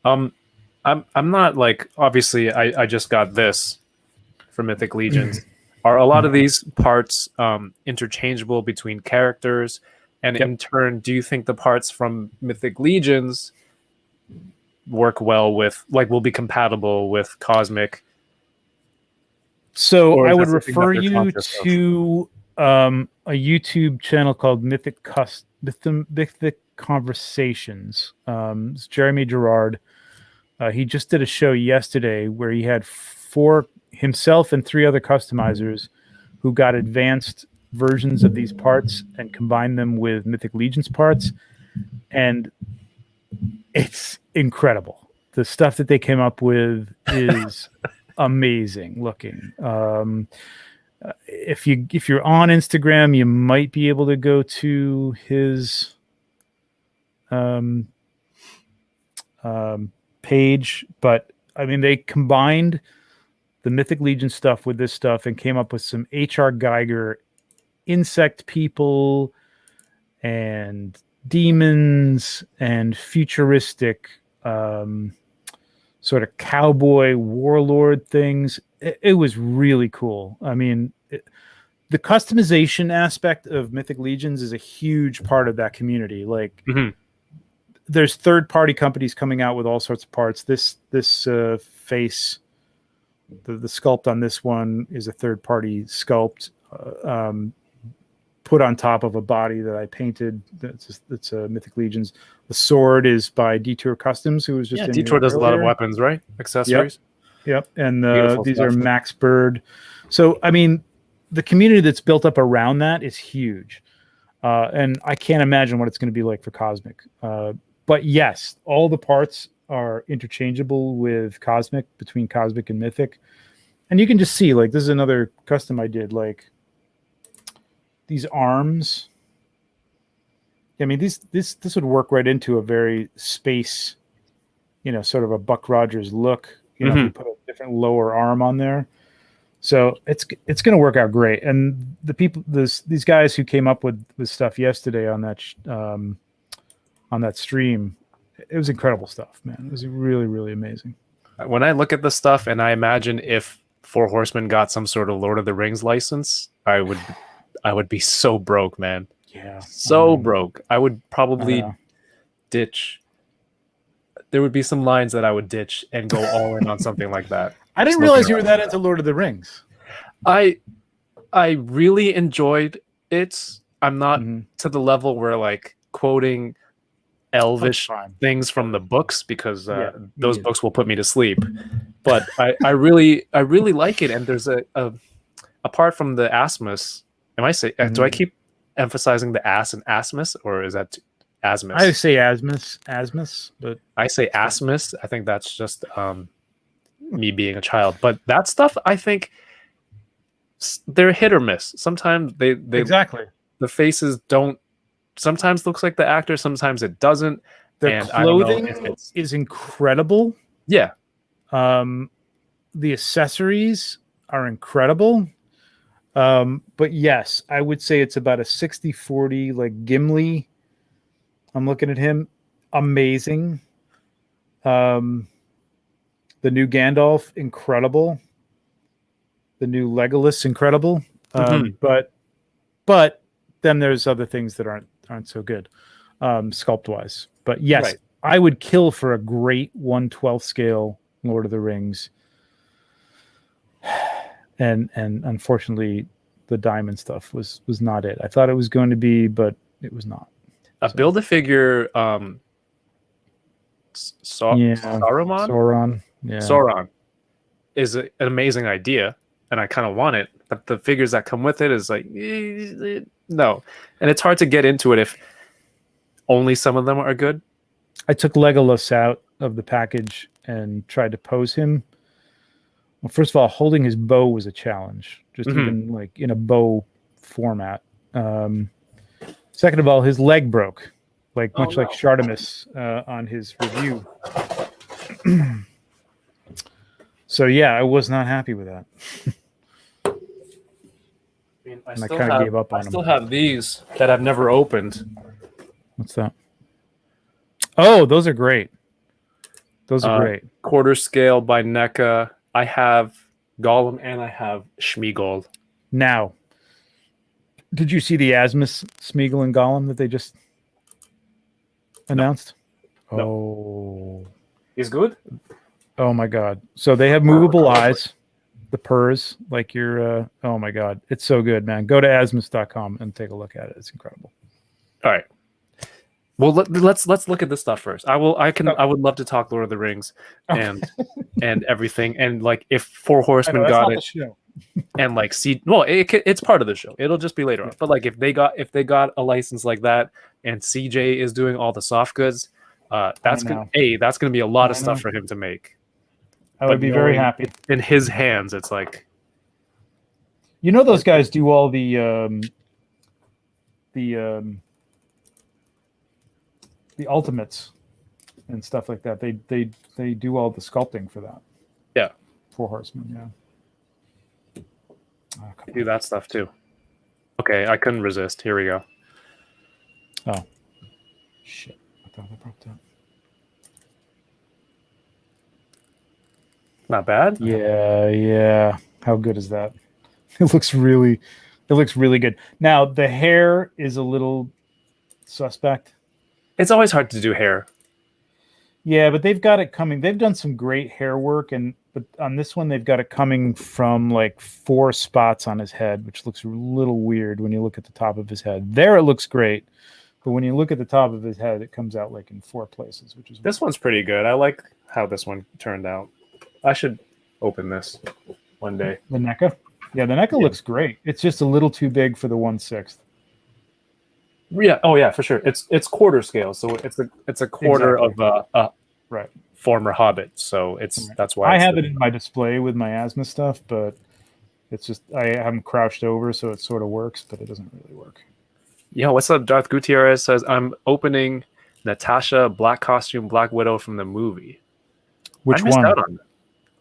I'm not like, obviously I just got this for Mythic Legions. Are a lot of these parts interchangeable between characters? And in turn, do you think the parts from Mythic Legions work well with, like, will be compatible with Cosmic? So I would refer you to a YouTube channel called Mythic Conversations. It's Jeremy Gerard. He just did a show yesterday where he had himself and 3 other customizers who got advanced versions of these parts and combined them with Mythic Legions parts. And it's incredible. The stuff that they came up with is amazing looking. If you're on Instagram, you might be able to go to his page, but I mean, they combined the Mythic Legion stuff with this stuff and came up with some H.R. Geiger insect people and demons and futuristic sort of cowboy warlord things. It was really cool. I mean, the customization aspect of Mythic Legions is a huge part of that community. Like, there's third-party companies coming out with all sorts of parts. This face, the sculpt on this one is a third-party sculpt put on top of a body that I painted. That's Mythic Legions. The sword is by Detour Customs, who was just in Detour does a lot of earlier. weapons, right? Accessories. Yep. And these stuff. are Max Bird. So, I mean, the community that's built up around that is huge. And I can't imagine what it's going to be like for Cosmic. But yes, all the parts are interchangeable with Cosmic, between Cosmic and Mythic. And you can just see, like, this is another custom I did, like these arms. I mean, this would work right into a very space, sort of a Buck Rogers look. If you put a different lower arm on there. So it's going to work out great. And the people, these guys who came up with stuff yesterday on that stream, it was incredible stuff, man. It was really, really amazing. When I look at the stuff and I imagine if Four Horsemen got some sort of Lord of the Rings license, I would be so broke, man. Yeah. So broke. I would probably ditch. There would be some lines that I would ditch and go all in on something like that. I didn't realize you were that into Lord of the Rings. I really enjoyed it. I'm not to the level where like quoting elvish things from the books, because those books will put me to sleep. But I really like it. And there's a apart from the Asmus, do I keep emphasizing the ass and Asmus, or is that Asmus? I say Asmus, but I say Asmus. I think that's just me being a child. But that stuff, I think they're hit or miss. Sometimes they exactly, the faces don't. Sometimes looks like the actor, sometimes it doesn't. Their clothing is incredible. Yeah. The accessories are incredible. But yes, I would say it's about a 60-40, like Gimli. I'm looking at him. Amazing. The new Gandalf, incredible. The new Legolas, incredible. But then there's other things that aren't so good, sculpt wise. But yes, right. I would kill for a great 1/12 scale Lord of the Rings. And unfortunately, the diamond stuff was not it. I thought it was going to be, but it was not. Build a figure. Sauron. Sauron is an amazing idea, and I kind of want it. But the figures that come with it is like no, and it's hard to get into it if only some of them are good. I took Legolas out of the package and tried to pose him. Well, first of all, holding his bow was a challenge, just even like in a bow format. Second of all, his leg broke, like Shartimus on his review. So yeah, I was not happy with that. I kind of gave up on them. I still have these that I've never opened. What's that? Oh, those are great. Those are great. Quarter scale by NECA. I have Gollum and I have Schmeagol. Now, did you see the Asmus, Smeagol, and Gollum that they just announced? No. Oh. He's good? Oh, my God. So they have movable eyes. The purrs, like you're oh my God, it's so good, man. Go to asmus.com and take a look at it. It's incredible. All right, well, let's look at this stuff first. I would love to talk Lord of the Rings and everything, and like if Four Horsemen got it and like it's part of the show, it'll just be later on. But like if they got a license like that and CJ is doing all the soft goods, that's gonna be a lot of stuff for him to make. I would be very happy. In his hands, it's like, those guys do all the ultimates. and stuff like that. They do all the sculpting for that. Yeah. For Horsemen, yeah. Oh, They do that stuff too. Okay, I couldn't resist. Here we go. Oh, shit! I thought I broke that. Not bad. Yeah. How good is that? It looks really good. Now the hair is a little suspect. It's always hard to do hair. Yeah, but they've got it coming. They've done some great hair work, but on this one, they've got it coming from like 4 spots on his head, which looks a little weird when you look at the top of his head. There, it looks great, but when you look at the top of his head, it comes out like in 4 places, which is This one's pretty good. I like how this one turned out. I should open this one day. the NECA. Yeah, the NECA looks great. It's just a little too big for the 1/6. Yeah. Oh, yeah, for sure. It's quarter scale, so it's a quarter Exactly. of a Right. former Hobbit. So that's why I it's have it in my display with my asthma stuff, but it's just I have them crouched over, so it sort of works, but it doesn't really work. Yo, what's up? Darth Gutierrez says I'm opening Natasha Black Costume Black Widow from the movie. Which I missed one? out on that.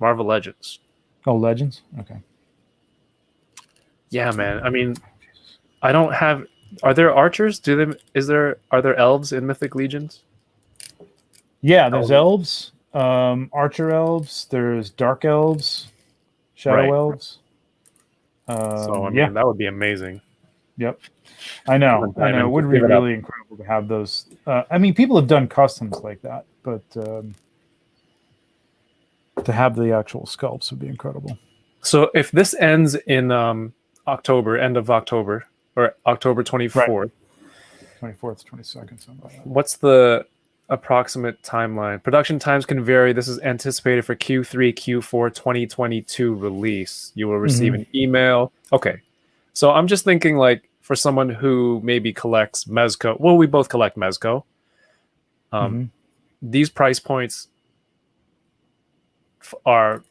Marvel Legends. Oh, Legends. Okay. Yeah, man. I mean, I don't have. Are there archers? Are there elves in Mythic Legions? Yeah, there's elves, archer elves. There's dark elves, shadow Right. elves. So I mean, yeah, that would be amazing. yep. I know. It would be Give it up. really incredible to have those. I mean, people have done customs like that, but to have the actual sculpts would be incredible. So if this ends in October, end of October, or October 24th, 24th, 22nd, something like that. what's the approximate timeline? Production times can vary. This is anticipated for Q3, Q4 2022 release. You will receive an email. Okay. So I'm just thinking, like, for someone who maybe collects Mezco, well, we both collect Mezco. These price points are,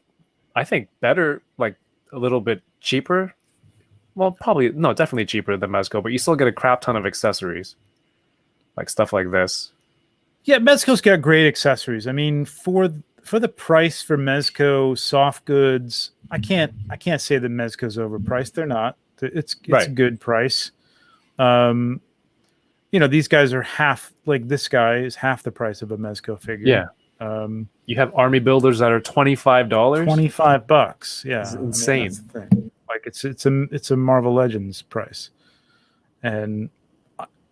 I think, better, like a little bit cheaper. Well, probably, no, definitely cheaper than Mezco, but you still get a crap ton of accessories, like stuff like this. Yeah, Mezco's got great accessories. I mean, for the price for Mezco soft goods, I can't say that Mezco's overpriced. They're not. It's a good price. These guys are half. Like this guy is half the price of a Mezco figure. Yeah. You have army builders that are $25. $25. Yeah, It's insane. That's the thing. Like it's a Marvel Legends price, and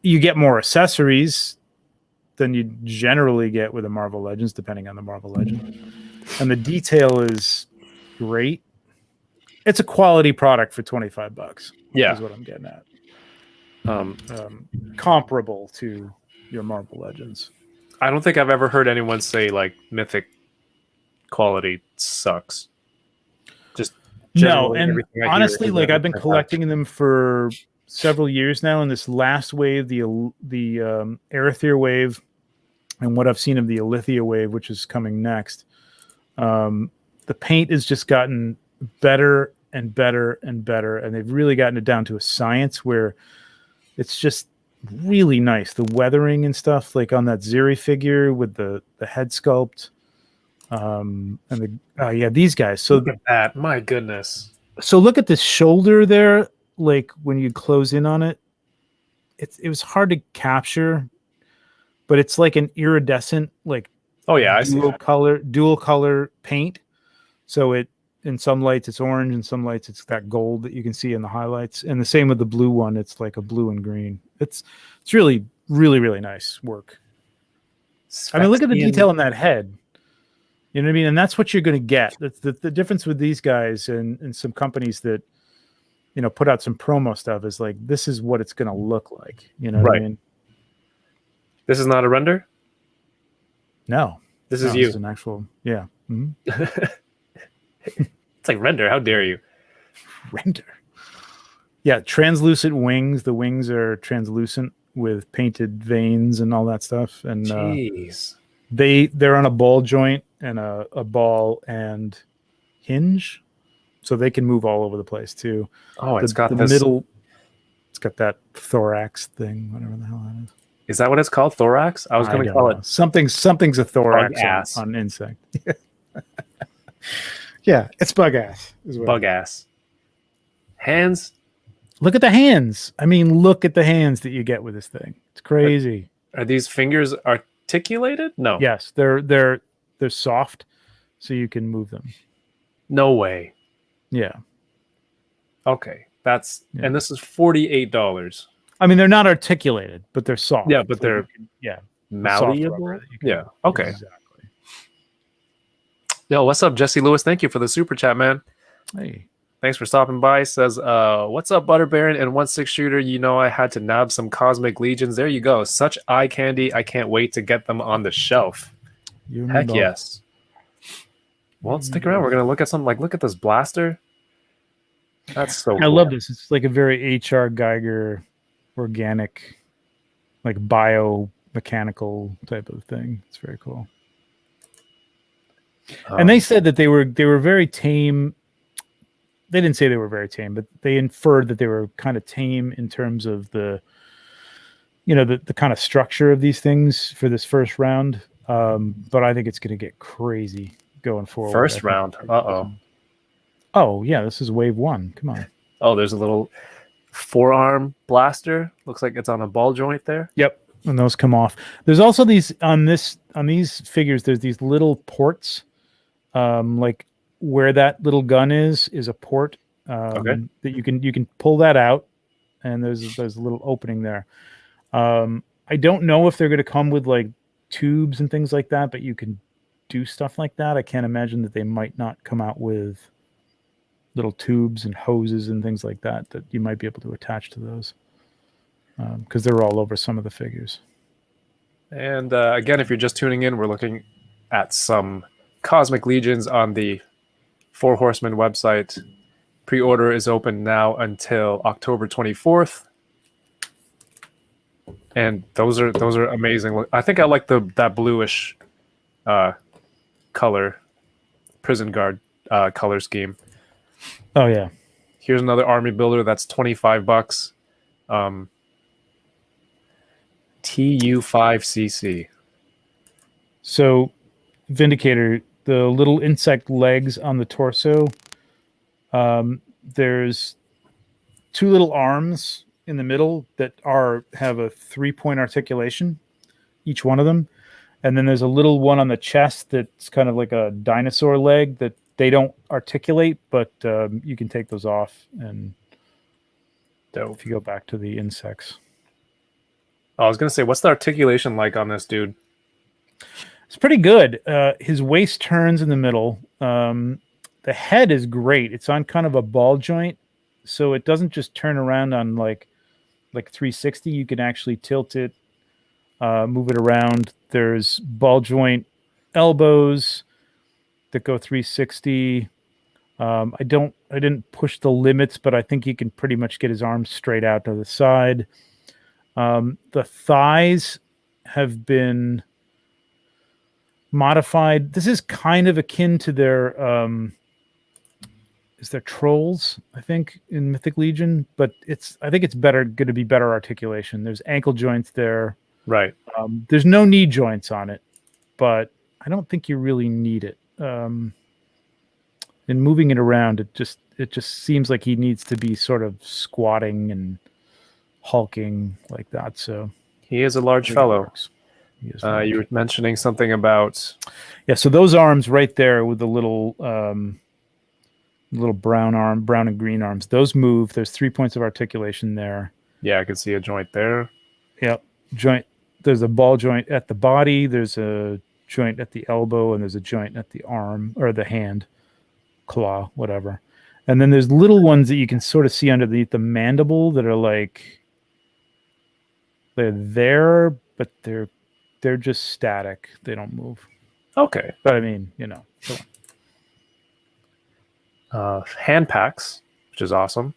you get more accessories than you generally get with a Marvel Legends, depending on the Marvel Legend. And the detail is great. It's a quality product for $25. Yeah, is what I'm getting at. Comparable to your Marvel Legends. I don't think I've ever heard anyone say like Mythic quality sucks. Just No, and everything I hear honestly, is like that I've been it's collecting them for several years now. In this last wave, the Aether wave, and what I've seen of the Alithia wave, which is coming next, the paint has just gotten better and better and better, and they've really gotten it down to a science where it's just really nice. The weathering and stuff, like on that Ziri figure with the head sculpt, and these guys. So look at that, my goodness. So look at this shoulder there. Like when you close in on it, it was hard to capture, but it's like an iridescent, like I see that. dual color paint. So it in some lights it's orange, in some lights it's that gold that you can see in the highlights, and the same with the blue one. It's like a blue and green. It's really, really, really nice work. I mean, look at the detail in that head. You know what I mean? And that's what you're going to get. That's the difference with these guys and some companies that, put out some promo stuff is like, this is what it's going to look like. You know what I mean? This is not a render? No. This is you. This is an actual, yeah. Mm-hmm. It's like render. How dare you? Render. Yeah, translucent wings. The wings are translucent with painted veins and all that stuff. And jeez. They're on a ball joint and a ball and hinge, so they can move all over the place too. Oh, it's got the this middle. It's got that thorax thing, whatever the hell that is. Is that what it's called? Thorax? I was going to don't call know. it something's a thorax ass. on insect. Yeah, it's bug ass. Is what bug ass. Hands. Look at the hands. I mean, look at the hands that you get with this thing. It's crazy. Are these fingers articulated? No. Yes, they're soft, so you can move them. No way. Yeah. Okay. That's Yeah. and this is $48. I mean, they're not articulated, but they're soft. Yeah, but So they're you can- yeah, malleable. rubber that you can- Yeah. Okay. Exactly. Yo, what's up, Jesse Lewis? Thank you for the super chat, man. Hey. Thanks for stopping by. Says, what's up, Butter Baron and 1/6 shooter? You know I had to nab some Cosmic Legions. There you go. Such eye candy. I can't wait to get them on the shelf. You Heck know. yes. Well, stick around. We're gonna look at something like look at this blaster. That's so I cool. love this. It's like a very H.R. Geiger organic, like biomechanical type of thing. It's very cool. And they said that they were very tame. They didn't say they were very tame, but they inferred that they were kind of tame in terms of the kind of structure of these things for this first round. But I think it's going to get crazy going forward. First round. Uh-oh. Oh, yeah, this is wave 1. Come on. Oh, there's a little forearm blaster. Looks like it's on a ball joint there. Yep. And those come off. There's also these on these figures, there's these little ports. Like where that little gun is a port that you can pull that out, and there's a little opening there. I don't know if they're going to come with like tubes and things like that, but you can do stuff like that. I can't imagine that they might not come out with little tubes and hoses and things like that you might be able to attach to those, because they're all over some of the figures. And again, if you're just tuning in, we're looking at some Cosmic Legions on the 4 Horsemen website. Pre-order is open now until October 24th. And those are amazing. I think I like that bluish color, prison guard color scheme. Oh yeah. Here's another army builder that's $25. TU5CC. So, Vindicator, the little insect legs on the torso. There's 2 little arms in the middle that have a 3-point articulation, each one of them, and then there's a little one on the chest that's kind of like a dinosaur leg that they don't articulate, but you can take those off. And if you go back to the insects, I was gonna say, what's the articulation like on this dude? it's pretty good. His waist turns in the middle. The head is great. It's on kind of a ball joint, so it doesn't just turn around on like 360. You can actually tilt it, move it around. There's ball joint elbows that go 360. I didn't push the limits, but I think he can pretty much get his arms straight out to the side. The thighs have been modified. This is kind of akin to their trolls, I think, in Mythic Legion, but I think it's going to be better articulation. There's ankle joints there. Right. There's no knee joints on it, but I don't think you really need it. In moving it around, it just seems like he needs to be sort of squatting and hulking like that. So he is a large fellow. You were mentioning something about so those arms right there with the little brown and green arms, those move. There's 3 points of articulation there. Yeah, I can see a joint there. Yep, joint. There's a ball joint at the body. There's a joint at the elbow, and there's a joint at the arm or the hand, claw, whatever. And then there's little ones that you can sort of see underneath the mandible that are like they're there, but they're just static. They don't move. Okay. But I mean, hand packs, which is awesome.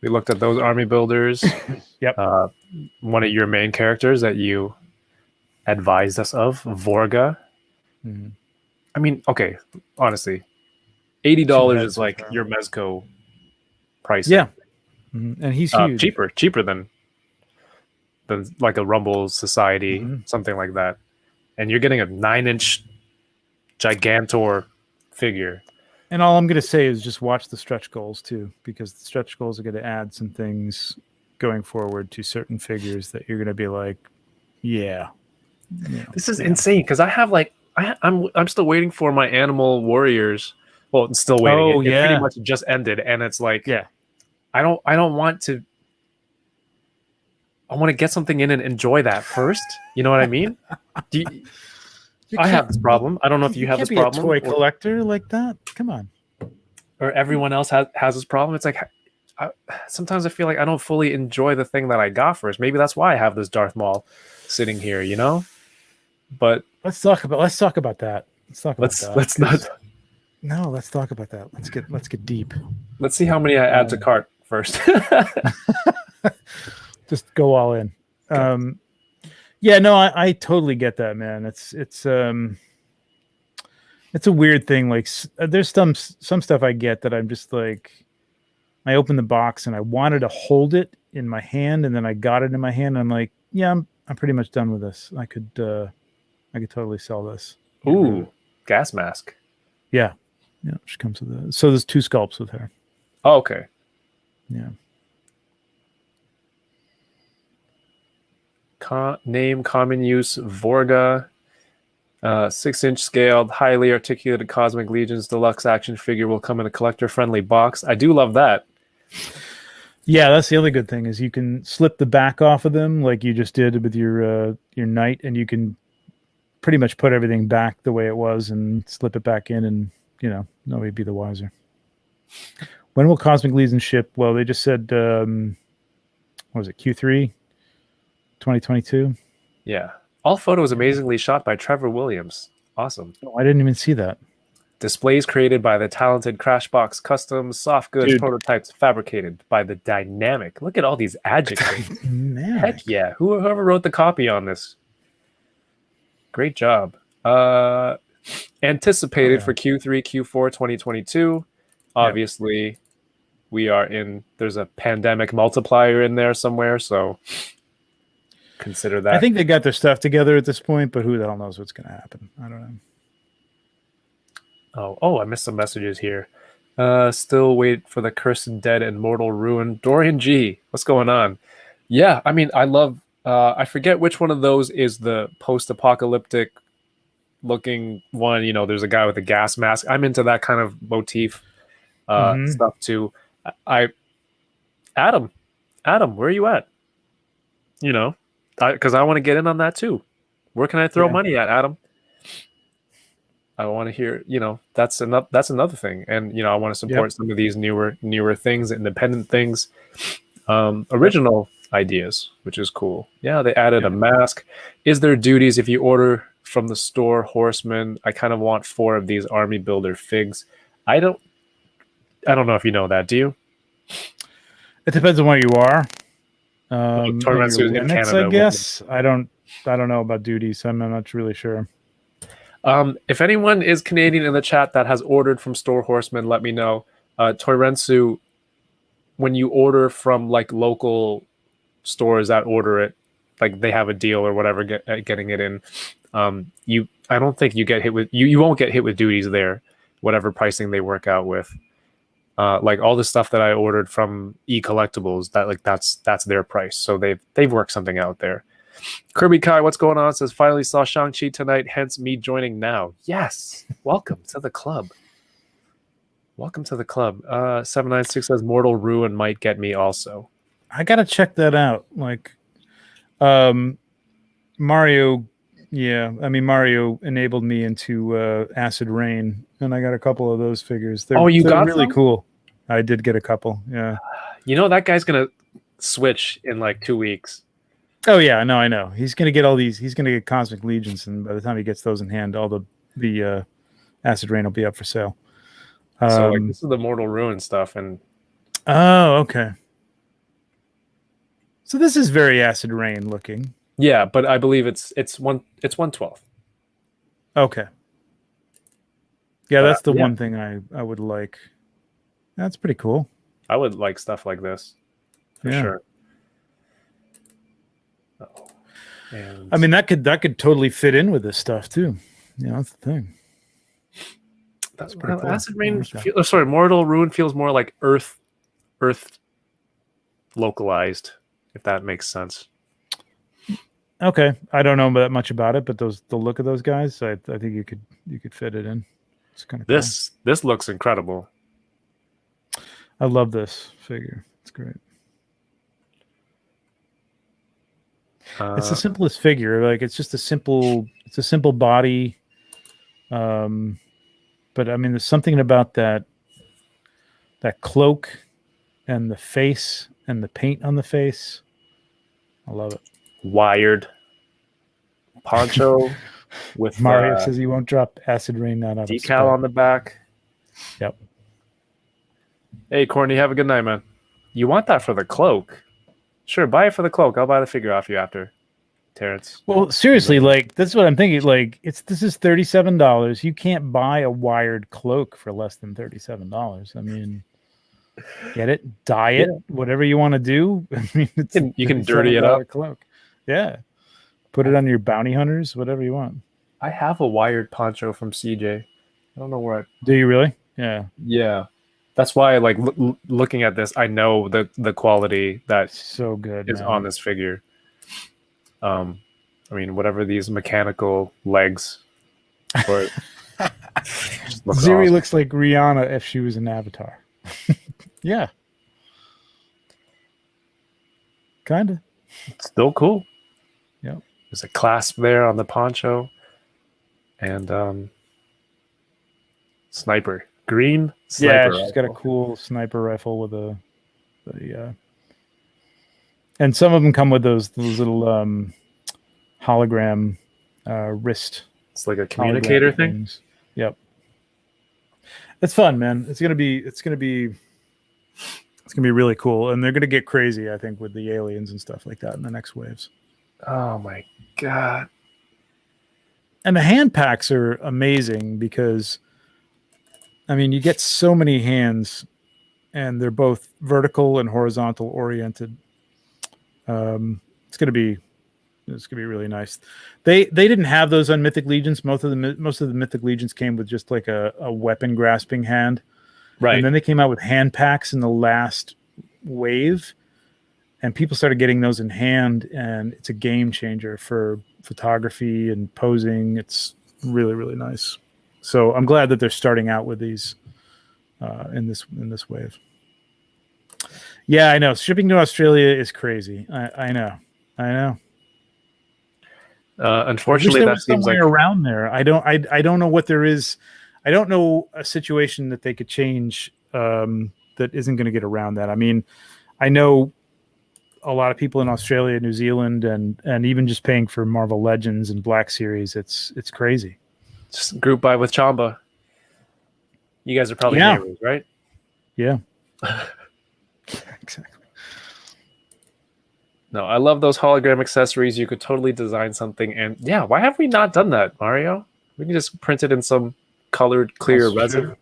We looked at those army builders. Yep. One of your main characters that you advised us of, Vorga. Mm-hmm. I mean, okay, honestly, $80 is like your Mezco price. Yeah. Mm-hmm. And he's huge. Cheaper than than like a Rumble Society, Mhm. something like that. And you're getting a 9-inch Gigantor figure. And all I'm going to say is just watch the stretch goals too, because the stretch goals are going to add some things going forward to certain figures that you're going to be like, yeah. This is insane because I have like I'm still waiting for my Animal Warriors. Well, I'm still waiting. Oh, It pretty yeah. much just ended, and it's like Yeah. I don't want to. I want to get something in and enjoy that first. You know what I mean? I have this problem. I don't know if you have this can't be problem a toy collector like that. Come on. or everyone else has this problem. It's like sometimes I feel like I don't fully enjoy the thing that I got first. Maybe that's why I have this Darth Maul sitting here. You know, but Let's talk about that. Let's talk about that. let's not. No, let's talk about that. Let's get deep. Let's see how many I add to cart first. Just go all in. Yeah, no, I totally get that, man. It's a weird thing. Like there's some stuff I get that I'm just like, I opened the box and I wanted to hold it in my hand, and then I got it in my hand. And I'm like, yeah, I'm pretty much done with this. I could totally sell this. Ooh, gas mask. Yeah, she comes with that. So there's 2 sculpts with her. Oh, okay. Yeah. Name, common use, Vorga. 6-inch scaled, highly articulated Cosmic Legions deluxe action figure will come in a collector-friendly box. I do love that. Yeah, that's the other good thing is you can slip the back off of them like you just did with your knight, and you can pretty much put everything back the way it was and slip it back in, and nobody'd be the wiser. When will Cosmic Legion ship? Well, they just said what was it, Q3 2022? Yeah. All photos amazingly shot by Trevor Williams. Awesome. Oh, I didn't even see that. Displays created by the talented Crashbox Customs, soft goods Dude. prototypes fabricated by the dynamic. Look at all these adjectives. Man. Heck yeah. Whoever wrote the copy on this. Great job. Anticipated for Q3, Q4 2022. Obviously, there's a pandemic multiplier in there somewhere, so consider that. I think they got their stuff together at this point, but who the hell knows what's going to happen? I don't know. Oh, I missed some messages here. Still wait for the Cursed Dead and Mortal Ruin. Dorian G, what's going on? Yeah, I mean, I love. I forget which one of those is the post-apocalyptic looking one. There's a guy with a gas mask. I'm into that kind of motif stuff too. Adam, where are you at? Because I want to get in on that too. Where can I throw money at, Adam? I want to hear. That's another thing, and I want to support some of these newer things, independent things, original ideas, which is cool. Yeah, they added a mask. Is there duties if you order from the store? Horsemen. I kind of want 4 of these army builder figs. I don't know if you know that. Do you? It depends on where you are. Tournaments in limits, Canada, I guess. I don't know about duties. I'm not really sure. If anyone is Canadian in the chat that has ordered from Store Horsemen, let me know. Toyrensu, when you order from like local stores that order it, like they have a deal or whatever, getting it in. I don't think you get hit with you won't get hit with duties there, whatever pricing they work out with. Like all the stuff that I ordered from E-Collectibles, that's their price. So they've worked something out there. Kirby Kai, what's going on? Says finally saw Shang-Chi tonight, hence me joining now. Yes, welcome to the club. Welcome to the club. 796 says Mortal Ruin might get me also. I gotta check that out. Like, Mario. Yeah, I mean Mario enabled me into Acid Rain, and I got a couple of those figures. They're got really cool. I did get a couple. Yeah. That guy's gonna switch in like 2 weeks. Oh yeah, no, I know. He's gonna get all these. He's gonna get Cosmic Legions, and by the time he gets those in hand, all the Acid Rain will be up for sale. So this is the Mortal Ruin stuff, and oh, okay. So this is very Acid Rain looking. Yeah, but I believe it's 1/12. Okay. Yeah, that's the one thing I would like. That's pretty cool. I would like stuff like this for sure. And I mean, that could totally fit in with this stuff too. That's the thing. that's pretty cool. Acid I Rain. like that. Sorry, Mortal Ruin feels more like Earth localized, if that makes sense. Okay, I don't know that much about it, but the look of those guys, I think you could fit it in. It's kind of cool. This looks incredible. I love this figure. It's great. It's the simplest figure. Like it's a simple body. But I mean, there's something about that cloak and the face and the paint on the face. I love it. Wired poncho with Mario says he won't drop Acid Rain not out of decal spite. on the back. Yep. Hey, Courtney, have a good night, man. You want that for the cloak? Sure, buy it for the cloak. I'll buy the figure off you after, Terrence. Well, seriously, like this is what I'm thinking. Like this is $37. You can't buy a wired cloak for less than $37. I mean, get it, dye it, whatever you want to do. I mean, You can dirty it up. Cloak. Yeah, put it on your bounty hunters, whatever you want. I have a wired poncho from CJ. I don't know where. Do you really? Yeah. Yeah, that's why. Like looking at this, I know the quality that So good is man. on this figure. I mean, whatever these mechanical legs. Or Ziri looks like Rihanna if she was an avatar. Yeah. Kinda. Still cool. Yeah. There's a clasp there on the poncho. And sniper. Green sniper. Yeah, she's got a cool sniper rifle with the and some of them come with those little hologram wrist. It's like a communicator thing. Things. Yep. It's fun, man. It's gonna be really cool, and they're gonna get crazy, I think, with the aliens and stuff like that in the next waves. Oh my god! And the hand packs are amazing because, I mean, you get so many hands, and they're both vertical and horizontal oriented. It's gonna be really nice. They didn't have those on Mythic Legions. Most of the Mythic Legions came with just like a weapon grasping hand. Right. And then they came out with hand packs in the last wave, and people started getting those in hand, and it's a game changer for photography and posing. It's really, really nice. So I'm glad that they're starting out with these in this wave. Yeah, I know. Shipping to Australia is crazy. I know. Unfortunately, that seems like around there. I don't know what there is. I don't know a situation that they could change that isn't going to get around that. I mean, I know a lot of people in Australia, New Zealand, and even just paying for Marvel Legends and Black Series. It's crazy. just group buy with Chamba. You guys are probably neighbors, right? Yeah. Exactly. No, I love those hologram accessories. You could totally design something. And yeah, why have we not done that, Mario? We can just print it in some colored clear resin. True.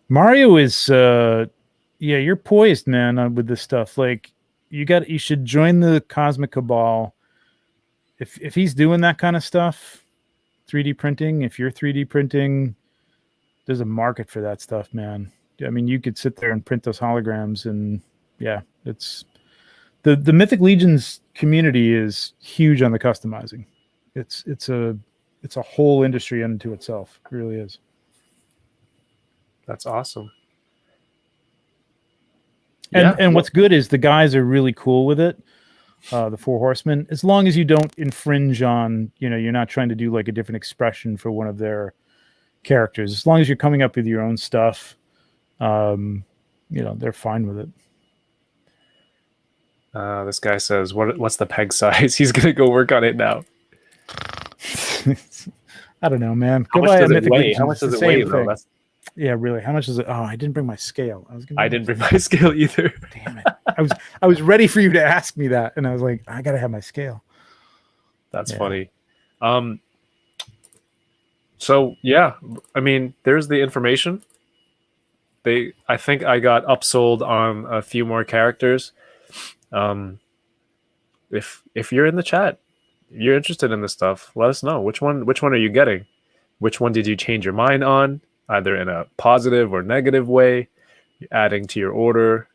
Mario is you're poised, man, with this stuff. Like you should join the Cosmic Cabal. If he's doing that kind of stuff, 3D printing, if you're 3D printing, there's a market for that stuff, man. I mean, you could sit there and print those holograms, and yeah, it's the Mythic Legions community is huge on the customizing. It's a whole industry unto itself. It really is. That's awesome. And what's good is the guys are really cool with it. The Four Horsemen, as long as you don't infringe on, you're not trying to do like a different expression for one of their characters. As long as you're coming up with your own stuff, they're fine with it. This guy says, "What's the peg size?" He's gonna go work on it now. I don't know, man. How much does it weigh? How much does it weigh, though? Yeah, really. How much is it? Oh, I didn't bring my scale. I didn't bring my scale either. Damn it! I was ready for you to ask me that, and I was like, I gotta have my scale. That's funny. So yeah, I mean, there's the information. I think I got upsold on a few more characters. If you're in the chat, you're interested in this stuff, let us know. Which one are you getting? Which one did you change your mind on, either in a positive or negative way, adding to your order?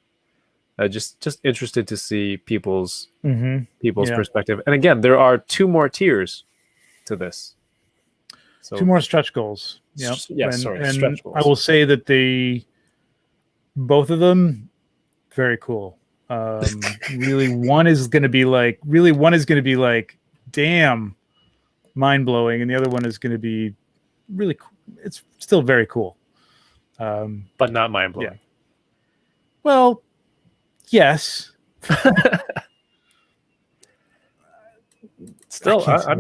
Just interested to see people's perspective. And again, there are 2 more tiers to this. So 2 more stretch goals. Yep. Stretch goals. I will say that both of them, very cool. Really, one is going to be like, damn, mind blowing, and the other one is going to be really cool. It's still very cool, but not mind blowing. Yeah. Well, yes. Still, I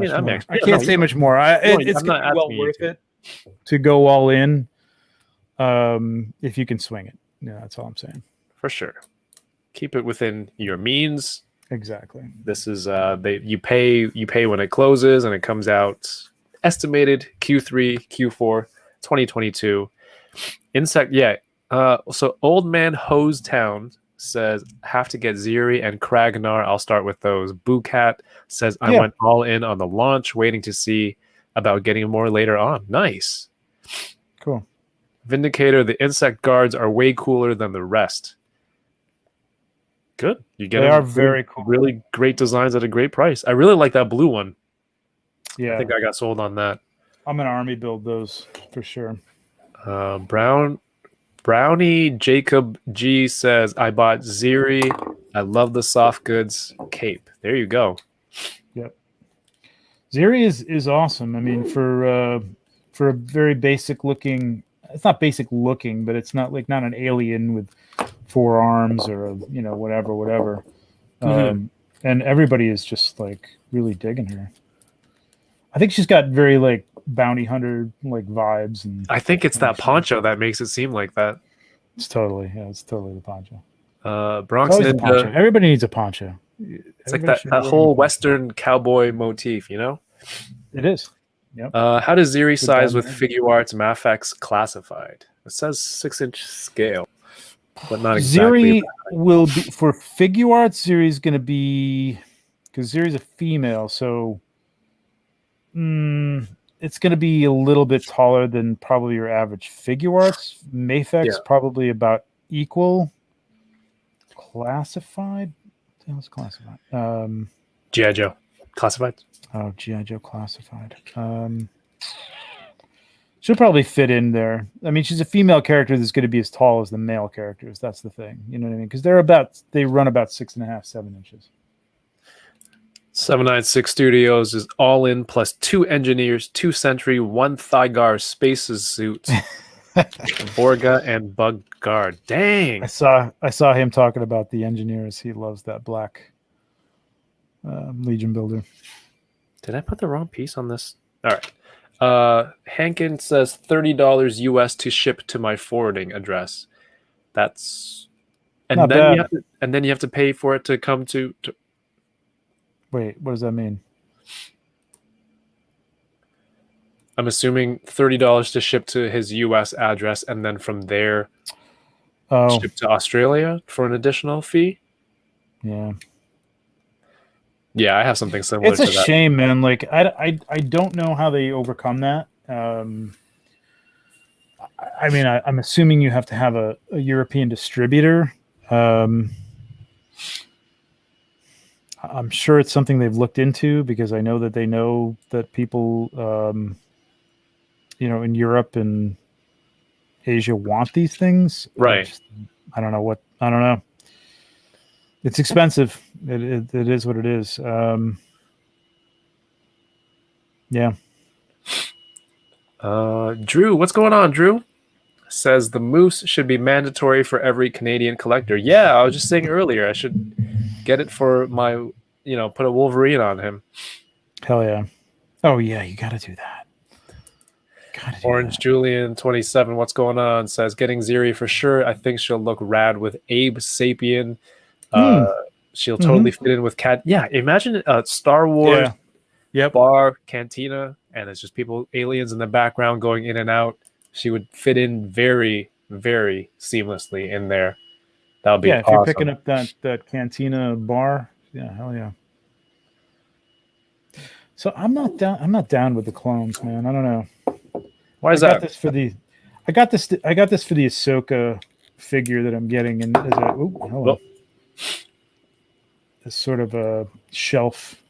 can't say much more. It's going to be well worth it to go all in, if you can swing it. Yeah, that's all I'm saying. For sure. Keep it within your means. Exactly. This is you pay when it closes, and it comes out estimated Q3, Q4, 2022. Insect, yeah. So Old Man Hose Town says have to get Ziri and Kragnar. I'll start with those. Boocat says I went all in on the launch, waiting to see about getting more later on. Nice. Cool. Vindicator, the insect guards are way cooler than the rest. Good. You get they are very cool. Really great designs at a great price. I really like that blue one. Yeah. I think I got sold on that. I'm going to army build those for sure. Brownie Jacob G says, I bought Ziri. I love the soft goods cape. There you go. Yep. Ziri is awesome. I mean, for a very basic looking, it's not basic looking, but it's not an alien with 4 arms or whatever. And everybody is just like really digging her. I think she's got very like bounty hunter like vibes, and I think it's that poncho that makes it seem like that. It's totally the poncho. Bronx Ninja. Poncho. Everybody needs a poncho. It's like that whole Western cowboy motif, you know? It is. Yep. How does Ziri size with Figure Arts Mafex classified? It says 6-inch scale, but not exactly. Ziri will be for Figure Arts. Ziri's going to be, because Ziri's a female, so it's going to be a little bit taller than probably your average Figure Arts. Mafex probably about equal. Classified. What the hell is classified? G.I. Joe classified. Oh, G.I. Joe classified. She'll probably fit in there. I mean, she's a female character that's going to be as tall as the male characters. That's the thing. You know what I mean? Because they run about 6.5, 7 inches. 796 Studios is all in plus 2 engineers, 2 sentry, 1 Thygar spaces suit, Borga and Bug Guard. Dang! I saw him talking about the engineers. He loves that black Legion builder. Did I put the wrong piece on this? All right. Hankin says $30 US to ship to my forwarding address. That's and then you have to pay for it to come to. Wait, what does that mean? I'm assuming $30 to ship to his US address, and then from there ship to Australia for an additional fee. Yeah. Yeah, I have something similar to that. It's a shame, man. Like I don't know how they overcome that. I mean, I'm assuming you have to have a European distributor. I'm sure it's something they've looked into, because I know that they know that people, in Europe and Asia want these things. Right. I don't know. It's expensive. It is what it is. Yeah. Drew, what's going on, Drew? Says the moose should be mandatory for every Canadian collector. Yeah, I was just saying earlier, I should get it for my, put a Wolverine on him. Hell yeah. Oh yeah, you got to do that. Orange Julian 27, what's going on? Says getting Ziri for sure. I think she'll look rad with Abe Sapien. She'll totally fit in with Cat. Yeah, imagine Star Wars bar cantina, and it's just aliens in the background going in and out. She would fit in very, very seamlessly in there. That would be awesome. If you're picking up that cantina bar, yeah, hell yeah. So I'm not down. I'm not down with the clones, man. I don't know. Why is I got that? this for the. I got this for the Ahsoka figure that I'm getting, and as a hold on. As sort of a shelf,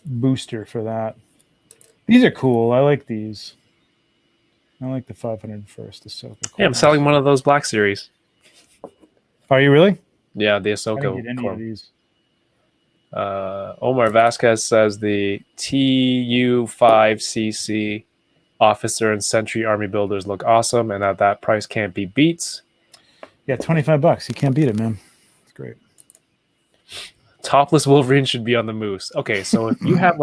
booster for that. These are cool. I like these. I like the 501st Ahsoka. Yeah, I'm selling one of those Black Series. Are you really? Yeah, the I Ahsoka. didn't get any clone. of these. Omar Vasquez says the TU5CC Officer and Sentry Army builders look awesome, and at that price can't be beats. Yeah, $25. You can't beat it, man. It's great. Topless Wolverine should be on the Moose. Okay, so if you have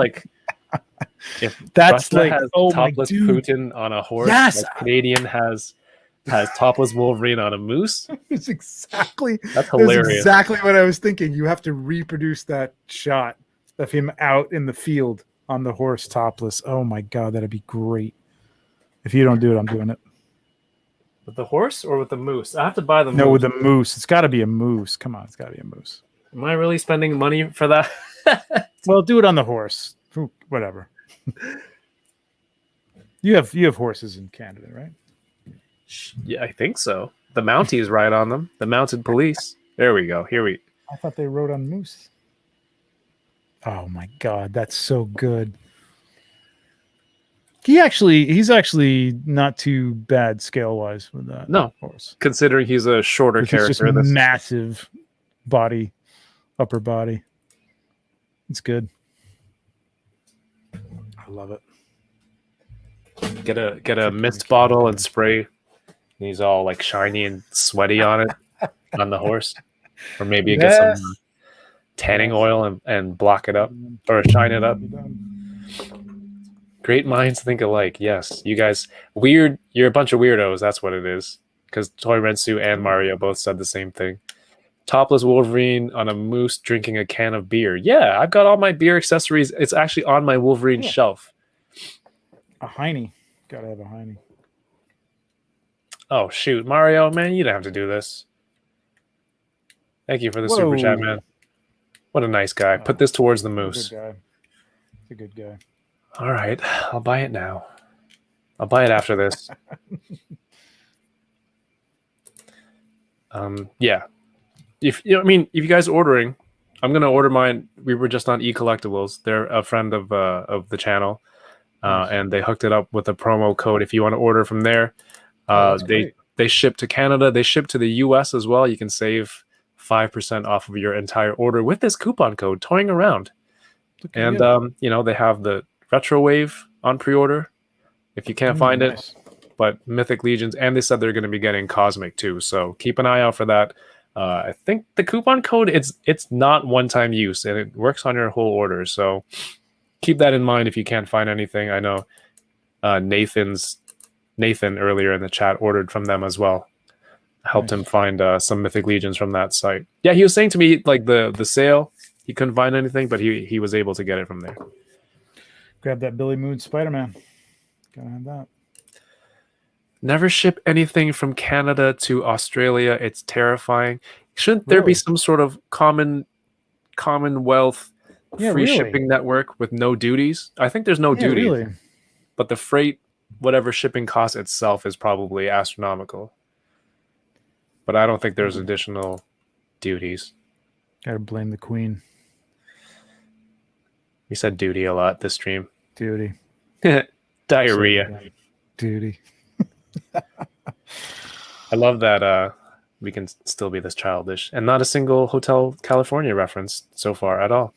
if That's Russia like has topless Putin on a horse, Yes! like Canadian has topless Wolverine on a moose. It's exactly That's hilarious. exactly what I was thinking. You have to reproduce that shot of him out in the field on the horse topless. Oh my god, that'd be great. If you don't do it, I'm doing it. With the horse or with the moose? I have to buy the No, moose. with the moose. It's got to be a moose. Come on, it's got to be a moose. Am I really spending money for that? Well, do it on the horse. Whatever. You have horses in Canada, right? Yeah, I think so. The Mounties ride on them. The mounted police. There we go. I thought they rode on moose. Oh my god, that's so good. He's actually not too bad scale wise with that. No, horse. considering he's a shorter It's character. just massive body, upper body. It's good. I love it. Get a mist bottle and spray. He's all like shiny and sweaty on it on the horse, or maybe you get some tanning oil and block it up or shine it up. Great minds think alike. Yes, you guys weird. You're a bunch of weirdos. That's what it is. Because Toy Rensu and Mario both said the same thing. Topless Wolverine on a moose drinking a can of beer. Yeah, I've got all my beer accessories. It's actually on my Wolverine shelf. A Heine. Gotta have a Heine. Oh, shoot. Mario, man, you don't have to do this. Thank you for the super chat, man. What a nice guy. Put this towards the moose. Good guy. He's a good guy. All right. I'll buy it now. I'll buy it after this. Yeah. If you guys are ordering, I'm gonna order mine. We were just on eCollectibles. They're a friend of the channel, and they hooked it up with a promo code. If you want to order from there, they ship to Canada. They ship to the US as well. You can save 5% off of your entire order with this coupon code Toying Around. And they have the Retro Wave on pre-order if you can't find it, but Mythic Legions, and they said they're going to be getting Cosmic too. So keep an eye out for that. I think the coupon code it's not one-time use, and it works on your whole order. So keep that in mind if you can't find anything. I know Nathan earlier in the chat ordered from them as well. Helped him find some Mythic Legions from that site. Yeah, he was saying to me like the sale, he couldn't find anything, but he was able to get it from there. Grab that Billy Moon Spider-Man. Gotta have that. Never ship anything from Canada to Australia. It's terrifying. Shouldn't there be some sort of Commonwealth free shipping network with no duties? I think there's no duties. Really? But the freight, whatever shipping cost itself is probably astronomical. But I don't think there's additional duties. Gotta blame the Queen. We said duty a lot this stream. Duty. Diarrhea. Duty. I love that we can still be this childish, and not a single Hotel California reference so far at all.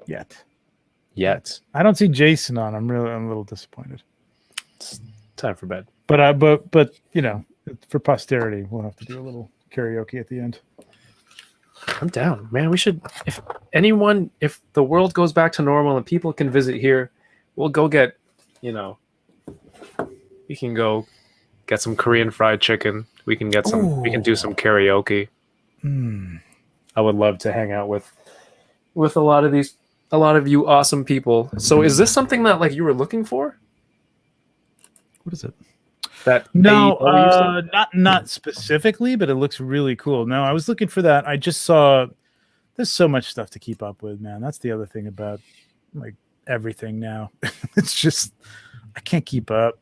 Yet. I don't see Jason on. I'm a little disappointed. It's time for bed. But for posterity, we'll have to do a little karaoke at the end. I'm down, man. We should, if the world goes back to normal and people can visit here, we'll go get, we can go get some Korean fried chicken. We can get some, we can do some karaoke. I would love to hang out with a lot of you awesome people. So is this something that like you were looking for? What is it? No, not specifically, but it looks really cool. No, I was looking for that. I just saw There's so much stuff to keep up with, man. That's the other thing about like everything now. It's just I can't keep up.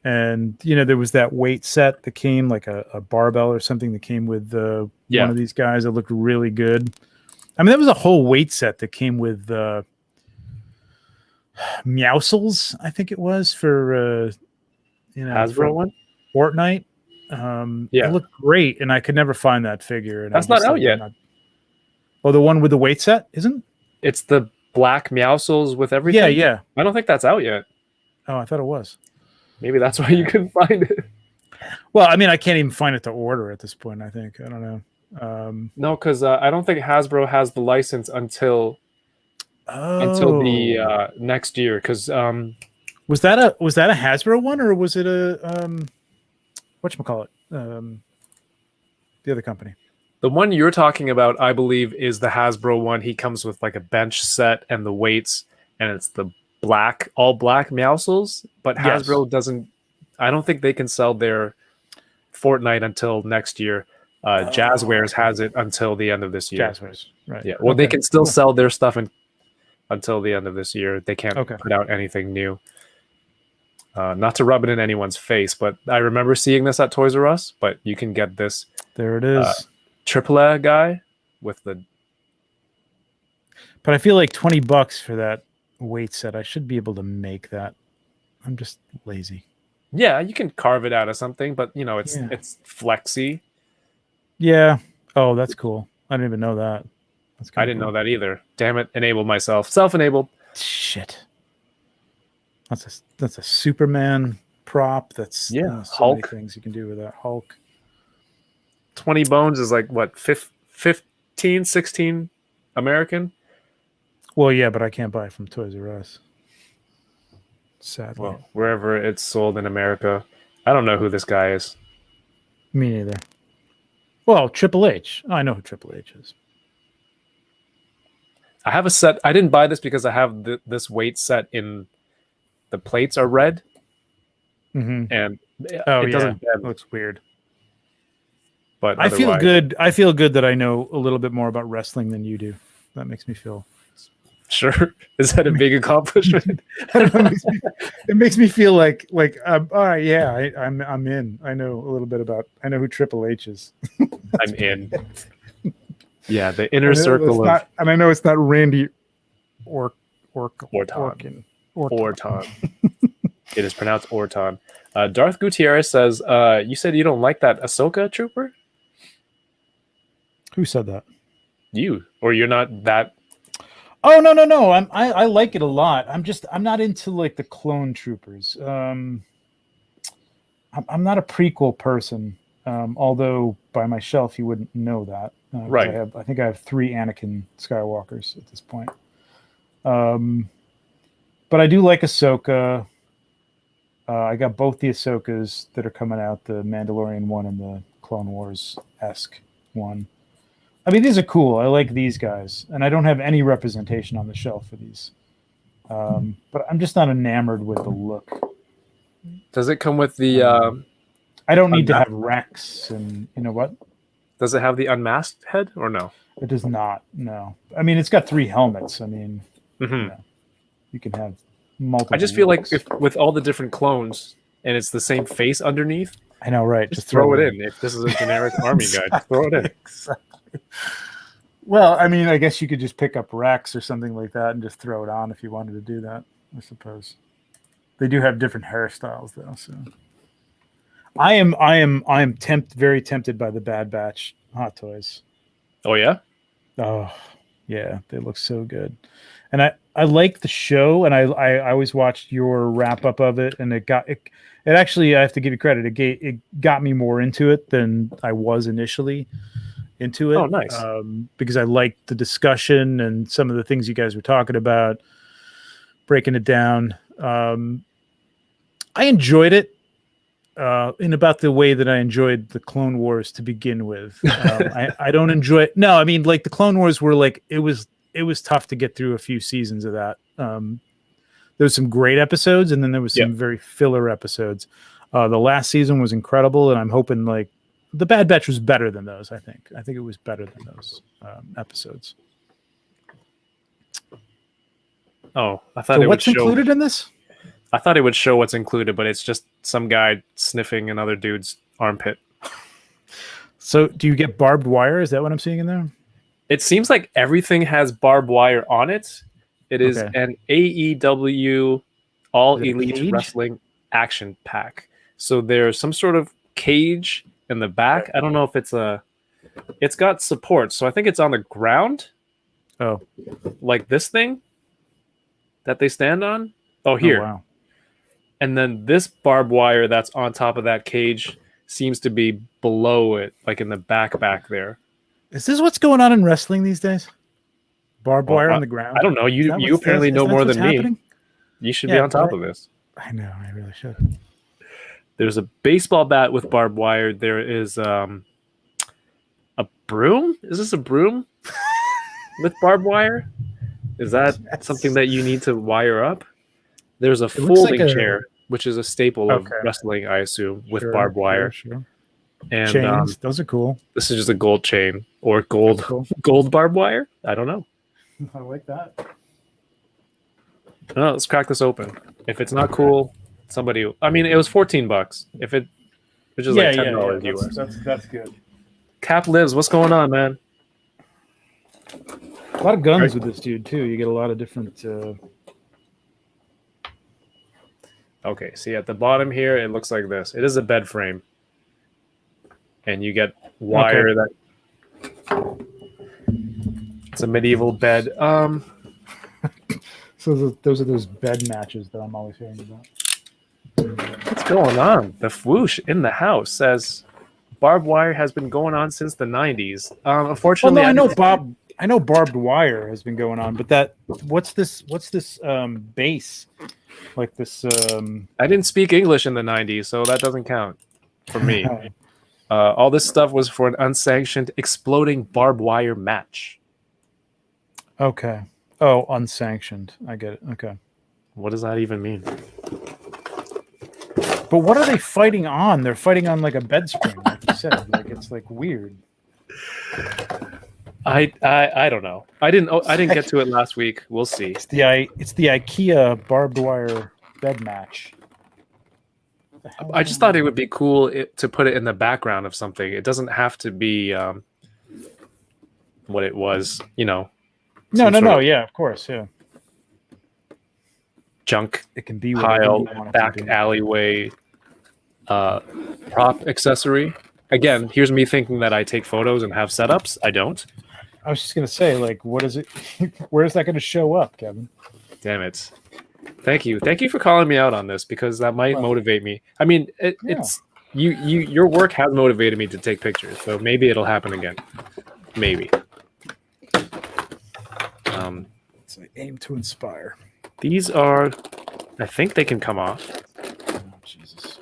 And there was that weight set that came like a barbell or something that came with one of these guys that looked really good. I mean, there was a whole weight set that came with Meowsles, I think it was for Hasbro one. Fortnite. It looked great, and I could never find that figure. And that's not out yet. Oh, the one with the weight set isn't? It's the black Meowsles with everything. Yeah. I don't think that's out yet. Oh, I thought it was. Maybe that's why you couldn't find it. Well, I mean, I can't even find it to order at this point. I think I don't know. No, because I don't think Hasbro has the license until the next year. Because was that a Hasbro one, or was it a whatchamacallit? The other company. The one you're talking about, I believe, is the Hasbro one. He comes with like a bench set and the weights, and it's the all black Meowsles. But Hasbro doesn't. I don't think they can sell their Fortnite until next year. Jazzwares has it until the end of this year. Jazzwares, right? Yeah. Well, they can still sell their stuff until the end of this year. They can't put out anything new. Not to rub it in anyone's face, but I remember seeing this at Toys R Us. But you can get this. There it is. AAA guy with the. But I feel like $20 for that weight set. I should be able to make that. I'm just lazy. Yeah, you can carve it out of something, but it's flexy. Yeah. Oh, that's cool. I didn't even know that. I didn't know that either. Damn it! Enabled myself. Self-enabled. Shit. That's a Superman prop. That's so Hulk. many things you can do with that Hulk. 20 bones is like what 15, 16 American. Well, yeah, but I can't buy it from Toys R Us. Sadly. Well, wherever it's sold in America, I don't know who this guy is. Me neither. Well, Triple H. I know who Triple H is. I have a set. I didn't buy this because I have this weight set in. The plates are red, and it doesn't bend. It looks weird. But I feel good. I feel good that I know a little bit more about wrestling than you do. That makes me feel. Sure. Is that a big accomplishment? I don't know, it makes me feel like all right, yeah, I'm in. I know a little bit about. I know who Triple H is. I'm in. Yeah, the inner circle of. And I know it's not Randy Orton. It is pronounced Orton. Darth Gutierrez says, "You said you don't like that Ahsoka trooper." Who said that? You, or you're not that. Oh no! I like it a lot. I'm not into like the clone troopers. I'm not a prequel person. Although by my shelf you wouldn't know that. Right. I think I have 3 Anakin Skywalkers at this point. But I do like Ahsoka. I got both the Ahsokas that are coming out, the Mandalorian one and the Clone Wars-esque one. I mean, these are cool. I like these guys. And I don't have any representation on the shelf for these. But I'm just not enamored with the look. Does it come with the... I don't need to have Rex and you know what? Does it have the unmasked head or no? It does not, no. I mean, it's got 3 helmets. I mean, you can have multiple. I just feel like if with all the different clones and it's the same face underneath. I know, right? Just throw it in. If this is a generic army guy, just throw it in. Exactly. Well, I mean, I guess you could just pick up Rex or something like that and just throw it on if you wanted to do that. I suppose they do have different hairstyles though. So I am very tempted by the Bad Batch Hot Toys. Oh yeah. Oh yeah, they look so good, and I like the show, and I always watched your wrap up of it, and it actually, I have to give you credit. It got me more into it than I was initially into it. Oh, nice. Because I liked the discussion and some of the things you guys were talking about, breaking it down. I enjoyed it in about the way that I enjoyed the Clone Wars to begin with. I don't enjoy it. No, I mean, like the Clone Wars were like, it was tough to get through a few seasons of that. There was some great episodes, and then there was some very filler episodes. The last season was incredible, and I'm hoping like the Bad Batch was better than those. I think it was better than those episodes. Oh, I thought So it would what's show. included in this? I thought it would show what's included, but it's just some guy sniffing another dude's armpit. So do you get barbed wire? Is that what I'm seeing in there? It seems like everything has barbed wire on it. It is Okay. an AEW All Is it a Elite cage? Wrestling action pack. So there's some sort of cage in the back. I don't know if it's got support. So I think it's on the ground, Oh, like this thing that they stand on. Oh, here. wow. And then this barbed wire that's on top of that cage seems to be below it, like in the back there. Is this what's going on in wrestling these days? Barbed Well, wire on the ground. I don't know. You Is that apparently is know that more what's than me. happening? You should be Yeah, on top but- of this. I know. I really should. There's a baseball bat with barbed wire. There is a broom. Is this a broom with barbed wire? Is that Yes. something that you need to wire up? There's a looks like folding a- chair, which is a staple of Okay. wrestling, I assume, with Sure, barbed wire. Sure. And Chains. Those are cool. this is just a gold chain or gold Cool. gold barbed wire. I don't know. I like that. No, let's crack this open. If it's not cool, somebody. I mean, it was $14. If it, which is like $10 US. That's good. Cap lives. What's going on, man? A lot of guns with this dude too. You get a lot of different. Okay, see at the bottom here, it looks like this. It is a bed frame, and you get wire that. It's a medieval bed. So those are those bed matches that I'm always hearing about. What's going on? The whoosh in the house says barbed wire has been going on since the 90s. Well, Unfortunately, no, didn't- I know barbed wire has been going on, but what's this base? Like this I didn't speak English in the 90s, so that doesn't count for me. All this stuff was for an unsanctioned exploding barbed wire match. Okay. Oh, unsanctioned. I get it. Okay. What does that even mean? But what are they fighting on? They're fighting on like a bed spring, like you said. Like it's like weird. I don't know. I didn't get to it last week. We'll see. It's the IKEA barbed wire bed match. I just thought it would be cool to put it in the background of something. It doesn't have to be what it was, No, some sort of yeah, of course, yeah. junk It can be whatever pile, you want it to back be. alleyway prop accessory. Again, here's me thinking that I take photos and have setups. I don't. I was just gonna say, like, what is it? Where is that going to show up, Kevin? Damn it. Thank you for calling me out on this, because that might Well, motivate me. I mean, it's your work has motivated me to take pictures, so maybe it'll happen again. Maybe. It's like aim to inspire. These are, I think they can come off. Oh, Jesus.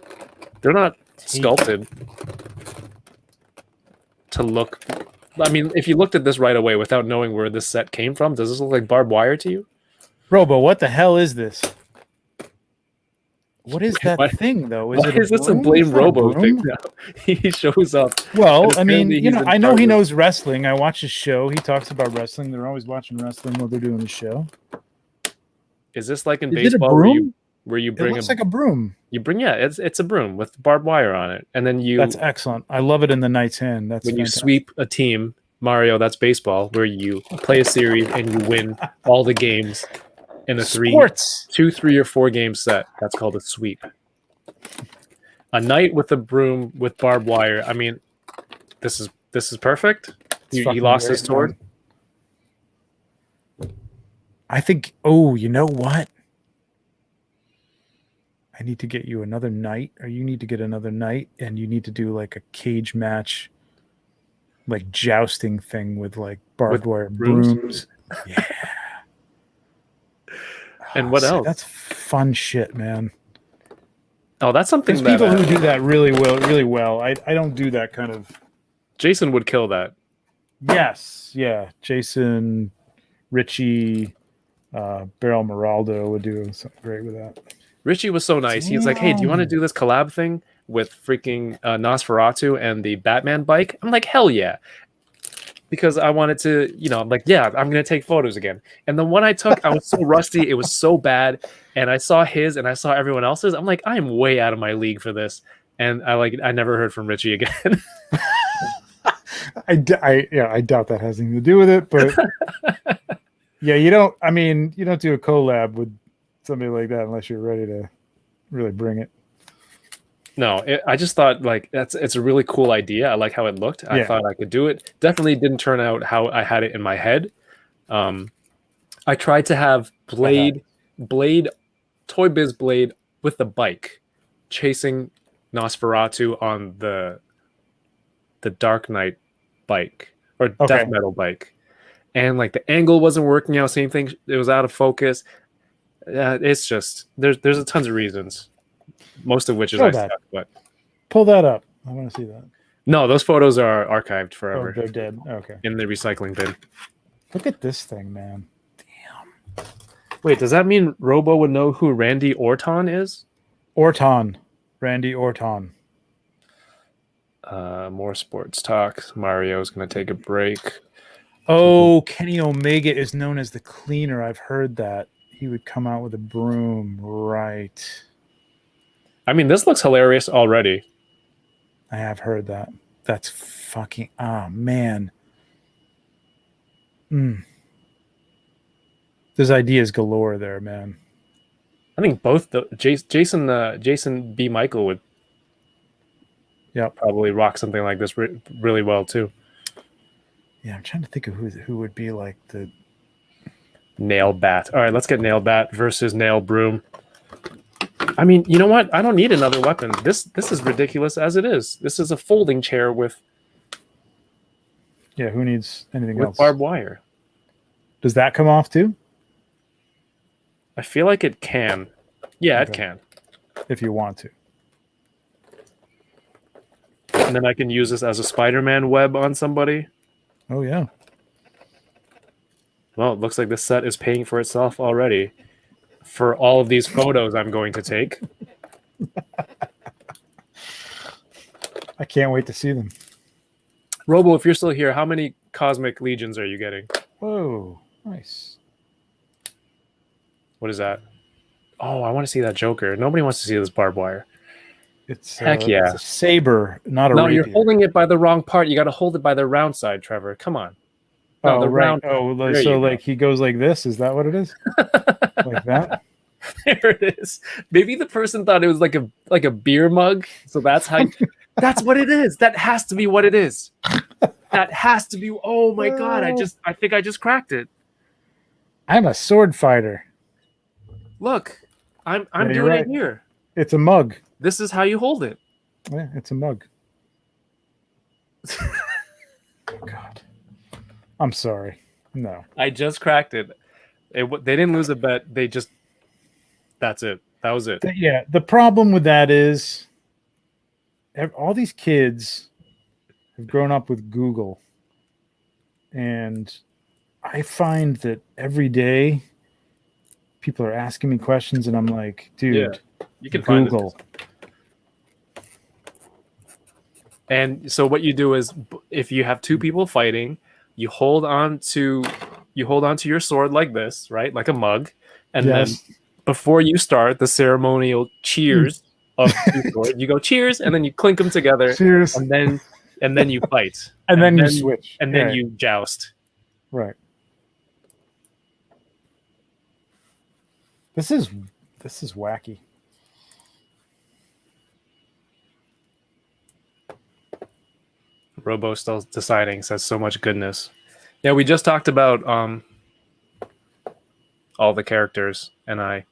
They're not sculpted to look. I mean, if you looked at this right away without knowing where this set came from, does this look like barbed wire to you? Robo, what the hell is this? What is that Why- thing, though? Why it is this a broom? blame Is that a Robo thing broom? now? He shows up. Well, And I mean, apparently he's in I know charge he of- knows wrestling. I watch his show. He talks about wrestling. They're always watching wrestling while they're doing the show. Is this like in Is it a baseball broom? where you It bring looks like a broom. it's a broom with barbed wire on it, and then That's excellent. I love it in the knight's hand. That's when you fantastic. sweep a team, Mario, that's baseball, where you play a series and you win all the games in a Sports. 2, 3, or 4 game set. That's called a sweep. A knight with a broom with barbed wire. I mean, this is perfect. It's He fucking lost great, his sword. man. I think. Oh, you know what? I need to get you another knight, or you need to get another knight, and you need to do like a cage match, like jousting thing with like barbed wire brooms? brooms. Yeah. And what See, else? That's fun shit, man. Oh, that's something There's that people who do that really well. I don't do that kind of. Jason would kill that. Yes, yeah. Jason, Richie, Beryl Meraldo would do something great with that. Richie was so nice. He's like, "Hey, do you want to do this collab thing? with freaking Nosferatu and the Batman bike. I'm like, hell yeah. Because I wanted to, I'm like, yeah, I'm going to take photos again. And the one I took, I was so rusty. It was so bad. And I saw his and I saw everyone else's. I'm like, I am way out of my league for this. And I never heard from Richie again. I doubt that has anything to do with it, but yeah, you don't do a collab with somebody like that unless you're ready to really bring it. No, I just thought like it's a really cool idea. I like how it looked. I thought I could do it. Definitely didn't turn out how I had it in my head. I tried to have Blade, Toy Biz Blade with the bike, chasing Nosferatu on the Dark Knight bike or Death Metal bike, and like the angle wasn't working out. Same thing, it was out of focus. It's just there's a tons of reasons. Most of which is I suck, but pull that up. I want to see that. No, those photos are archived forever. Oh, they're dead. Okay. In the recycling bin. Look at this thing, man. Damn. Wait, does that mean Robo would know who Randy Orton is? Randy Orton. More sports talk. Mario's going to take a break. Oh, Kenny Omega is known as the cleaner. I've heard that. He would come out with a broom. Right. I mean, this looks hilarious already. I have heard that. That's fucking... Oh, man. There's ideas galore there, man. I think both Jason B. Michael would probably rock something like this really well, too. Yeah, I'm trying to think of who would be like the... Nail Bat. All right, let's get Nail Bat versus Nail Broom. I mean, you know what? I don't need another weapon. This is ridiculous as it is. This is a folding chair with... Yeah, who needs anything else? With barbed wire. Does that come off too? I feel like it can. Yeah, it can. If you want to. And then I can use this as a Spider-Man web on somebody. Oh, yeah. Well, it looks like this set is paying for itself already. For all of these photos I'm going to take. I can't wait to see them. Robo, if you're still here, how many Cosmic Legions are you getting? Whoa, nice. What is that? Oh, I want to see that Joker. Nobody wants to see this barbed wire. It's Heck yeah. It's a saber, not a No, rapier. you're holding it by the wrong part. You got to hold it by the round side, Trevor. Come on. No, the right. round. Oh, so like he goes like this? Is that what it is? Like that? There it is. Maybe the person thought it was like a beer mug. So that's how. That's what it is. That has to be what it is. That has to be. Oh my god! I think I just cracked it. I'm a sword fighter. Look, I'm Yeah, doing it here. It's a mug. This is how you hold it. Yeah, it's a mug. Oh god. I'm sorry. No. I just cracked it. They didn't lose a bet. They just. That's it. That was it. Yeah. The problem with that is all these kids have grown up with Google. And I find that every day people are asking me questions and I'm like, dude, you can Google. find it. And so what you do is if you have two people fighting, you hold on to your sword like this, right? Like a mug. And then before you start the ceremonial cheers of your sword, you go cheers and then you clink them together. Cheers. And then you fight. and then you switch. And then you joust. Right. This is wacky. Robo still deciding, says so much goodness. Yeah, we just talked about all the characters, and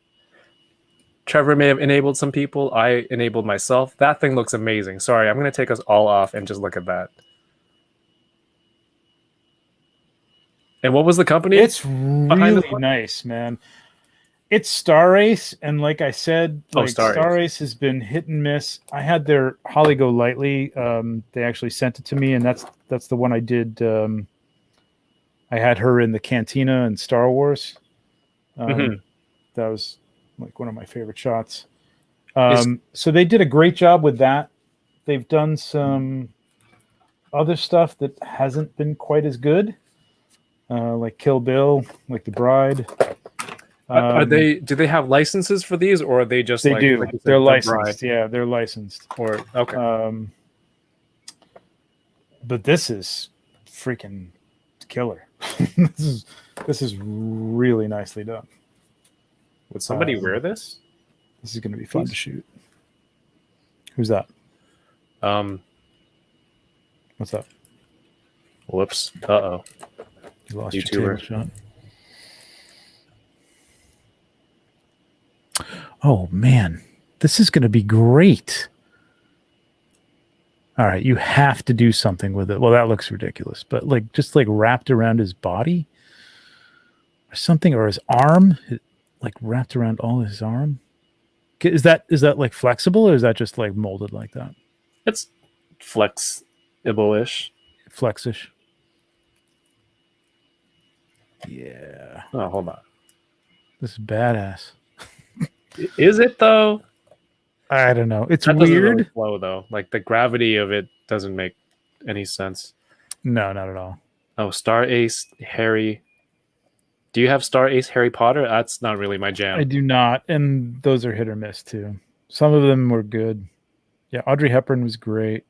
Trevor may have enabled some people. I enabled myself. That thing looks amazing. Sorry, I'm going to take us all off and just look at that. And what was the company? It's really nice, man. It's Star Race, and like I said, Star Race has been hit and miss. I had their Holly Go Lightly. They actually sent it to me, and that's the one I did. I had her in the Cantina in Star Wars. That was like one of my favorite shots. So they did a great job with that. They've done some other stuff that hasn't been quite as good, like Kill Bill, like The Bride. Are they? Do they have licenses for these, or are they just They like? do. Like you said, They're The licensed. Bride? Yeah, they're licensed. Or okay. But this is freaking killer. this is really nicely done. Would somebody wear this? This is going to be fun to shoot. Who's that? What's up? Whoops. Uh-oh. You lost YouTuber. your table shot. Oh man, this is going to be great. All right, you have to do something with it. Well, that looks ridiculous, but like just like wrapped around his body or something, or his arm, like wrapped around all his arm. Is that like flexible, or is that just like molded like that? It's flexible-ish. Flexish. Yeah. Oh, hold on. This is badass. Is it though? I don't know. It's That doesn't weird. really flow though. Like the gravity of it doesn't make any sense. No, not at all. Oh, Star Ace Harry. Do you have Star Ace Harry Potter? That's not really my jam. I do not, and those are hit or miss too. Some of them were good. Yeah, Audrey Hepburn was great.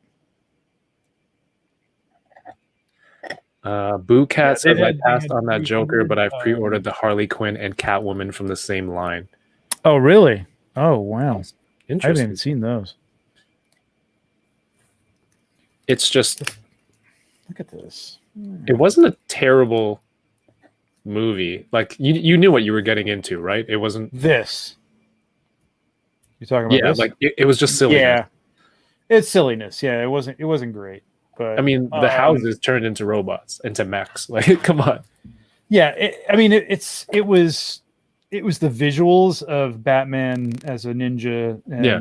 Boo Cat says they I had passed on that Boo Joker, Card, but I've pre-ordered the Harley Quinn and Catwoman from the same line. Oh, really? Oh, wow. I haven't Interesting. even seen those. It's just Look at this. it wasn't a terrible movie. Like you knew what you were getting into, right? It wasn't. This. You're talking about Yeah, this? like it was just silly. Yeah. It's silliness. Yeah, it wasn't great. But I mean, the houses turned into robots, into mechs. Like, come on. yeah, it was the visuals of Batman as a ninja, and Yeah.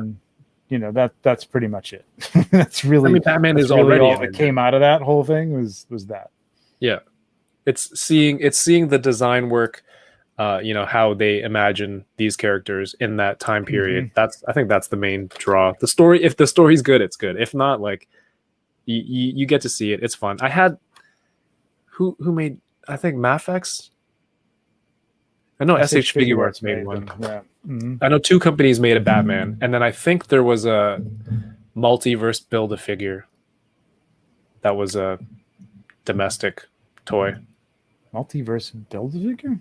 you know that's pretty much it. That's really. I mean, Batman that's is really already all a that ninja. came out of that whole thing was that. Yeah, it's seeing the design work. How they imagine these characters in that time period. I think that's the main draw. The story, if the story's good, it's good. If not, like you get to see it. It's fun. I had who made, I think Mafex. I know SH Figuarts made one. Yeah. I know two companies made a Batman, and then I think there was a multiverse Build-A-Figure that was a domestic toy. Multiverse Build-A-Figure?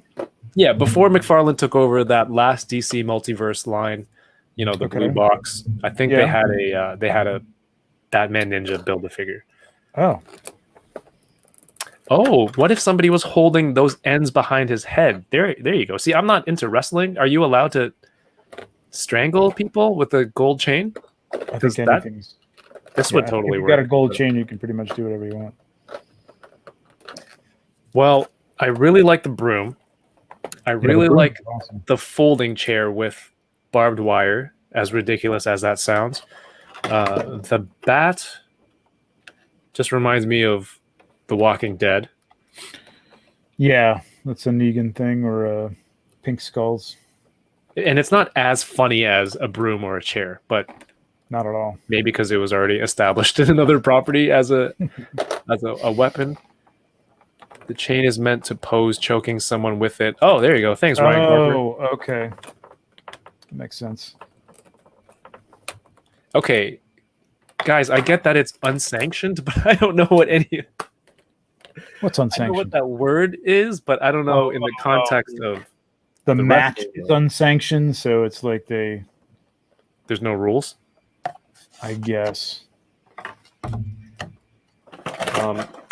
Yeah, before McFarlane took over that last DC multiverse line, the blue box. I think they had a Batman Ninja Build-A-Figure. Oh, what if somebody was holding those ends behind his head? There you go. See, I'm not into wrestling. Are you allowed to strangle people with a gold chain? I think anything's. This would totally if work. you got a gold chain, you can pretty much do whatever you want. Well, I really like the broom. I really like the folding chair with barbed wire, as ridiculous as that sounds. The bat just reminds me of The Walking Dead. Yeah, that's a Negan thing, or Pink Skulls. And it's not as funny as a broom or a chair, but not at all. Maybe because it was already established in another property as a weapon. The chain is meant to pose choking someone with it. Oh, there you go. Thanks, Ryan. Oh, okay. Makes sense. Okay, guys, I get that it's unsanctioned, but I don't know what any. What's I unsanctioned? know what that word is, but I don't know in the context of the the match wrestling is unsanctioned, so it's like there's no rules. I guess.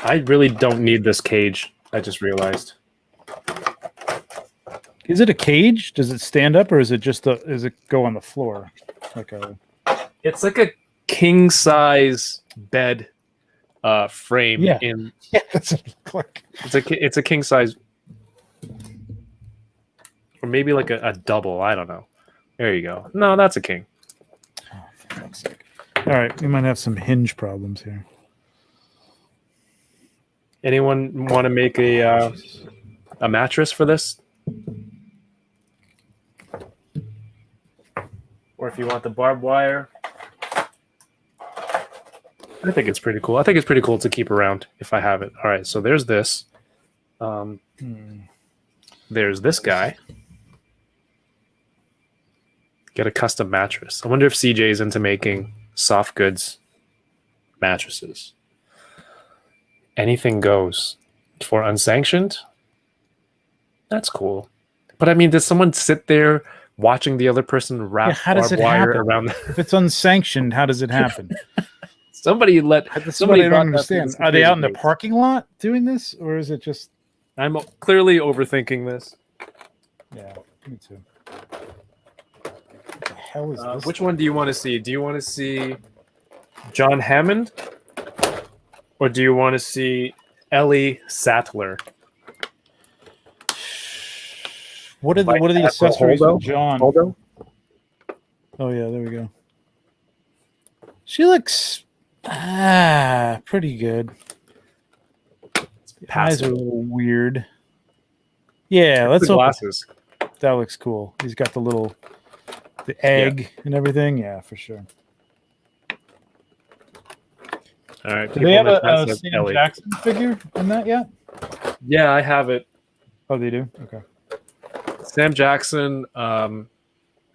I really don't need this cage. I just realized. Is it a cage? Does it stand up, or is it just does it go on the floor? It's like a king size bed frame. Yeah. Yeah, that's what it looks like. It's a king size, or maybe like a double. I don't know. There you go. No, that's a king. Oh, for fuck's sake. All right, we might have some hinge problems here. Anyone want to make a mattress for this? Or if you want the barbed wire. I think it's pretty cool. I think it's pretty cool to keep around if I have it. All right, so there's this. There's this guy. Get a custom mattress. I wonder if CJ is into making soft goods mattresses. Anything goes for unsanctioned. That's cool. But I mean, does someone sit there watching the other person wrap how does barbed it wire happen? around? If it's unsanctioned, how does it happen? Somebody let. That's what somebody I brought don't that to understand. this Are they out in the page. parking lot doing this, or is it just? I'm clearly overthinking this. Yeah, me too. What the hell is this? Which one do you want to see? Do you want to see John Hammond, or do you want to see Ellie Sattler? What are the accessories Holdo? with John? Holdo? Oh yeah, there we go. She looks pretty good. The eyes are a little weird. Yeah, let's the open. glasses. That looks cool. He's got the egg and everything. Yeah, for sure. All right. Do they have a Ellie. Sam Jackson figure in that yet? Yeah, I have it. Oh, they do? Okay. Sam Jackson. I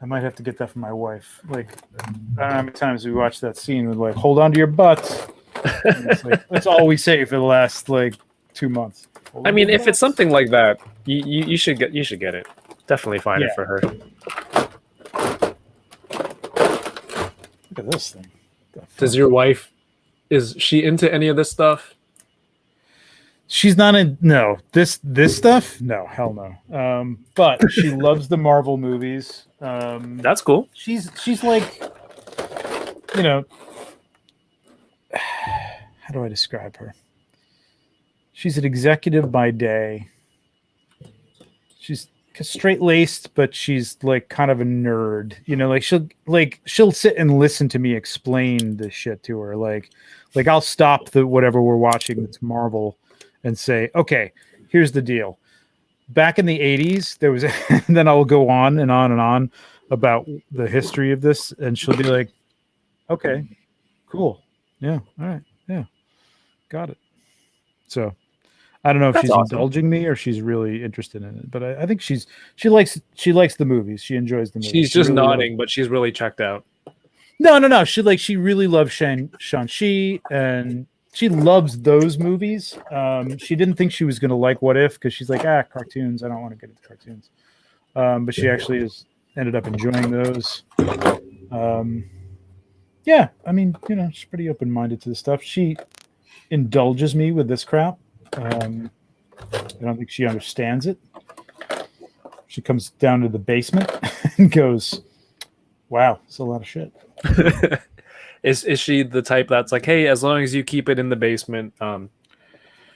might have to get that for my wife. Like, I don't know how many times we watched that scene with like, hold on to your butts. And it's like, that's all we say for the last like 2 months. Hold I on mean, to your if it's butts. something like that, you should get it. Definitely find it Yeah. for her. Look at this thing. Does your wife? Is she into any of this stuff? She's not in this stuff. No, hell no. But she loves the Marvel movies. That's cool. She's like, you know, how do I describe her? She's an executive by day. She's straight laced, but she's like kind of a nerd. You know, like she'll sit and listen to me explain this shit to her. Like I'll stop whatever we're watching that's Marvel and say, okay, here's the deal. Back in the 80s, there was, and then I'll go on and on and on about the history of this, and she'll be like, okay, cool. Yeah, all right, yeah, got it. So I don't know if That's she's awesome. indulging me or she's really interested in it, but I think she likes the movies. She enjoys the movies. She's She just really nodding, but she's really checked out. No. She really loves Shang-Chi, and she loves those movies. She didn't think she was going to like What If because she's like, cartoons. I don't want to get into cartoons. But she actually ended up enjoying those. Yeah, I mean, you know, she's pretty open-minded to this stuff. She indulges me with this crap. I don't think she understands it. She comes down to the basement and goes, wow, it's a lot of shit. Is she the type that's like, hey, as long as you keep it in the basement,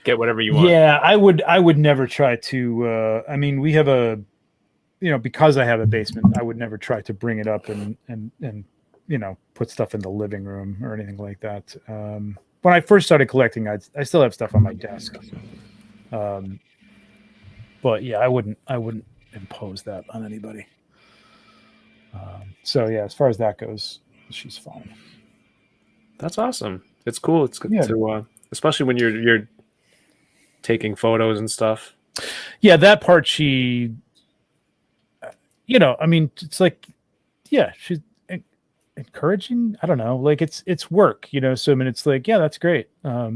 get whatever you want? Yeah, I would never try to. I mean, we have because I have a basement, I would never try to bring it up and put stuff in the living room or anything like that. When I first started collecting, I still have stuff on my desk. But yeah, I wouldn't impose that on anybody. So yeah, as far as that goes, she's fine. That's awesome. It's cool. It's good Yeah. to, especially when you're taking photos and stuff. Yeah, that part she, I mean, it's like, yeah, she's encouraging. I don't know, like it's work, So I mean, it's like, yeah, that's great. I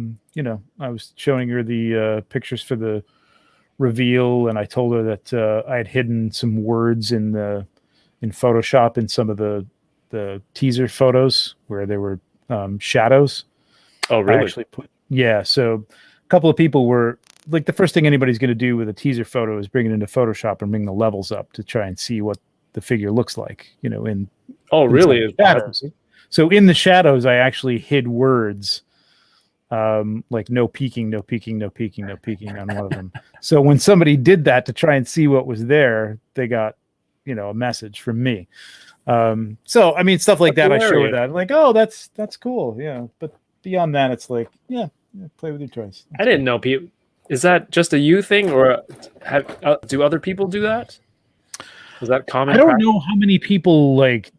was showing her the pictures for the reveal, and I told her that I had hidden some words in Photoshop in some of the teaser photos where there were shadows. Oh, I really? actually so a couple of people were like, the first thing anybody's going to do with a teaser photo is bring it into Photoshop and bring the levels up to try and see what the figure looks like, in Oh, really? inside the shadows. So in the shadows, I actually hid words like no peeking, no peeking, no peeking, no peeking on one of them. So when somebody did that to try and see what was there, they got, a message from me. So I mean, stuff like That's that, I show her hilarious. that. I'm like, oh, that's cool. Yeah. But beyond that, it's like, yeah, play with your toys. I didn't know people. Is that just a you thing, or do other people do that? Is that common? I don't practice? know how many people like.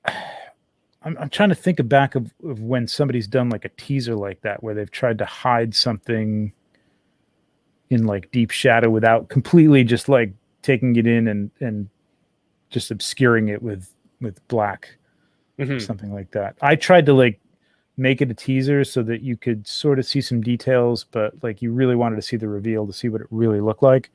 I I'm trying to think back of when somebody's done like a teaser like that, where they've tried to hide something in like deep shadow without completely just like taking it in and just obscuring it with black, something like that. I tried to like make it a teaser so that you could sort of see some details, but like you really wanted to see the reveal to see what it really looked like.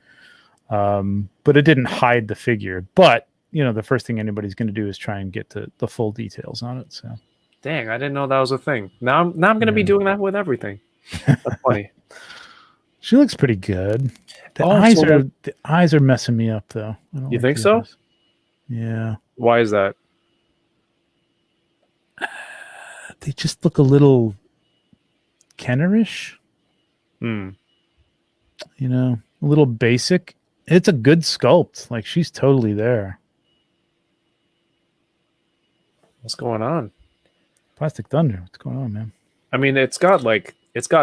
But it didn't hide the figure. But you know, the first thing anybody's going to do is try and get to the full details on it. So, Dang, I didn't know that was a thing. Now I'm going to be doing that with everything. That's funny. She looks pretty good. The eyes are messing me up though. You think so? Yeah. Why is that? They just look a little Kennerish. Hmm. You know, a little basic. It's a good sculpt. Like she's totally there. What's going on? Plastic Thunder. What's going on, man? I mean, it's got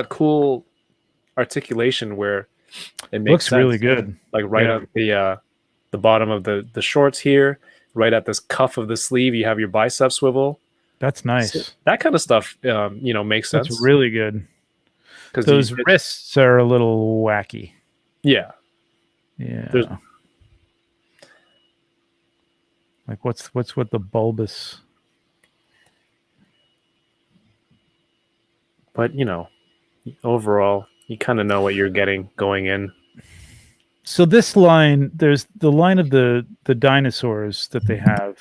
cool articulation where it makes Looks sense. really good. Like right at the bottom of the shorts here, right at this cuff of the sleeve, you have your bicep swivel. That's nice. So that kind of stuff, makes sense. That's really good. Because those wrists are a little wacky. Yeah. Yeah. There's, like what's with the bulbous? But overall, you kind of know what you're getting going in. So this line, there's the line of the dinosaurs that they have.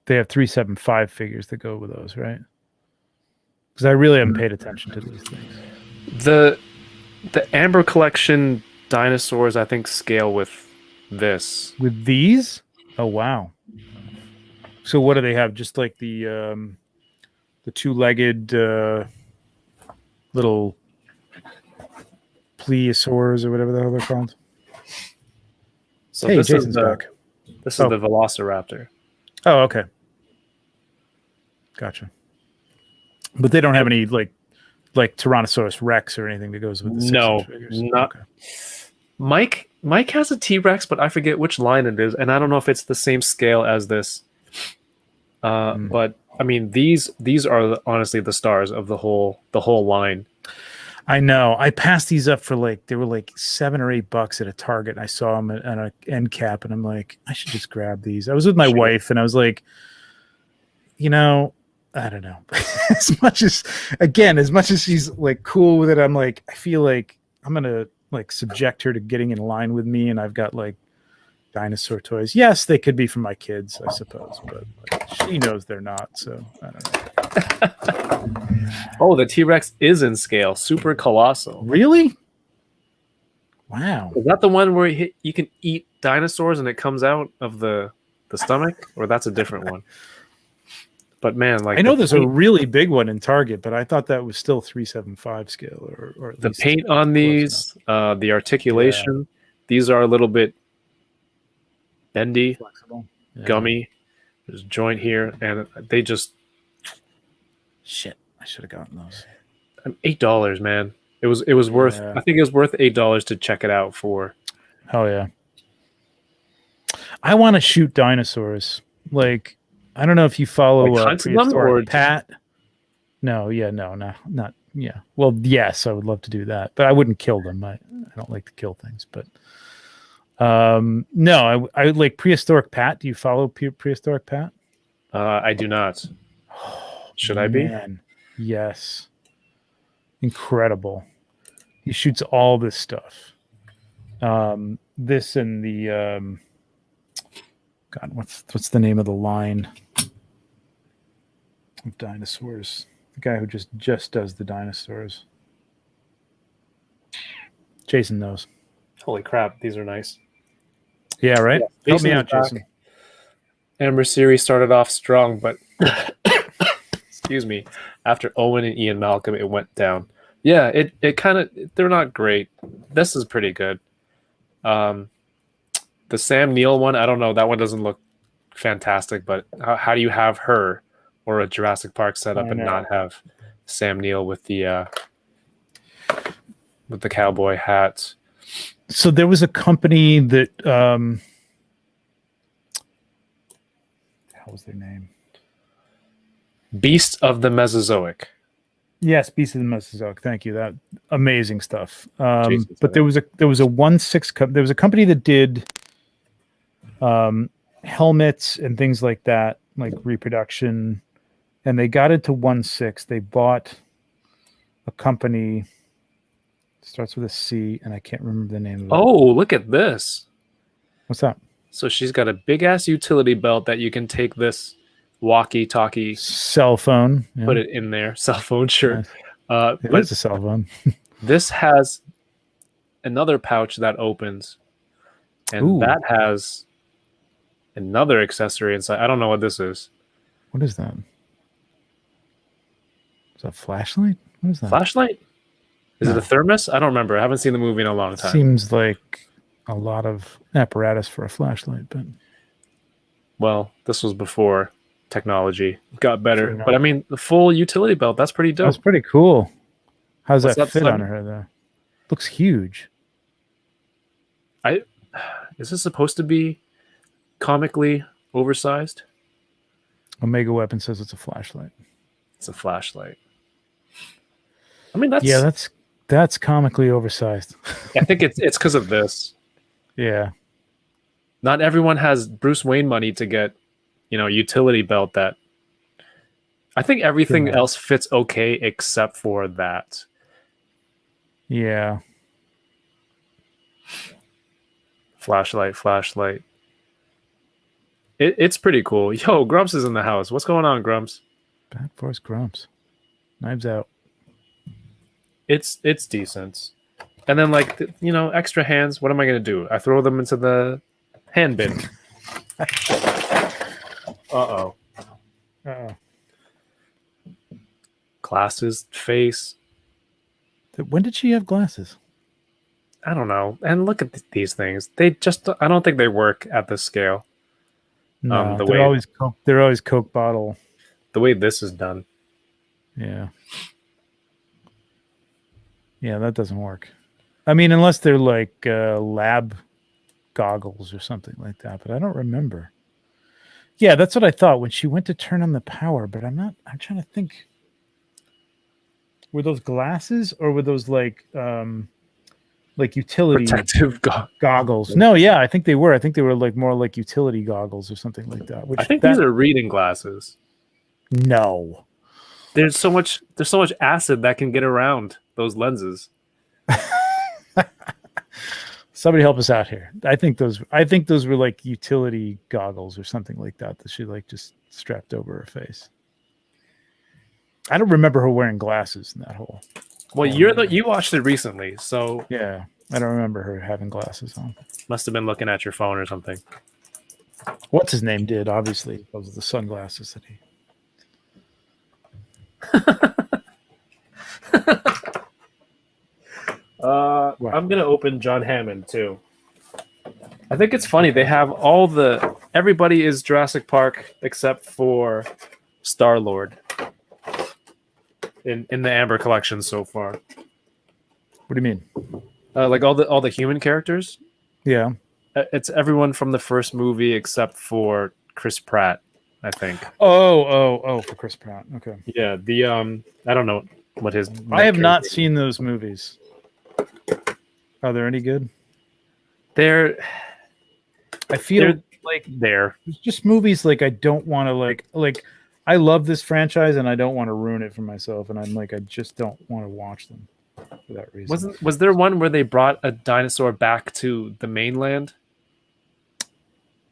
They have 375 figures that go with those, right? Because I really haven't paid attention to these things. The Amber Collection dinosaurs, I think, scale with this. With these? Oh wow! So what do they have? Just like the two-legged little plesiosaurs or whatever the hell they're called. So hey, this Jason's is back. This is the Velociraptor. Oh, okay. Gotcha. But they don't have any like Tyrannosaurus Rex or anything that goes with the 6-inch figures. Not. Okay. Mike has a T-Rex, but I forget which line it is, and I don't know if it's the same scale as this. But I mean, these are honestly the stars of the whole line. I know. I passed these up for they were like $7 or $8 at a Target. And I saw them at an end cap, and I'm like, I should just grab these. I was with my wife, and I was like, I don't know. as much as she's like cool with it, I'm like, I feel like I'm gonna like subject her to getting in line with me, and I've got like dinosaur toys. Yes, they could be for my kids, I suppose, but she knows they're not, so I don't know. Oh, the T-Rex is in scale, super colossal. Really? Wow. Is that the one where you can eat dinosaurs and it comes out of the stomach, or that's a different one? But man, like I know there's a really big one in Target, but I thought that was still 375 scale, or at the least paint on these, the articulation, these are a little bit bendy, flexible, gummy. There's a joint here, and they just shit. I should have gotten those. $8, man. It was worth. I think it was worth $8 to check it out for. Hell yeah. I want to shoot dinosaurs. Like, I don't know if you follow Prehistoric Pat. No, not yeah. Well, yes, I would love to do that, but I wouldn't kill them. I don't like to kill things, but no, I like Prehistoric Pat. Do you follow Prehistoric Pat? I do not. Should I be? Yes. Incredible. He shoots all this stuff. This and the God, what's the name of the line of dinosaurs? The guy who just does the dinosaurs. Jason knows. Holy crap, these are nice. Yeah, right? Yeah, help me out, Jason. Amber series started off strong, but excuse me, after Owen and Ian Malcolm, it went down. Yeah, it kind of, they're not great. This is pretty good. The Sam Neill one, I don't know. That one doesn't look fantastic, but how do you have her or a Jurassic Park setup and not have Sam Neill with the cowboy hat? So there was a company that how was their name? Beast of the Mesozoic. Yes, Beast of the Mesozoic. Thank you. That amazing stuff. Jason's But there was a 1/6 there was a company that did helmets and things like that, like reproduction, and they got into 1/6. They bought a company starts with a C, and I can't remember the name of it. Oh, look at this. What's that? So she's got a big ass utility belt that you can take this walkie-talkie, Cell phone. Yeah. put it in there. Cell phone, sure. Nice. It But is a cell phone. this has another pouch that opens, and Ooh. that has another accessory inside. I don't know what this is. What is that? Is that a flashlight? What is that? Flashlight? Is it No. a thermos? I don't remember. I haven't seen the movie in a long time. Seems like a lot of apparatus for a flashlight, but Well, this was before technology got better. Fair enough. But I mean, the full utility belt, that's pretty dope. that's pretty cool. How's What's that that, fit on Simon? her there? Looks huge. Is this supposed to be comically oversized? Omega Weapon says it's a flashlight. It's a flashlight. I mean, that's Yeah, that's comically oversized. I think it's because of this. Yeah. Not everyone has Bruce Wayne money to get, a utility belt that. I think everything Yeah. else fits okay except for that. Yeah. Flashlight. It's pretty cool. Yo, Grumps is in the house. What's going on, Grumps? Bad Force Grumps. Knives Out. It's decent. And then extra hands. What am I gonna do? I throw them into the hand bin. Uh-oh. Uh-oh. Glasses, face. When did she have glasses? I don't know. And look at these things. I don't think they work at this scale. No, the they're way- always they're always Coke bottle. The way this is done. Yeah. Yeah, that doesn't work. I mean, unless they're like lab goggles or something like that, but I don't remember. Yeah, that's what I thought when she went to turn on the power, but I'm trying to think. Were those glasses or were those like utility Protective goggles? No, yeah, I think they were. I think they were like more like utility goggles or something like that. Which I think these are reading glasses. no. There's so much acid that can get around those lenses. Somebody help us out here. I think those were like utility goggles or something like that she like just strapped over her face. I don't remember her wearing glasses in that whole. Well, you watched it recently, so Yeah, I don't remember her having glasses on. must have been looking at your phone or something. What's his name did, obviously, because of the sunglasses that he. I'm gonna open John Hammond too. I think it's funny they have everybody is Jurassic Park except for Star-Lord in the Amber collection so far. What do you mean? Like all the human characters. Yeah. It's everyone from the first movie except for Chris Pratt, I think. Oh, for Chris Pratt. Okay. Yeah, I don't know what his. I have not seen those movies. Are they any good? I feel like They're there's just movies like I don't want to like I love this franchise and I don't want to ruin it for myself, and I'm like I just don't want to watch them for that reason. was there one where they brought a dinosaur back to the mainland?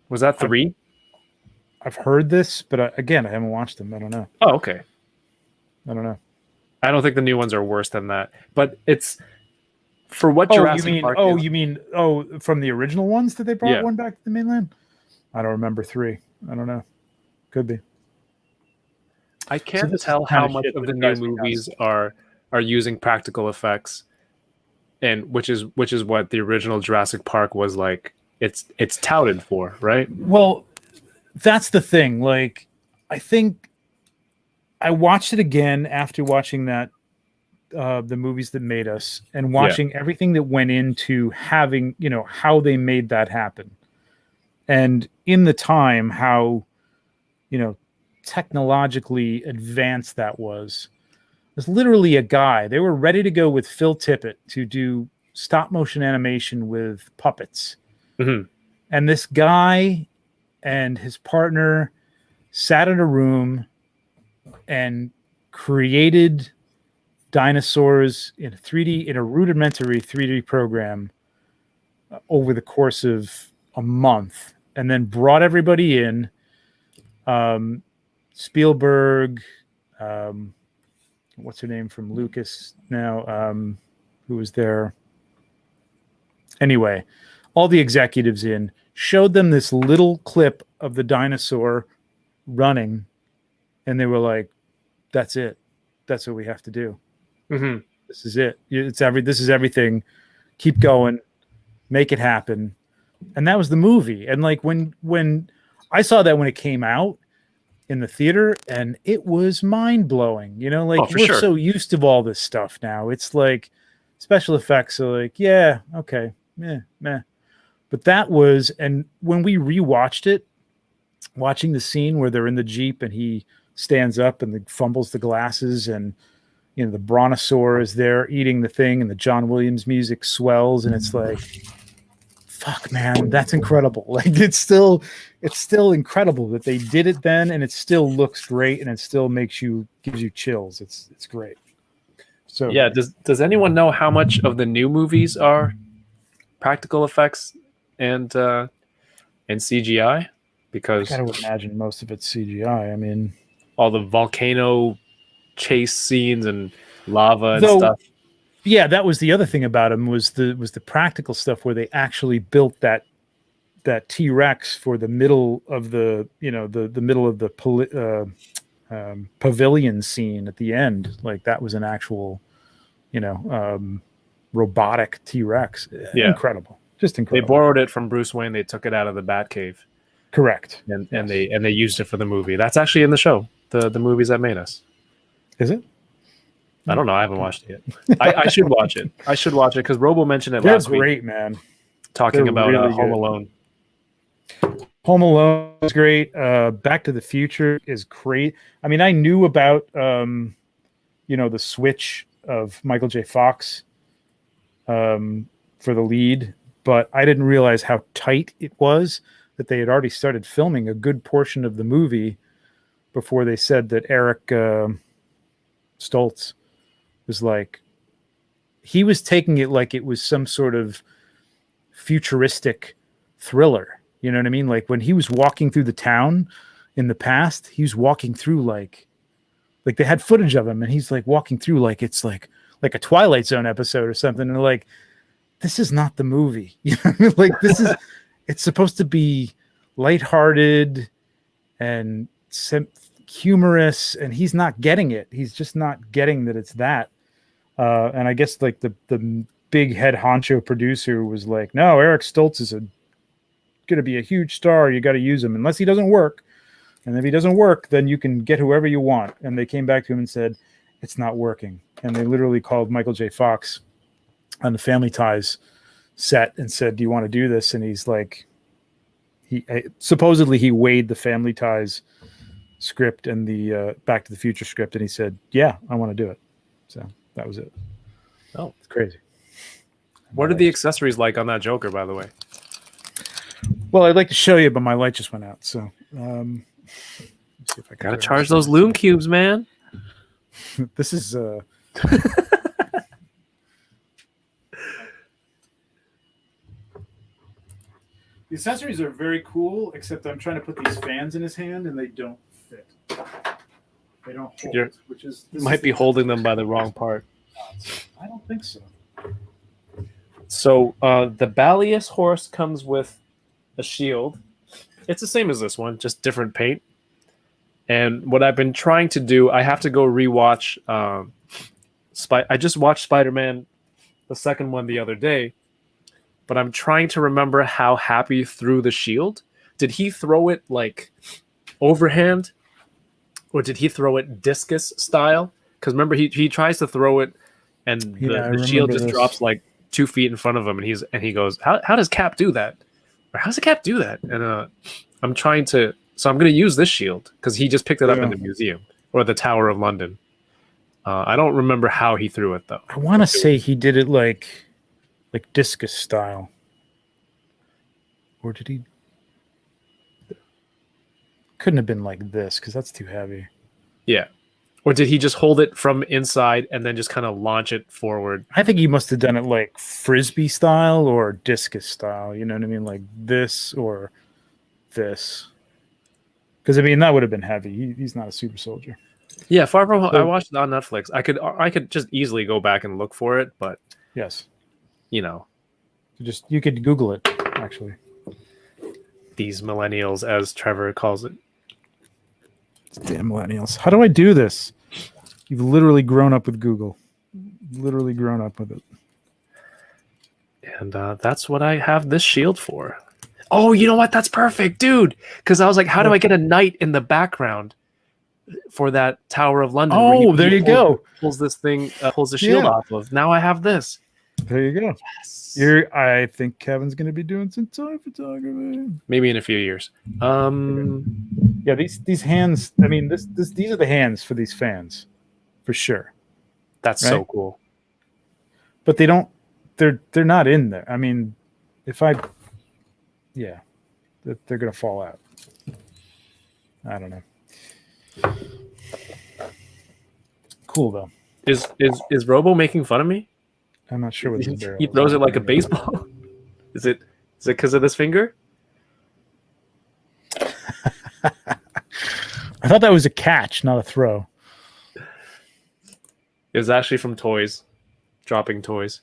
Was that 3? I've heard this, but again, I haven't watched them. I don't know. Oh, okay. I don't know. I don't think the new ones are worse than that, but it's for what Oh, Jurassic Park is. you mean from the original ones that they brought Yeah. one back to the mainland? I don't remember 3. I don't know. Could be. I can't this is tell the kind how of much shit of that the new drives me movies are using practical effects, and which is what the original Jurassic Park was like. It's touted for, right? Well, that's the thing. Like, I think I watched it again after watching that the movies that made us and watching everything that went into having, how they made that happen. And in the time, how, technologically advanced that was. There's literally a guy. They were ready to go with Phil Tippett to do stop motion animation with puppets. Mhm. And this guy and his partner sat in a room and created dinosaurs in 3D, in a rudimentary 3D program over the course of a month, and then brought everybody in. Spielberg, what's her name from Lucas now, who was there? Anyway, all the executives in, showed them this little clip of the dinosaur running, and they were like, that's it. That's what we have to do. Mm-hmm. This is it. This is everything. Keep going. Make it happen. And that was the movie. And like when I saw that when it came out in the theater, and it was mind blowing. Like we're sure. so used to all this stuff now. It's like special effects are like, yeah, okay, meh. But that was, and when we rewatched it, watching the scene where they're in the Jeep and he stands up and fumbles the glasses, and the brontosaur is there eating the thing, and the John Williams music swells, and it's like, fuck, man, that's incredible. Like it's still incredible that they did it then, and it still looks great, and it still gives you chills. It's great. So yeah, does anyone know how much of the new movies are practical effects and CGI? Because I gotta imagine most of it's CGI. I mean, all the volcano chase scenes and lava and stuff. Yeah, that was the other thing about him was the practical stuff where they actually built that T-Rex for the middle of the middle of the pavilion scene at the end. Like that was an actual robotic T-Rex. Yeah. Incredible. Just incredible. They borrowed it from Bruce Wayne. They took it out of the Batcave. Correct. And they used it for the movie. That's actually in the show. The movies that made us. Is it? I don't know. I haven't watched it yet. I should watch it. I should watch it because Robo mentioned it They're last week. great, man. Talking They're about really Home good. Alone. Home Alone is great. Back to the Future is great. I mean, I knew about the switch of Michael J. Fox for the lead, but I didn't realize how tight it was that they had already started filming a good portion of the movie before they said that Eric Stoltz was like, he was taking it like it was some sort of futuristic thriller. You know what I mean? Like when he was walking through the town in the past, he was walking through like they had footage of him, and he's like walking through like it's like a Twilight Zone episode or something. And they're like, this is not the movie. You know what I mean? Like it's supposed to be lighthearted and humorous, and he's not getting it. He's just not getting that it's that. And I guess like the big head honcho producer was like, no, Eric Stoltz is going to be a huge star. You got to use him unless he doesn't work. And if he doesn't work, then you can get whoever you want. And they came back to him and said, it's not working. And they literally called Michael J. Fox on the Family Ties set and said, do you want to do this? And he's like, supposedly he weighed the Family Ties script and the Back to the Future script, and he said, yeah, I want to do it. So that was it. Oh, it's crazy. What are the accessories like on that Joker, by the way? Well, I'd like to show you, but my light just went out. So let's see if I can. Gotta charge those Loom Cubes, man. This is the accessories are very cool, except I'm trying to put these fans in his hand and they don't fit. They don't hold, which is might be holding them by the wrong part. I don't think so. So the Balius horse comes with a shield. It's the same as this one, just different paint. And what I've been trying to do, I have to go rewatch. I just watched Spider-Man, the second one, the other day. But I'm trying to remember how Happy threw the shield. Did he throw it like overhand, or did he throw it discus style? Because remember, he tries to throw it, and the shield just drops like 2 feet in front of him, and he goes, how does Cap do that? Or how does a Cap do that? And I'm trying to So I'm going to use this shield because he just picked it up Yeah. in the museum or the Tower of London. I don't remember how he threw it though. I want to say he did it like discus style. Or did he? Couldn't have been like this because that's too heavy. Yeah. Or did he just hold it from inside and then just kind of launch it forward? I think he must have done it like frisbee style or discus style. You know what I mean? Like this or this. Because I mean that would have been heavy. He's not a super soldier. Yeah, Far From Home. I watched it on Netflix. I could just easily go back and look for it, but Yes. you know, You could Google it actually. these millennials, as Trevor calls it. Damn millennials. How do I do this? You've literally grown up with Google. Literally grown up with it. And that's what I have this shield for. Oh, you know what? That's perfect, dude. Because I was like, how do I get a knight in the background for that Tower of London? where Oh, there you go. Pulls this thing, pulls the shield Yeah. off of. Now I have this. There you go. Yes. I think Kevin's going to be doing some toy photography. Maybe in a few years. Yeah, these hands. I mean, these are the hands for these fans, for sure. That's so Right? cool. But they don't. They're not in there. I mean, they're going to fall out. I don't know. Cool though. Is Robo making fun of me? I'm not sure what this barrel He is. throws it like a baseball. Is it because of this finger? I thought that was a catch, not a throw. It was actually from toys, dropping toys.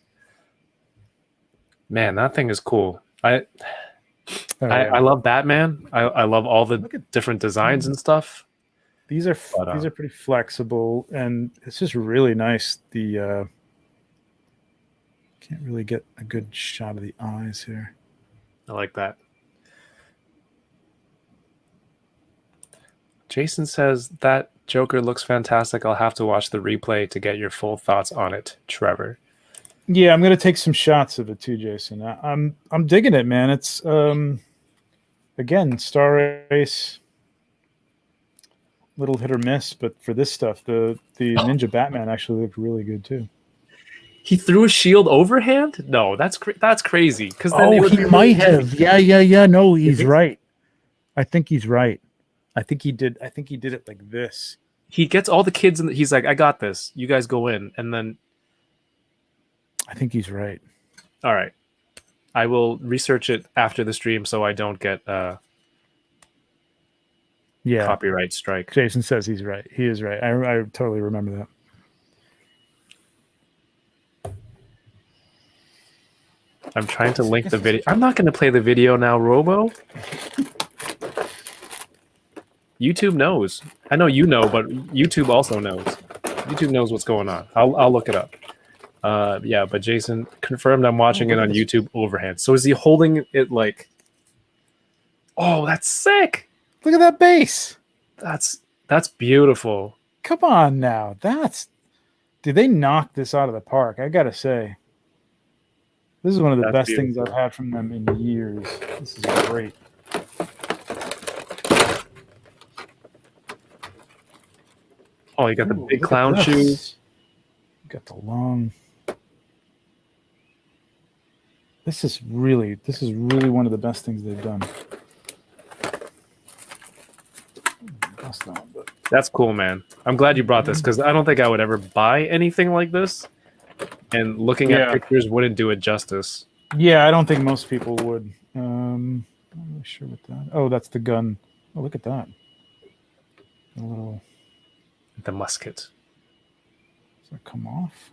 Man, that thing is cool. I love Batman. I love all the different designs and stuff. These are pretty flexible, and it's just really nice. The can't really get a good shot of the eyes here. I like that. Jason says that Joker looks fantastic. I'll have to watch the replay to get your full thoughts on it, Trevor. Yeah, I'm gonna take some shots of it too, Jason. I'm digging it, man. It's again, Star Race, little hit or miss, but for this stuff, the Ninja Batman actually looked really good too. He threw a shield overhand? No, that's crazy. Because he might have. Yeah. No, he's right. I think he's right. I think he did it like this. He gets all the kids and he's like, I got this. You guys go in. And then I think he's right. all right. I will research it after the stream so I don't get copyright strike. Jason says he's right. He is right. I totally remember that. I'm trying to link the video. I'm not going to play the video now, Robo. YouTube knows. I know you know, but YouTube also knows. YouTube knows what's going on. I'll look it up. Yeah, but Jason confirmed I'm watching it on YouTube overhand. So is he holding it like... Oh, that's sick. Look at that base. That's beautiful. Come on now. Did they knock this out of the park? I got to say. This is one of the best things I've had from them in years. This is great. Oh, you got the big clown shoes. You got the long. This is really one of the best things they've done. That's cool, man. I'm glad you brought this because I don't think I would ever buy anything like this. And looking at pictures wouldn't do it justice. Yeah, I don't think most people would. I'm not really sure what that. Oh, that's the gun. Oh, look at that. A little. The musket. Does that come off?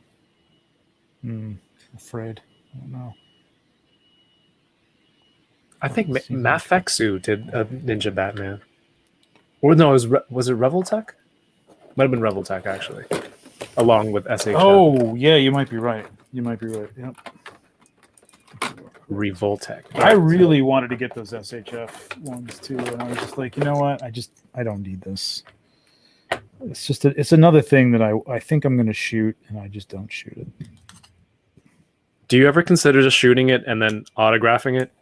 Afraid. I don't know. I think Mafexu did a Ninja Batman. Or no, was it Revoltech? Might have been Revoltech, actually. Along with SHF. Oh, yeah, you might be right. Yep. Revoltech. I really wanted to get those SHF ones too, and I was just like, you know what? I don't need this. It's another thing that I think I'm going to shoot, and I just don't shoot it. Do you ever consider just shooting it and then autographing it?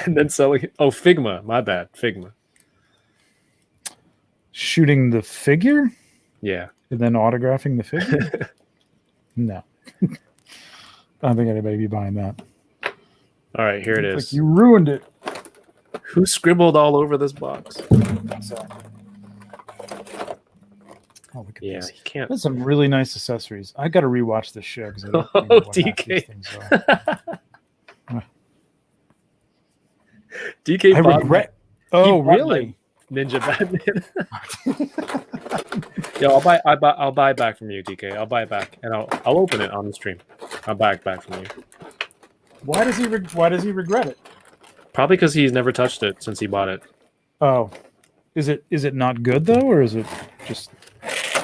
And then selling it? Oh, Figma. My bad. Figma. Shooting the figure Yeah. and then autographing the figure? No. I don't think anybody be buying that. All right, here it It's is. like you ruined it. Who scribbled all over this box? Oh, look at Yeah, this. he can't. That's some really nice accessories. I got to rewatch this show because I don't Oh, remember what half DK. these things are. DK I bought regret. my- Oh, he bought really? my Ninja Batman. Yo, I'll buy it back from you, DK. I'll buy it back, and I'll open it on the stream. I'll buy it back from you. Why does he regret it? Probably because he's never touched it since he bought it. Oh, is it not good though, or is it just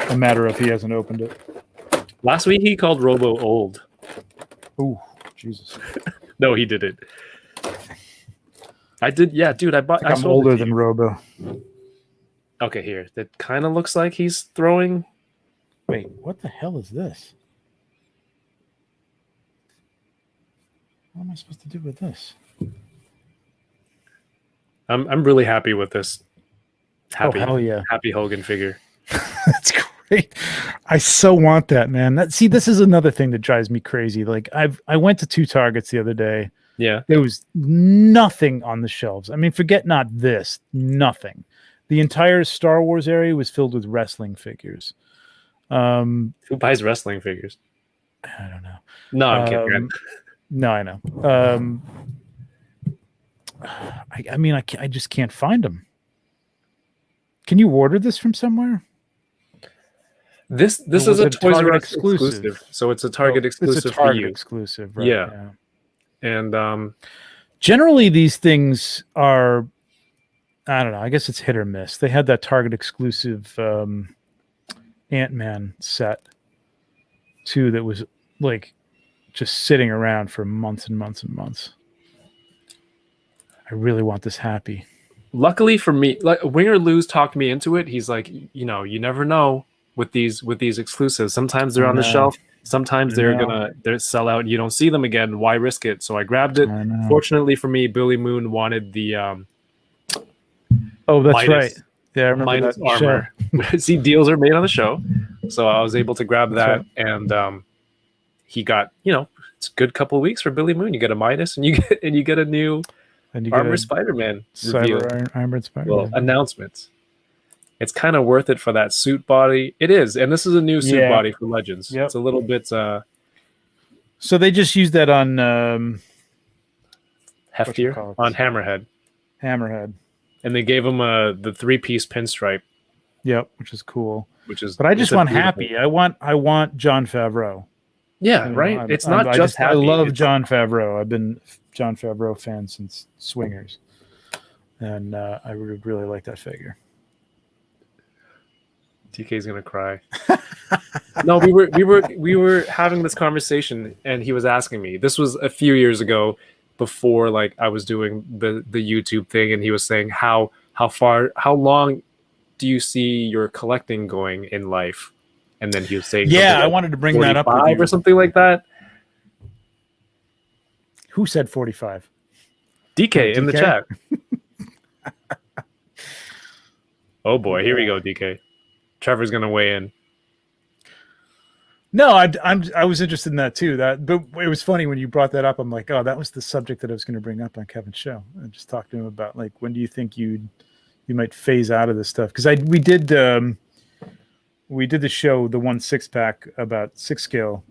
a matter of he hasn't opened it? Last week he called Robo old. Ooh, Jesus! No, he didn't. I did. Yeah, dude. I'm sold older it to than you. Robo. Okay, here. That kind of looks like he's throwing. Wait, what the hell is this? What am I supposed to do with this? I'm really happy with this. Happy, Oh, hell yeah. Happy Hogan figure. That's great. I so want that, man. This is another thing that drives me crazy. Like I went to 2 Targets the other day. Yeah. There was nothing on the shelves. I mean, forget not this, nothing. The entire Star Wars area was filled with wrestling figures. Who buys wrestling figures? I don't know. No, I'm kidding. man. No, I know. I just can't find them. Can you order this from somewhere? This Or is was a it Toys R Target Us exclusive, so it's a Target exclusive It's a for Target you. exclusive, right? Yeah. And Generally, these things are, I don't know, I guess it's hit or miss. They had that Target exclusive Ant-Man set, too, that was like just sitting around for months and months and months. I really want this happy. luckily for me, like Winger Lose talked me into it. He's like, you never know with these exclusives. Sometimes they're on the shelf. Sometimes they're sell out and you don't see them again. Why risk it? So I grabbed it. Fortunately for me, Billy Moon wanted the oh, that's Midas, right. Yeah, I remember Midas that armor. See, deals are made on the show. So I was able to grab that, and he got, it's a good couple of weeks for Billy Moon. You get a Midas and you get a new Armored Spider-Man reveal. Armored Spider-Man. Well, announcement. It's kind of worth it for that suit body. It is, and this is a new suit body for Legends. Yep. It's a little bit so they just used that on heftier on Hammerhead, and they gave him the 3-piece pinstripe. Yep, which is cool. But I just want happy. I want Jon Favreau. Yeah, right. It's not just happy. I love Jon Favreau. I've been a Jon Favreau fan since Swingers, and I would really like that figure. TK's gonna cry. No, we were having this conversation, and he was asking me. This was a few years ago, before like I was doing the YouTube thing, and he was saying how long do you see your collecting going in life? And then he was saying, yeah, I wanted to bring that up with you. or something like that. Who said 45? DK in the chat. Oh boy, here we go, DK. Trevor's gonna weigh in. No, I was interested in that too. But it was funny when you brought that up. I'm like, oh, that was the subject that I was going to bring up on Kevin's show. I just talked to him about like, when do you think you might phase out of this stuff? Because we did the show, the 1/6-pack about 6-scale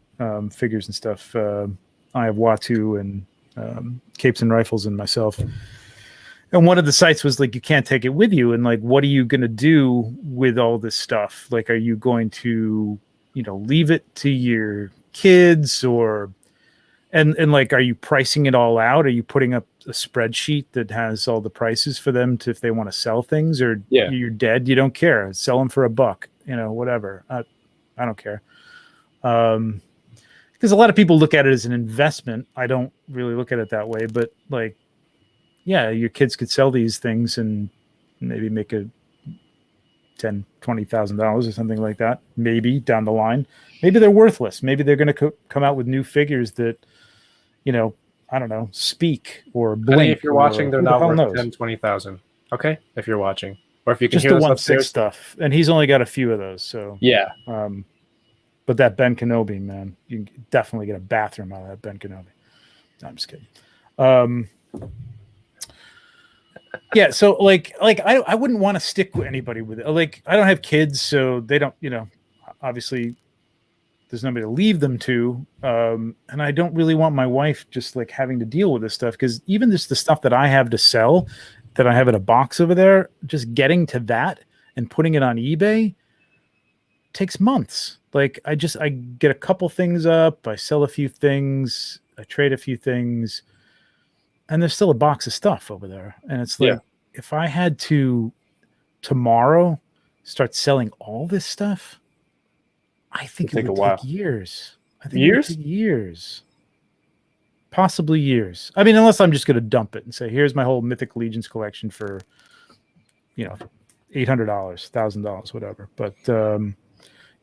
figures and stuff. I have Watu and Capes and Rifles and myself. And one of the sites was like, you can't take it with you. And like, what are you going to do with all this stuff? Like, are you going to, leave it to your kids and like, are you pricing it all out? Are you putting up a spreadsheet that has all the prices for them if they want to sell things, or you're dead? You don't care. Sell them for $1, whatever. I don't care. Because a lot of people look at it as an investment. I don't really look at it that way, but like, yeah, your kids could sell these things and maybe make a $10,000-$20,000 or something like that. Maybe down the line, maybe they're worthless. Maybe they're going to come out with new figures that, I don't know, speak or blink. Honey, if you're watching, they're not worth 10,000-20,000. Okay, if you're watching, or if you can Just hear the us 1/6 upstairs. stuff, and he's only got a few of those. So Yeah, but that Ben Kenobi, man, you can definitely get a bathroom out of that Ben Kenobi. No, I'm just kidding. Yeah, so like I wouldn't want to stick with anybody with it. Like I don't have kids, so they don't, obviously there's nobody to leave them to. And I don't really want my wife just like having to deal with this stuff, because even just the stuff that I have to sell that I have in a box over there, just getting to that and putting it on eBay takes months. Like I get a couple things up, I sell a few things, I trade a few things, and there's still a box of stuff over there. And it's like, if I had to tomorrow start selling all this stuff, I think it would take years. I think years? it would take years. Possibly years. I mean, unless I'm just going to dump it and say, here's my whole Mythic Legions collection for, $800, $1,000, whatever. But,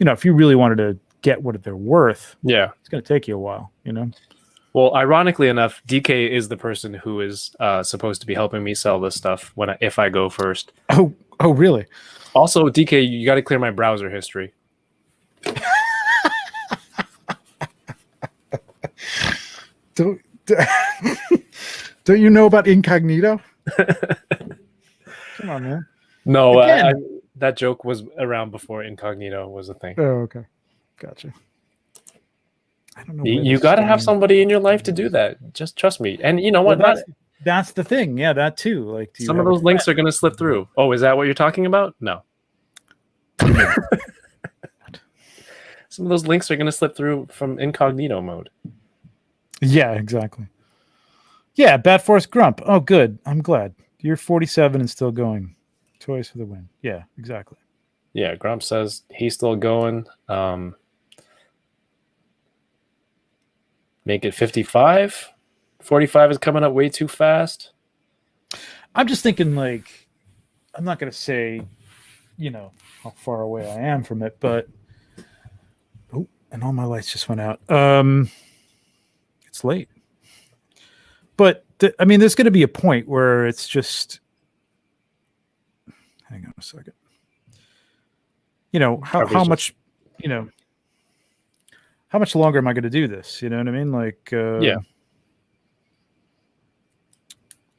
if you really wanted to get what they're worth, it's going to take you a while, Well, ironically enough, DK is the person who is supposed to be helping me sell this stuff if I go first. Oh, really? Also, DK, you got to clear my browser history. Don't you know about incognito? Come on, man. No, that joke was around before incognito was a thing. Oh, okay. Gotcha. I don't know. You got to have somebody in your life to do that. Just trust me. And you know what? That's the thing. Yeah, that too. Like some of those links are going to slip through. Oh, is that what you're talking about? No. Some of those links are going to slip through from incognito mode. Yeah, exactly. Yeah, Bat Force Grump. Oh, good. I'm glad. You're 47 and still going. Toys for the win. Yeah, exactly. Yeah, Grump says he's still going. Make it 55. 45 is coming up way too fast. I'm just thinking, like, I'm not going to say, how far away I am from it, but and all my lights just went out. It's late. But there's going to be a point where it's just, hang on a second. How much, how much longer am I going to do this? You know what I mean? Like, yeah.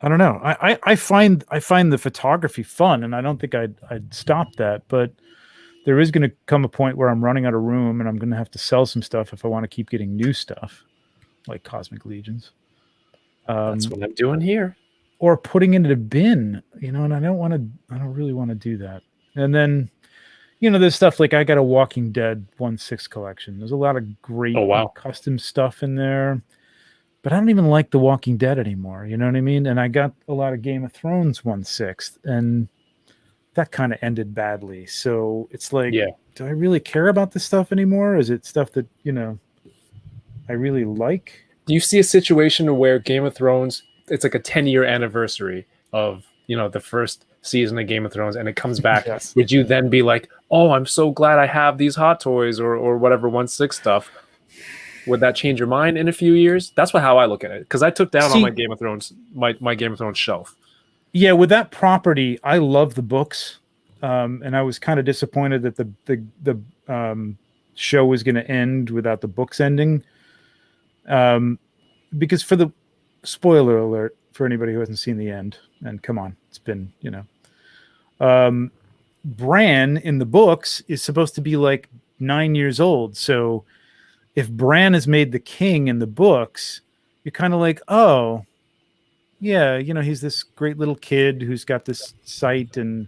I don't know. I find the photography fun, and I don't think I'd stop that. But there is going to come a point where I'm running out of room, and I'm going to have to sell some stuff if I want to keep getting new stuff, like Cosmic Legions. That's what I'm doing here. Or putting it in a bin, and I don't really want to do that. And then, there's stuff like I got a Walking Dead 1/6 collection. There's a lot of great custom stuff in there. But I don't even like The Walking Dead anymore. You know what I mean? And I got a lot of Game of Thrones 1/6, and that kind of ended badly. So it's like, do I really care about this stuff anymore? Is it stuff that, I really like? Do you see a situation where Game of Thrones, it's like a 10-year anniversary of, the first season of Game of Thrones, and it comes back? Yes. Would you then be like, oh, I'm so glad I have these Hot Toys or whatever 1/6 stuff? Would that change your mind in a few years? That's how I look at it, because I took down all my Game of Thrones, my Game of Thrones shelf. Yeah, with that property, I love the books, and I was kind of disappointed that the show was going to end without the books ending. Because for the spoiler alert for anybody who hasn't seen the end, and come on, it's been Bran in the books is supposed to be like 9 years old, so if Bran is made the king in the books, you're kind of like, oh, yeah, he's this great little kid who's got this sight, and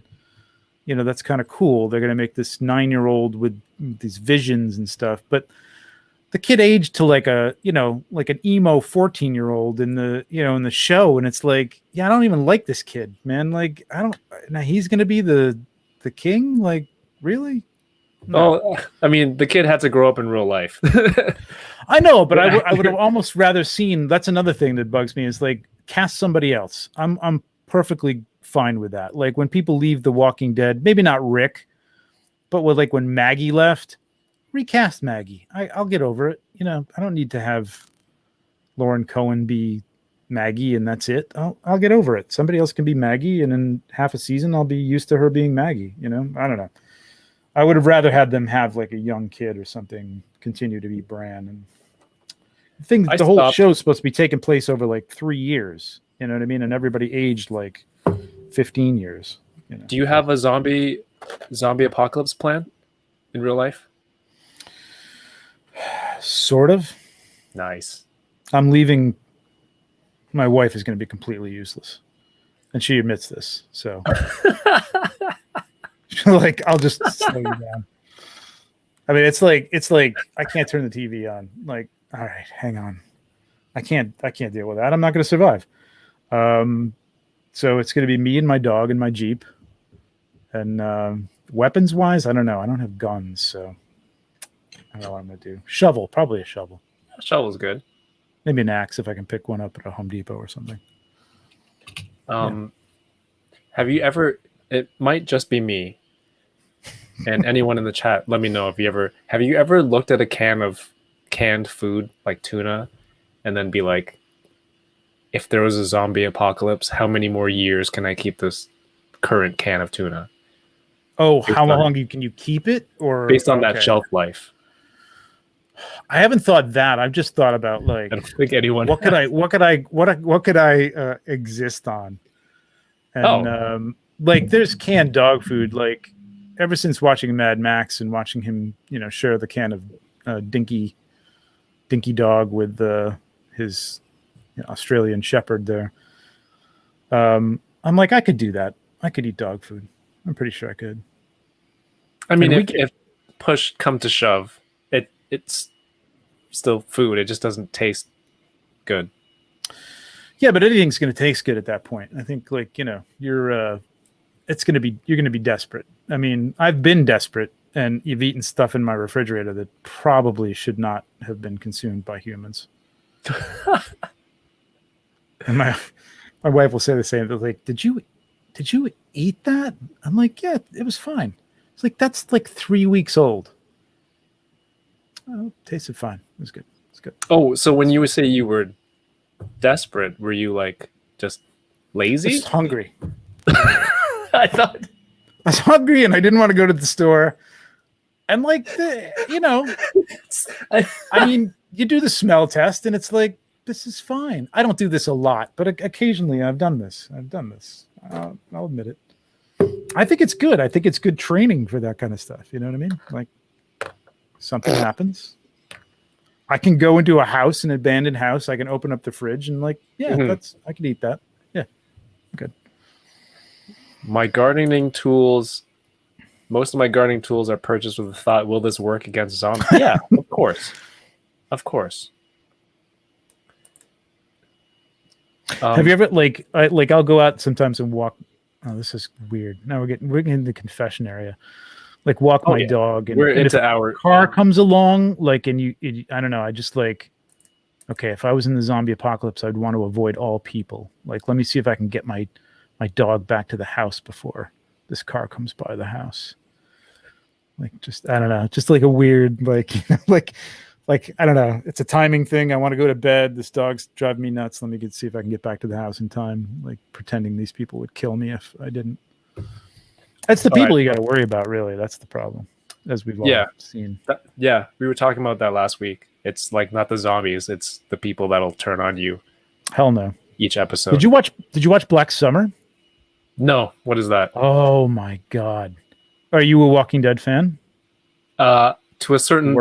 that's kind of cool. They're going to make this 9-year-old with these visions and stuff, but the kid aged to like an emo 14-year-old in the show, and it's like, yeah, I don't even like this kid, man. Like, now he's going to be the king? Like, really? No. Oh, I mean, the kid had to grow up in real life. I know, but I would have almost rather seen. That's another thing that bugs me, is like, cast somebody else. I'm perfectly fine with that. Like when people leave The Walking Dead, maybe not Rick, but when Maggie left, recast Maggie. I'll get over it. I don't need to have Lauren Cohen be Maggie and that's it, I'll get over it. Somebody else can be Maggie, and in half a season I'll be used to her being Maggie. You know, I don't know. I would have rather had them have like a young kid or something continue to be Bran. And I think the whole show is supposed to be taking place over like 3 years. You know what I mean? And everybody aged like 15 years. You know? Do you have a zombie apocalypse plan in real life? Sort of. Nice. I'm leaving. My wife is going to be completely useless, and she admits this. So, like, I'll just slow you down. I mean, it's like I can't turn the TV on. Like, all right, hang on, I can't deal with that. I'm not going to survive. So it's going to be me and my dog and my Jeep. And weapons wise, I don't know. I don't have guns, so I don't know what I'm going to do. Shovel, probably a shovel. A shovel's good. Maybe an axe if I can pick one up at a Home Depot or something. Have you ever, it might just be me and anyone in the chat, let me know if have you ever looked at a can of canned food like tuna and then be like, if there was a zombie apocalypse, how many more years can I keep this current can of tuna? Oh, how long can you keep it? Or based on that shelf life? I haven't thought that. I've just thought about like, I don't think anyone. What could I exist on? And like, there's canned dog food. Like, ever since watching Mad Max and watching him, you know, share the can of Dinky dog with his Australian Shepherd there. I'm like, I could do that. I could eat dog food. I'm pretty sure I could. I mean, if push come to shove, it's still food. It just doesn't taste good. Yeah, but anything's going to taste good at that point. I think, like, you know, you're going to be desperate. I mean, I've been desperate, and you've eaten stuff in my refrigerator that probably should not have been consumed by humans. And my wife will say the same. They're like, did you eat that? I'm like, yeah, it was fine. It's like, that's like 3 weeks old. Oh, tasted fine. It was good. It's good. Oh, so when you would say you were desperate, were you like just lazy? Just hungry. I thought I was hungry and I didn't want to go to the store. And like, you know, I mean, you do the smell test and it's like, this is fine. I don't do this a lot, but occasionally I've done this. I'll admit it. I think it's good. I think it's good training for that kind of stuff. You know what I mean? Like, something happens. I can go into a house, an abandoned house. I can open up the fridge and like, yeah, I can eat that. Yeah, good. My gardening tools, most of my gardening tools are purchased with the thought, will this work against zombies? Yeah, of course. Of course. Have you ever like I'll go out sometimes and walk. Oh, this is weird. Now we're getting in the confession area. Like walk my dog, and, we're and into if our car comes along, like, and you I don't know. I just like, okay, if I was in the zombie apocalypse, I'd want to avoid all people. Like, let me see if I can get my dog back to the house before this car comes by the house. Like, just I don't know, just like a weird like like I don't know. It's a timing thing. I want to go to bed. This dog's driving me nuts. Let me see if I can get back to the house in time. Like pretending these people would kill me if I didn't. That's the people you got to worry about, really. That's the problem, as we've all seen. We were talking about that last week. It's like not the zombies; it's the people that'll turn on you. Hell no. Each episode. Did you watch Black Summer? No. What is that? Oh my God! Are you a Walking Dead fan? To a certain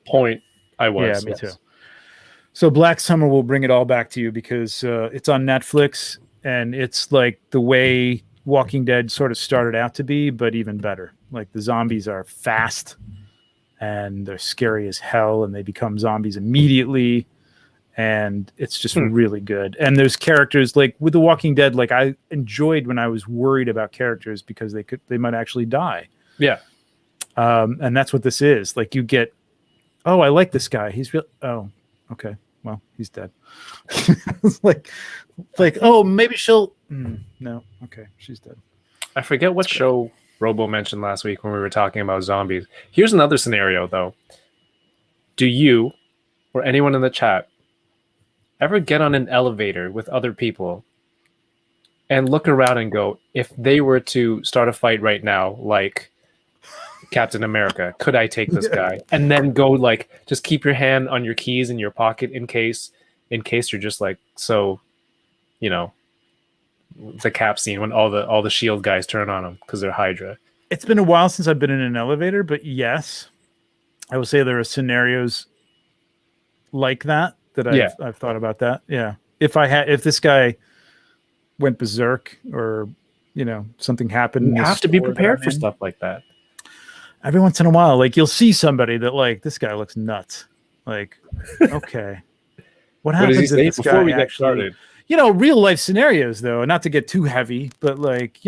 point, I was. Yeah, me too. So Black Summer will bring it all back to you because it's on Netflix, and it's like the way Walking Dead sort of started out to be, but even better. Like the zombies are fast and they're scary as hell, and they become zombies immediately, and it's just really good. And there's characters like with the Walking Dead, like I enjoyed when I was worried about characters because they might actually die. Yeah. And that's what this is. Like you get, oh, I like this guy. He's real. Oh, okay. Well, he's dead. It's like, oh, maybe she'll. No, okay, she's dead. I forget what show Robo mentioned last week when we were talking about zombies. Here's another scenario, though. Do you or anyone in the chat ever get on an elevator with other people and look around and go, if they were to start a fight right now, like Captain America, could I take this guy? And then go like, just keep your hand on your keys in your pocket in case you're just like, so, you know, the Cap scene when all the Shield guys turn on him because they're Hydra. It's been a while since I've been in an elevator, but yes, I will say there are scenarios like that I've thought about that. Yeah, if this guy went berserk or something happened, you have to be prepared for stuff like that. Every once in a while, like you'll see somebody that like this guy looks nuts. Like, okay, what happens if this before guy we get started? Real life scenarios though, not to get too heavy, but like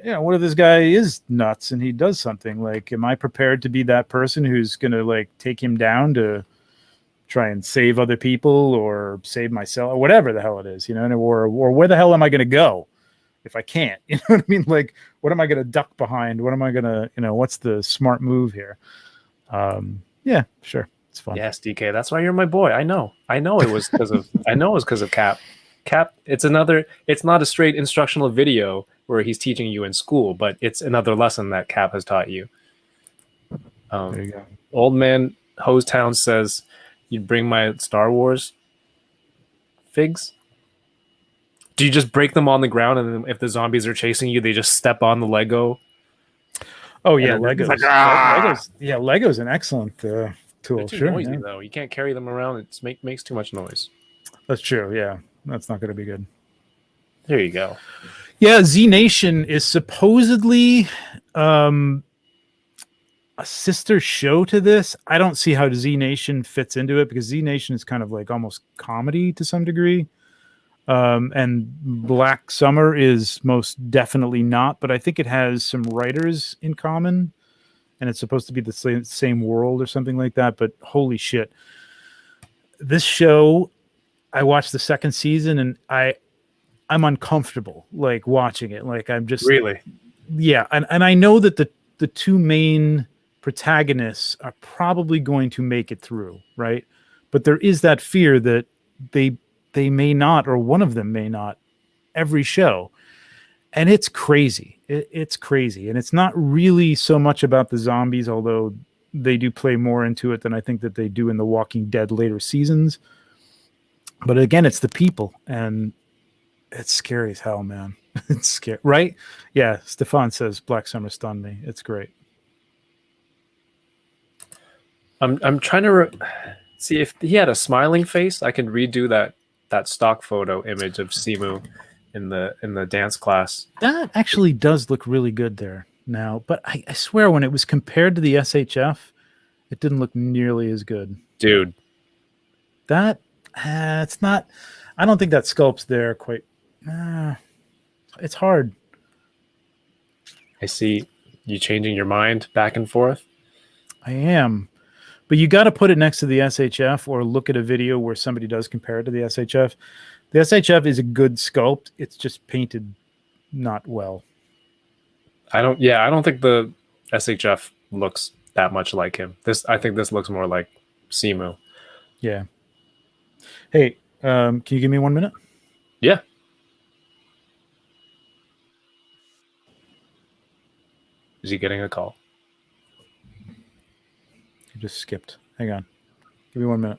what if this guy is nuts and he does something? Like, am I prepared to be that person who's gonna like take him down to try and save other people or save myself or whatever the hell it is, or where the hell am I going to go if I can't, you know what I mean? Like, what am I going to duck behind? What am I going to, what's the smart move here? Yeah, sure. It's fun. Yes, DK. That's why you're my boy. I know it was because of Cap. Cap, it's not a straight instructional video where he's teaching you in school, but it's another lesson that Cap has taught you. There you go. Old man Hosetown says, you'd bring my Star Wars figs? Do you just break them on the ground, and then if the zombies are chasing you, they just step on the Lego? Oh yeah, Legos. Like, Legos. Yeah, Lego's an excellent tool. They're too noisy though. You can't carry them around. It makes too much noise. That's true. Yeah, that's not going to be good. There you go. Yeah, Z Nation is supposedly a sister show to this. I don't see how Z Nation fits into it because Z Nation is kind of like almost comedy to some degree. And Black Summer is most definitely not, but I think it has some writers in common and it's supposed to be the same world or something like that. But holy shit, this show, I watched the second season and I'm uncomfortable like watching it. Like I'm just really, yeah. And I know that the two main protagonists are probably going to make it through, right? But there is that fear that they may not, or one of them may not, every show. And it's crazy. It's crazy. And it's not really so much about the zombies, although they do play more into it than I think that they do in the Walking Dead later seasons. But again, it's the people, and it's scary as hell, man. It's scary, right? Yeah, Stefan says Black Summer stunned me. It's great. I'm trying to see if he had a smiling face. I can redo that stock photo image of Simu in the dance class. That actually does look really good there now, but I swear when it was compared to the SHF, it didn't look nearly as good. Dude, that it's not. I don't think that sculpt's there quite. It's hard. I see you changing your mind back and forth. I am. But you got to put it next to the SHF or look at a video where somebody does compare it to the SHF. The SHF is a good sculpt. It's just painted not well. I don't think the SHF looks that much like him. I think this looks more like Simu. Yeah. Hey, can you give me 1 minute? Yeah. Is he getting a call? You just skipped. Hang on. Give me 1 minute.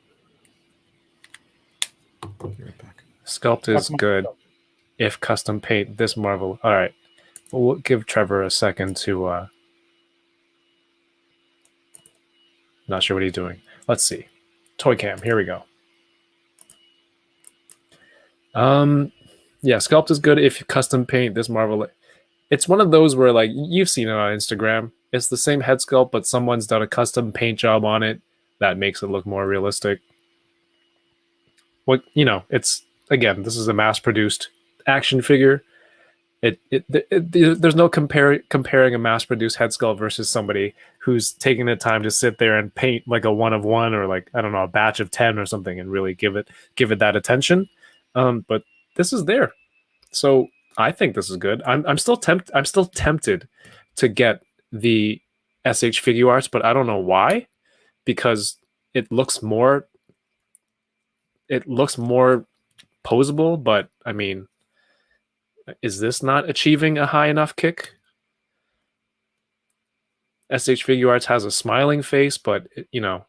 Be right back. Sculpt is good if custom paint this Marvel. All right. Well, we'll give Trevor a second to... Not sure what he's doing. Let's see. Toy cam. Here we go. Yeah, sculpt is good if you custom paint this Marvel. It's one of those where, like, you've seen it on Instagram. It's the same head sculpt, but someone's done a custom paint job on it that makes it look more realistic. It's, again, this is a mass-produced action figure. There's no comparing a mass-produced head sculpt versus somebody who's taking the time to sit there and paint like a 1 of 1 or like, I don't know, a batch of 10 or something and really give it that attention. But this is there. So I think this is good. I'm still tempted to get the SH Figure Arts, but I don't know why, because it looks more it looks more posable, but I mean, is this not achieving a high enough kick? SH Figure Arts has a smiling face, but you know,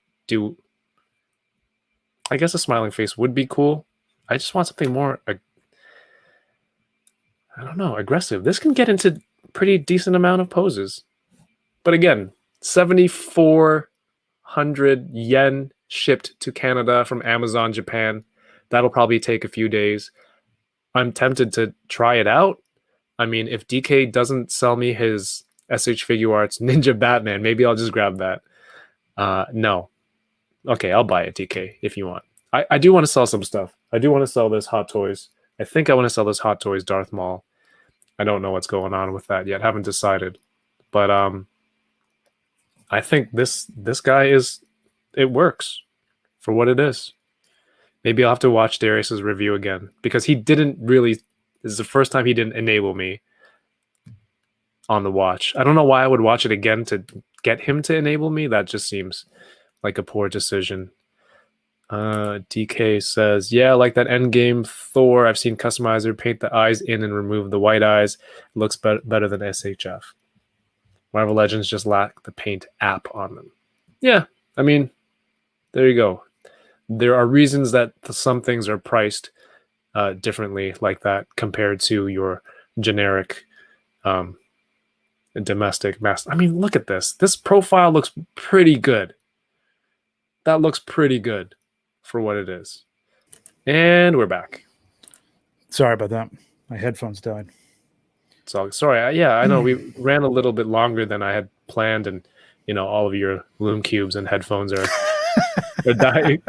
I guess a smiling face would be cool. I just want something more, I don't know, aggressive. This can get into pretty decent amount of poses. But again, 7,400 yen shipped to Canada from Amazon Japan. That'll probably take a few days. I'm tempted to try it out. I mean, if DK doesn't sell me his SH Figure Arts Ninja Batman, maybe I'll just grab that. No. Okay, I'll buy it, DK, if you want. I do want to sell some stuff. I do want to sell this Hot Toys. I think I want to sell this Hot Toys Darth Maul. I don't know what's going on with that yet. Haven't decided. But I think this guy it works for what it is. Maybe I'll have to watch Darius's review again, because he didn't really, this is the first time he didn't enable me on the watch. I don't know why I would watch it again to get him to enable me. That just seems like a poor decision. DK says, yeah, like that endgame Thor. I've seen customizer paint the eyes in and remove the white eyes. It looks better than SHF. Marvel Legends just lack the paint app on them. Yeah, I mean, there you go. There are reasons that some things are priced differently like that compared to your generic domestic mass. I mean, look at this. This profile looks pretty good. That looks pretty good for what it is. And we're back. Sorry about that. My headphones died. So sorry. Yeah, I know we ran a little bit longer than I had planned, and you know, all of your Loom cubes and headphones are dying.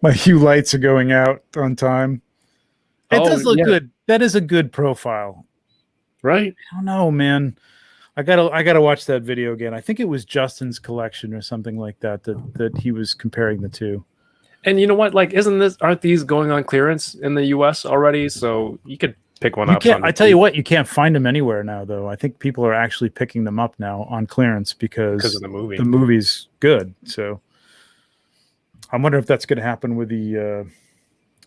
My hue lights are going out on time. It does look good. That is a good profile, right? I don't know, man. I gotta watch that video again. I think it was Justin's collection or something like that that he was comparing the two. And you know what? Like, aren't these going on clearance in the US already? So you could pick one up. I tell you what, you can't find them anywhere now, though. I think people are actually picking them up now on clearance because of the movie. The movie's good. So I wonder if that's going to happen with the.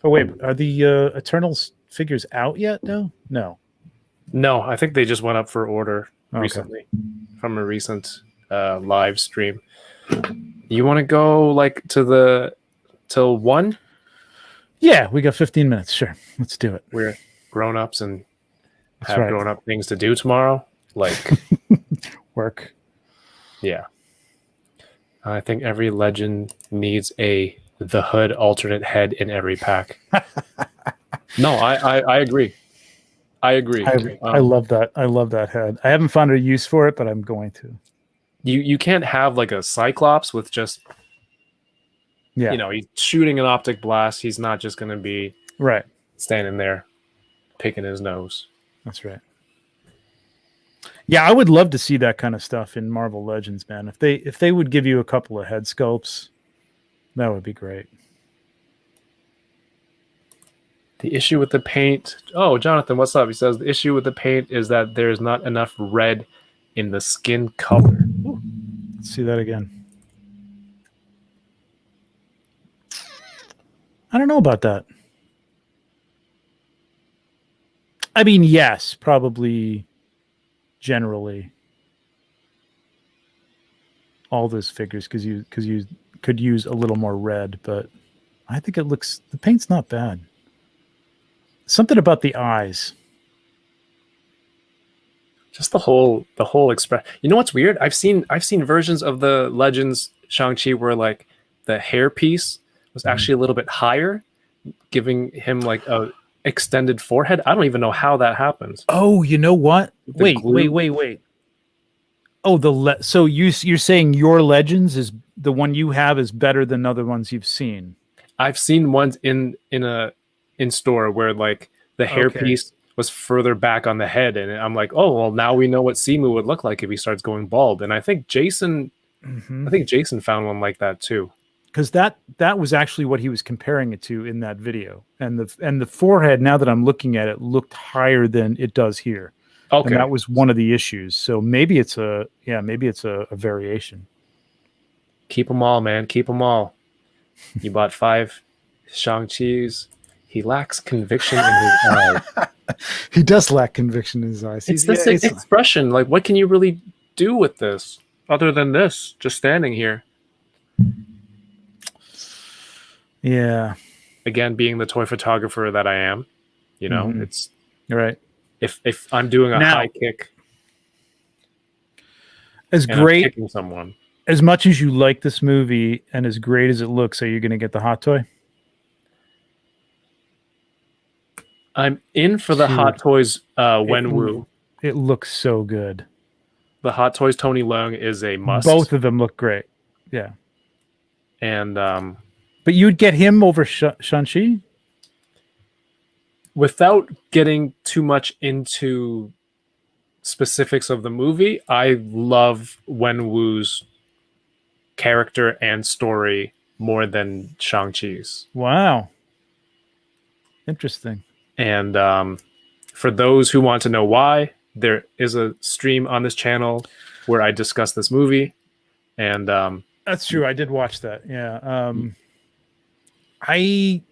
Oh wait, are the Eternals figures out yet? No. I think they just went up for order recently from a recent live stream. You want to go like till 1? Yeah, we got 15 minutes. Sure, let's do it. We're grown-ups and have grown-up things to do tomorrow, like work. Yeah, I think every legend needs the Hood alternate head in every pack. No, I agree. I agree. I love that. I love that head. I haven't found a use for it, but I'm going to. You can't have like a Cyclops with just, you know, he's shooting an optic blast. He's not just going to be standing there picking his nose. That's right. Yeah, I would love to see that kind of stuff in Marvel Legends, man. If they would give you a couple of head sculpts, that would be great. The issue with the paint. Oh, Jonathan, what's up? He says the issue with the paint is that there's not enough red in the skin color. Ooh. Let's see that again. I don't know about that. I mean, yes, probably generally all those figures because you could use a little more red, but I think the paint's not bad. Something about the eyes. Just the whole express. You know what's weird? I've seen versions of the Legends Shang-Chi where like the hairpiece was actually a little bit higher, giving him like a extended forehead. I don't even know how that happens. Oh, you know what? Wait. Oh, so you're saying your Legends is the one you have is better than other ones you've seen? I've seen ones in store where like the hairpiece was further back on the head, and I'm like, oh well, now we know what Simu would look like if he starts going bald. And I think Jason found one like that too. Because that was actually what he was comparing it to in that video, and the forehead. Now that I'm looking at it, looked higher than it does here. Okay, and that was one of the issues. So maybe it's a variation. Keep them all, man. Keep them all. You bought 5 Shang-Chi's, he lacks conviction in his eyes. He does lack conviction in his eyes. It's this expression. Like, what can you really do with this other than this? Just standing here. Yeah. Again, being the toy photographer that I am, you know, it's You're right. If I'm doing a high kick, as and I'm great kicking someone, as much as you like this movie and as great as it looks, are you going to get the hot toy? I'm in for the Dude, Hot Toys Wenwu. It looks so good. The Hot Toys Tony Leung is a must. Both of them look great. Yeah. And but you'd get him over Shang-Chi? without getting too much into specifics of the movie, I love Wenwu's character and story more than Shang-Chi's. Wow. Interesting. And for those who want to know why, there is a stream on this channel where I discuss this movie. And that's true. I did watch that. Yeah. I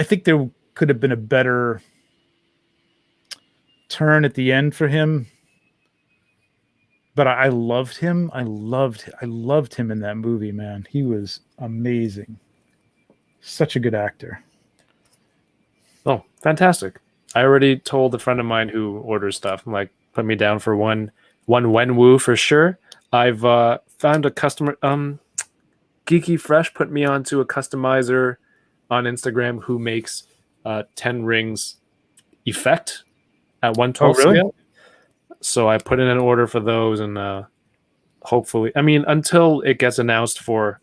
think there could have been a better turn at the end for him. But I loved him. I loved him in that movie, man. He was amazing. Such a good actor. oh, fantastic. I already told a friend of mine who orders stuff, I'm like, put me down for one Wenwu for sure. I've found a customer, Geeky Fresh put me onto a customizer on Instagram who makes 10 rings effect at 112 really? scale. So I put in an order for those, and hopefully, I mean, until it gets announced for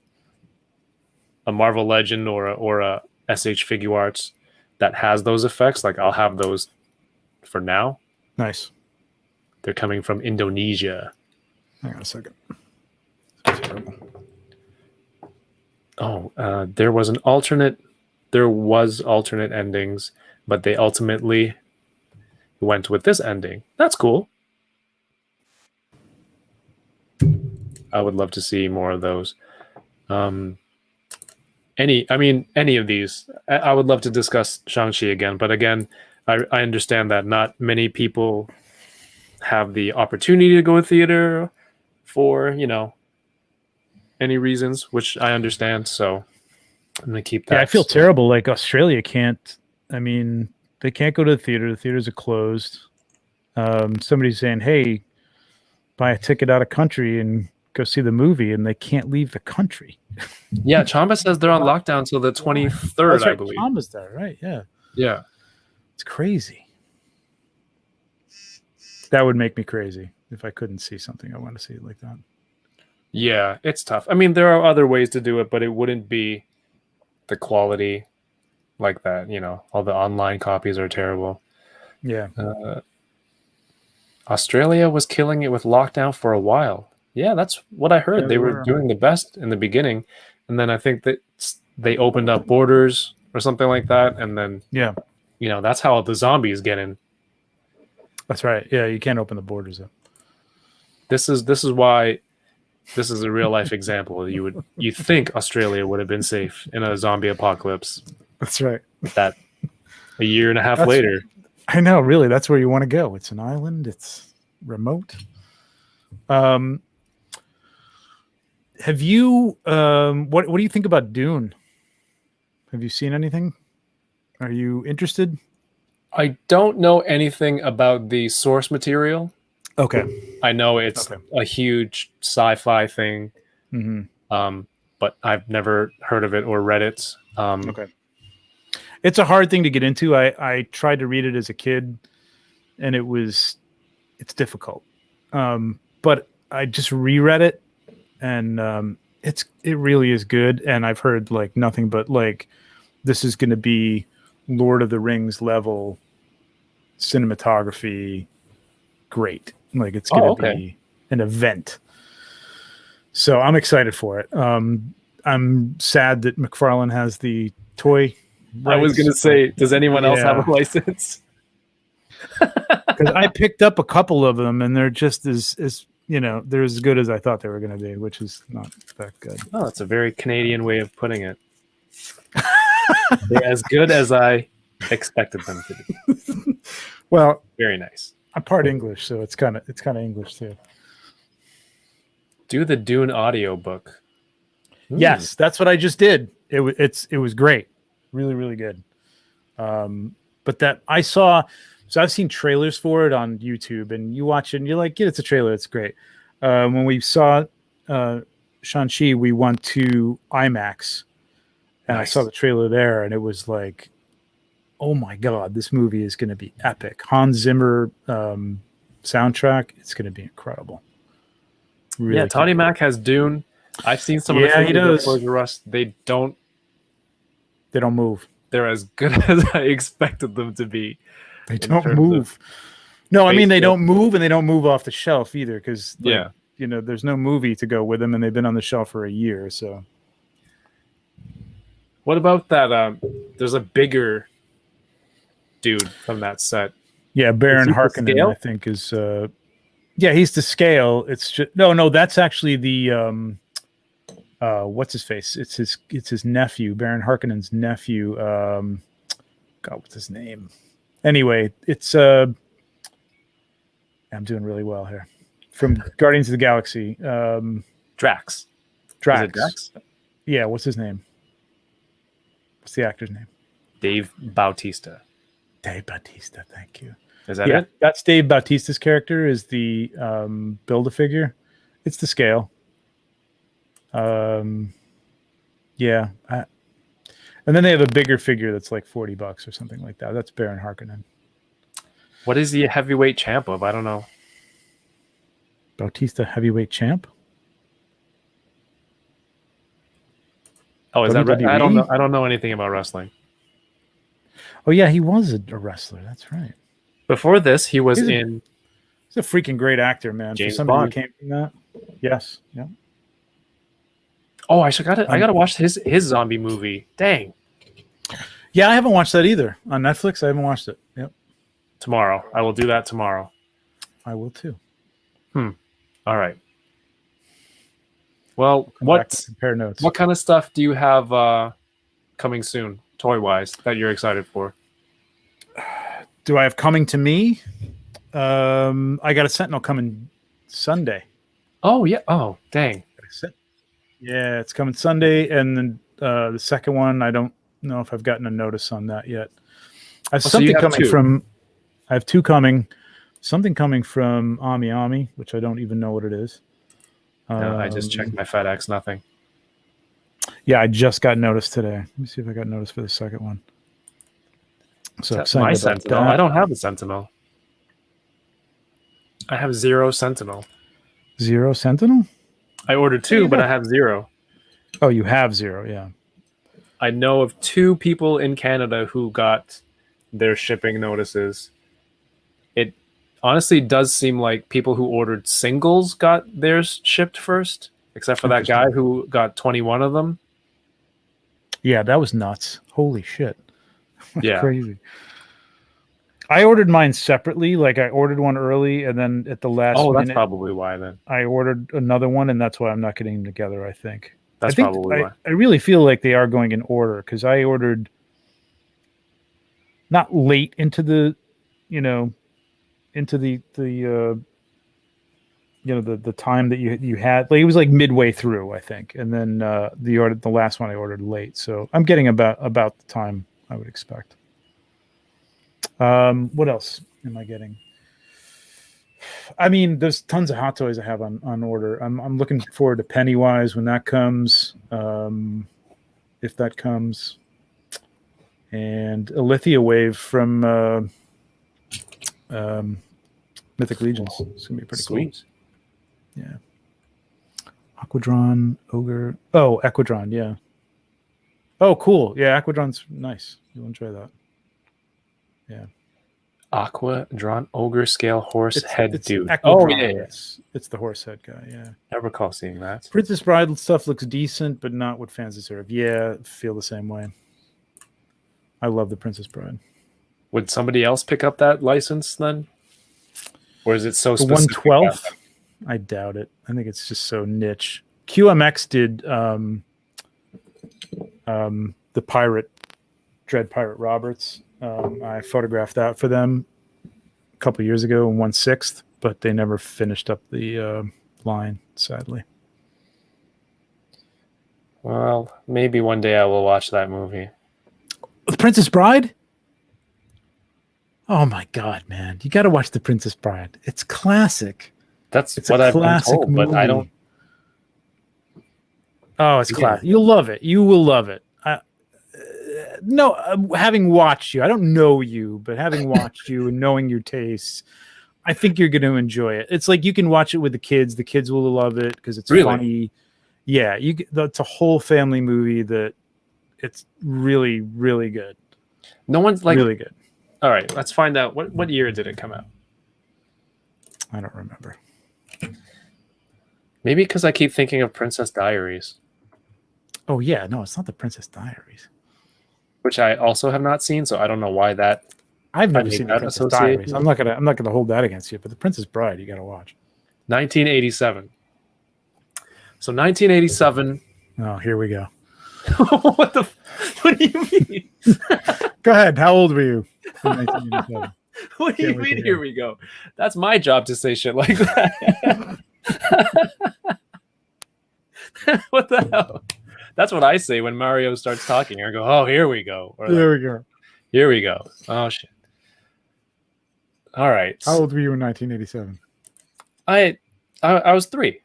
a Marvel Legend or a SH Figure Arts that has those effects, like I'll have those for now. Nice. They're coming from Indonesia. Hang on a second. Oh, there was alternate endings, but they ultimately went with this ending. That's cool. I would love to see more of those. Any of these. I would love to discuss Shang-Chi again, but again, I understand that not many people have the opportunity to go to theater for, any reasons, which I understand. So I'm going to keep that. Yeah, I feel terrible. Like Australia can't, they can't go to the theater. The theaters are closed. Somebody's saying, hey, buy a ticket out of country and go see the movie, and they can't leave the country. Yeah, Chamba says they're on lockdown till the 23rd, That's right. I believe. Chamba's there, right? Yeah. Yeah. It's crazy. That would make me crazy if I couldn't see something. I want to see it like that. Yeah, it's tough. I mean, there are other ways to do it, but it wouldn't be the quality like that. All the online copies are terrible. Yeah. Australia was killing it with lockdown for a while. Yeah, that's what I heard. Yeah, they were doing the best in the beginning, and then I think that they opened up borders or something like that, and then that's how the zombies get in. That's right. Yeah, you can't open the borders up. This is why this is a real life example. You think Australia would have been safe in a zombie apocalypse. That's right. That a year and a half later. I know, really. That's where you want to go. It's an island. It's remote. Have you what do you think about Dune? Have you seen anything? Are you interested? I don't know anything about the source material. Okay. I know it's a huge sci-fi thing, but I've never heard of it or read it. Okay. It's a hard thing to get into. I tried to read it as a kid, and it's difficult. But I just reread it, and it really is good. And I've heard like nothing but like this is going to be Lord of the Rings level cinematography. Great. Like it's going to be an event. So I'm excited for it. I'm sad that McFarlane has the toy rights. I was going to say, does anyone else have a license? Because I picked up a couple of them, and they're just as they're as good as I thought they were going to be, which is not that good. Oh, it's a very Canadian way of putting it. They're as good as I expected them to be. Well, Very nice. I'm part English, so it's kind of English too. Do the Dune audio book. Yes, that's what I just did. It was great, really, really good. But that I saw, so I've seen trailers for it on YouTube, and you watch it and you're like, yeah, it's a trailer, it's great. When we saw Shang-Chi, we went to IMAX, and I saw the trailer there, and it was like, oh my god, this movie is going to be epic. Hans Zimmer soundtrack, it's going to be incredible. Really yeah, Toddy Mac has Dune. I've seen some of Yeah, he the does. Toys R Us. They don't move. They're as good as I expected them to be. They don't move. No, I mean they scale. don't move, and they don't move off the shelf either, because Yeah. you know, there's no movie to go with them, and they've been on the shelf for a year. So What about that? There's a bigger dude from that set. yeah, Baron Is he to Harkonnen, scale? I think is yeah, he's to scale. It's just no, that's actually the what's his face? It's his nephew, Baron Harkonnen's nephew. God, what's his name? Anyway, it's I'm doing really well here. From Guardians of the Galaxy. Drax. Drax. Is it Drax? Yeah, what's his name? What's the actor's name? Dave Bautista. Dave Bautista, thank you. Is that Yeah, it? that's Dave Bautista's character, is the Build-A-Figure. It's the scale. Yeah. And then they have a bigger figure that's like $40 or something like that. That's Baron Harkonnen. What is he a heavyweight champ of? I don't know. Bautista heavyweight champ? Oh, is that right? I don't WWE? know. I don't know anything about wrestling. Oh, yeah, he was a wrestler. That's right. Before this, he was He's a- in He's a freaking great actor, man. James For somebody Bond. who came from that. Yes. Yeah. Oh, I gotta watch his zombie movie. Dang. Yeah, I haven't watched that either. On Netflix, I haven't watched it. Yep. Tomorrow. I will do that tomorrow. I will too. All right. Well, Come back to compare notes. what kind of stuff do you have coming soon, toy-wise, that you're excited for? Do I have coming to me? I got a Sentinel coming Sunday. Oh, yeah. Oh, dang. Yeah, it's coming Sunday, and then the second one, I don't know if I've gotten a notice on that yet. I have Oh, so you something have coming two. from. I have two coming. Something coming from Ami, which I don't even know what it is. No, I just checked my FedEx. Nothing. Yeah, I just got notice today. Let me see if I got notice for the second one. So That's excited my about Sentinel. that. I don't have a Sentinel. I have 0 Sentinel. 0 Sentinel? I ordered 2, but I have 0. Oh, you have 0, yeah. I know of 2 people in Canada who got their shipping notices. It honestly does seem like people who ordered singles got theirs shipped first, except for that guy who got 21 of them. Yeah, that was nuts. Holy shit. That's Yeah. crazy. I ordered mine separately. Like I ordered one early, and then at the last Oh, that's minute, probably why then. I ordered another one, and that's why I'm not getting them together, I think. That's I think probably why. I really feel like they are going in order, because I ordered not late into the, into the the time that you had. Like it was like midway through, I think, and then the last one I ordered late, so I'm getting about the time I would expect. What else am I getting? I mean, there's tons of Hot Toys I have on order. I'm looking forward to Pennywise when that comes, if that comes, and a Lithia Wave from Mythic Legions. It's gonna be pretty Sweet. cool. Yeah. Aquadron, Ogre. Oh, Aquadron, yeah. Oh, cool. Yeah, Aquadron's nice. You want to try that? Yeah. Aqua drawn ogre scale horse head dude. Aquadron. Oh yeah. It's the horse head guy. Yeah. I recall seeing that. Princess Bride stuff looks decent, but not what fans deserve. Yeah, feel the same way. I love the Princess Bride. Would somebody else pick up that license then? Or is it so The specific? 112th? I doubt it. I think it's just so niche. QMX did the pirate, Dread Pirate Roberts. I photographed that for them a couple years ago and 1/6, but they never finished up the line, sadly. Well, maybe one day I will watch that movie. The Princess Bride? Oh my God, man. You got to watch The Princess Bride. It's classic. That's It's what a I've been classic told, but I movie. don't. Oh, it's Yeah. classic. You'll love it. You will love it. No, having watched you, I don't know you, but having watched you and knowing your tastes, I think you're going to enjoy it. It's like you can watch it with the kids. The kids will love it because it's Really? funny. Yeah, it's a whole family movie that it's really, really good. No one's like. Really good. All right, let's find out what year did it come out. I don't remember. Maybe because I keep thinking of Princess Diaries, Oh yeah, no, it's not The Princess Diaries. which I also have not seen, so I don't know why that. I've never made seen The that Princess association. Diaries. I'm not gonna hold that against you, but The Princess Bride, you got to watch. 1987. So 1987. Oh, here we go. What do you mean? Go ahead. How old were you in 1987? What do you Can't wait to mean? hear. Here we go. That's my job to say shit like that. What the hell? That's what I say when Mario starts talking. I go, "Oh, here we go." Or There like, we go. here we go. Oh shit. All right. How old were you in 1987? I was 3.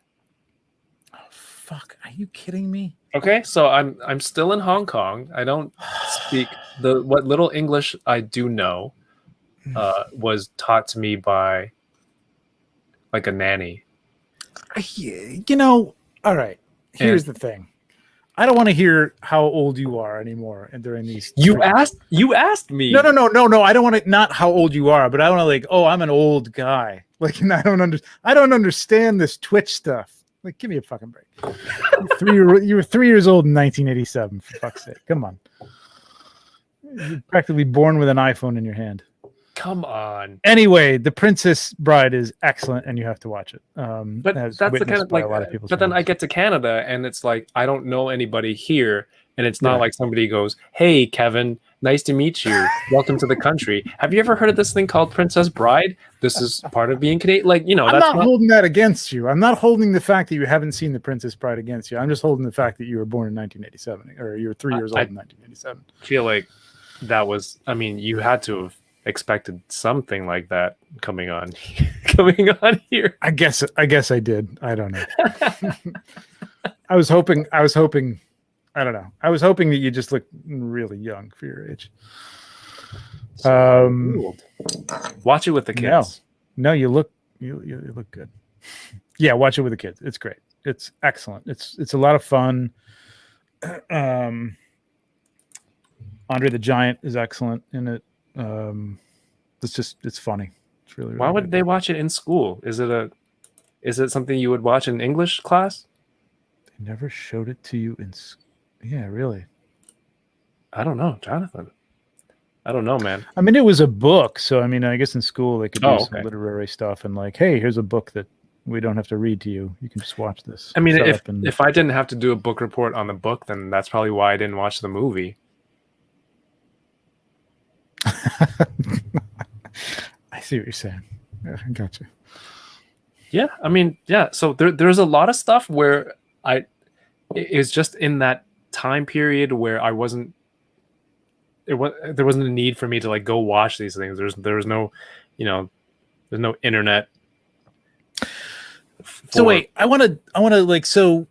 Oh, fuck. Are you kidding me? Okay, so I'm still in Hong Kong. I don't speak what little English I do know was taught to me by like a nanny. You know, all right. Here's the thing. I don't want to hear how old you are anymore. And during these, You asked me. No. I don't want to. Not how old you are, but I want to like. Oh, I'm an old guy. Like, and I don't understand this Twitch stuff. Like, give me a fucking break. You were 3 years old in 1987. For fuck's sake, come on. You're practically born with an iPhone in your hand. Come on. Anyway, The Princess Bride is excellent, and you have to watch it. But as that's the kind witnessed of by like. a lot of people's But then I families. get to Canada and it's like I don't know anybody here, and it's not Yeah. like somebody goes, "Hey, Kevin, nice to meet you. Welcome to the country. Have you ever heard of this thing called Princess Bride? This is part of being Canadian." Like, you know, I'm that's not holding that against you. I'm not holding the fact that you haven't seen The Princess Bride against you. I'm just holding the fact that you were born in 1987, or you were 3 years old in 1987. feel like that was. I mean, you had to have expected something like that coming on here. I guess I did. I don't know. I was hoping. I don't know. I was hoping that you just look really young for your age. Watch it with the kids. No, you look good. Yeah, watch it with the kids. It's great. It's excellent. It's a lot of fun. Andre the Giant is excellent in it. It's funny. It's really, really Why would good. they watch it in school? Is it something you would watch in English class? They never showed it to you in. Yeah, really. I don't know, Jonathan. I don't know, man. I mean, it was a book, so I mean, I guess in school they could do Oh, some okay. literary stuff and like, hey, here's a book that we don't have to read to you. You can just watch this. I mean, Shut up and- if I didn't have to do a book report on the book, then that's probably why I didn't watch the movie. I see what you're saying. Yeah, I got you. Yeah, I mean, yeah. So there's a lot of stuff where it's just in that time period where I wasn't. There wasn't a need for me to like go watch these things. There was no, there's no internet. So wait, I want to like. So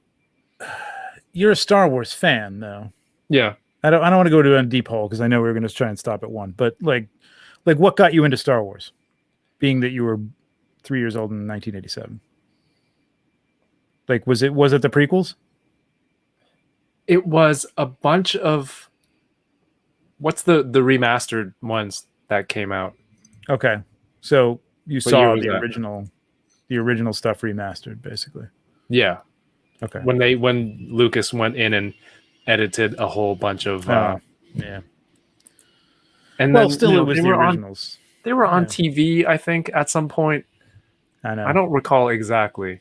you're a Star Wars fan, though. Yeah. I don't want to go to a deep hole because I know we were going to try and stop at one. But like what got you into Star Wars? Being that you were 3 years old in 1987. Like, was it the prequels? It was a bunch of. What's the remastered ones that came out? Okay, so you year saw was the that? original stuff remastered, basically. Yeah. Okay. When Lucas went in and edited a whole bunch of yeah. and Well, then still, it was they the were originals. they were on Yeah. TV, I think, at some point. I know. I don't recall exactly.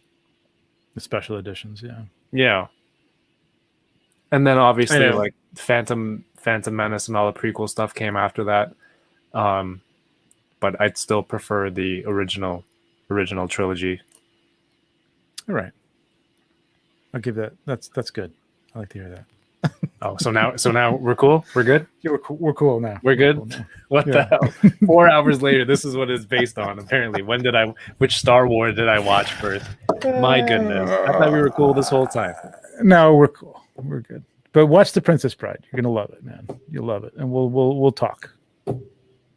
The special editions, yeah. Yeah. And then obviously know. like Phantom Menace and all the prequel stuff came after that. But I'd still prefer the original trilogy. All right. I'll give that. That's good. I like to hear that. Oh, so now we're cool. We're good. Yeah, we're cool now. We're good. Cool now. What the hell? 4 hours later, this is what it's based on. Apparently, which Star Wars did I watch first? My goodness, I thought we were cool this whole time. No, we're cool. We're good. But watch The Princess Bride. You're gonna love it, man. You'll love it, and we'll talk.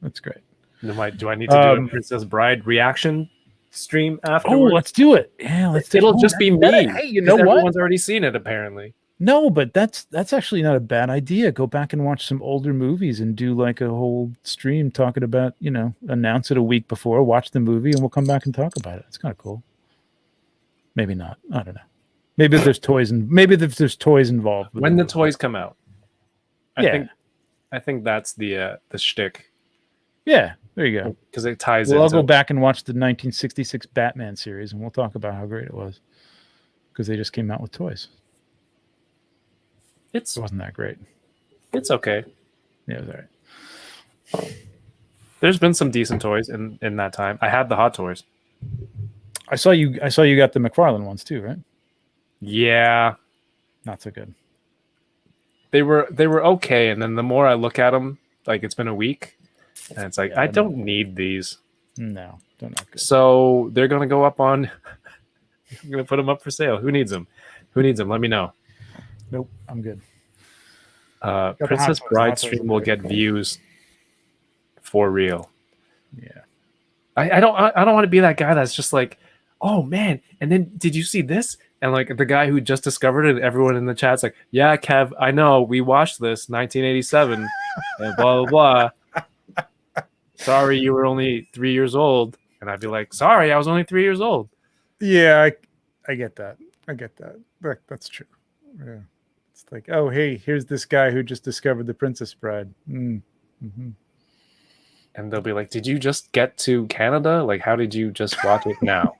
That's great. Do I need to do a Princess Bride reaction stream afterwards? Oh, let's do it. Yeah, let's do it. It'll just be me. Hey, you know what? Everyone's already seen it, apparently. No, but that's actually not a bad idea. Go back and watch some older movies and do like a whole stream talking about, announce it a week before, watch the movie, and we'll come back and talk about it. It's kind of cool. Maybe not. I don't know. Maybe if there's toys involved. When the toys come out. I think that's the shtick. Yeah, there you go. Because it ties I'll into... go back and watch the 1966 Batman series, and we'll talk about how great it was. Because they just came out with toys. It wasn't that great. It's okay. Yeah, it was all right. There's been some decent toys in that time. I had the Hot Toys. I saw you got the McFarlane ones too, right? Yeah. Not so good. They were okay, and then the more I look at them, like it's been a week, and it's like I don't need these. No, they're not good. So they're gonna go up on. I'm gonna put them up for sale. Who needs them? Let me know. Nope, I'm good. Princess Bride stream will get views for real. Yeah. I don't want to be that guy that's just like, oh man, and then did you see this? And like the guy who just discovered it, everyone in the chat's like, yeah, Kev, I know, we watched this 1987 and blah blah blah. Sorry, you were only 3 years old. And I'd be like, sorry, I was only 3 years old. Yeah, I get that. That's true. Yeah. It's like, oh, hey, here's this guy who just discovered the Princess Bride. Mm-hmm. And they'll be like, did you just get to Canada? Like, how did you just watch it now?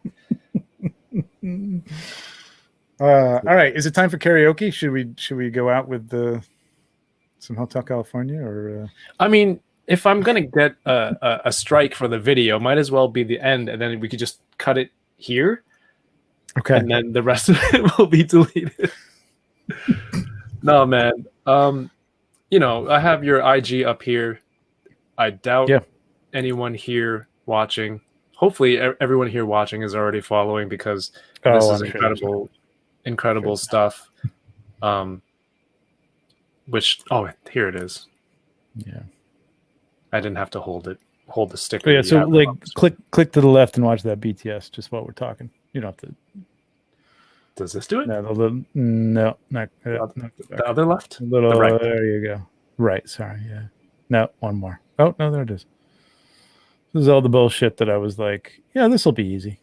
All right. Is it time for karaoke? Should we go out with some Hotel California or? I mean, if I'm gonna get a strike for the video, might as well be the end, and then we could just cut it here. Okay. And then the rest of it will be deleted. No, man. I have your IG up here. I doubt anyone here watching. Hopefully, everyone here watching is already following because this is incredible stuff. Here it is. Yeah. I didn't have to hold the sticker. Oh, yeah, so like click to the left and watch that BTS just while we're talking. You don't have to. Does this do it? No, not the other left. The right. There you go. Right. Sorry. Yeah. No, one more. Oh no, there it is. This is all the bullshit that I was like, yeah, this will be easy.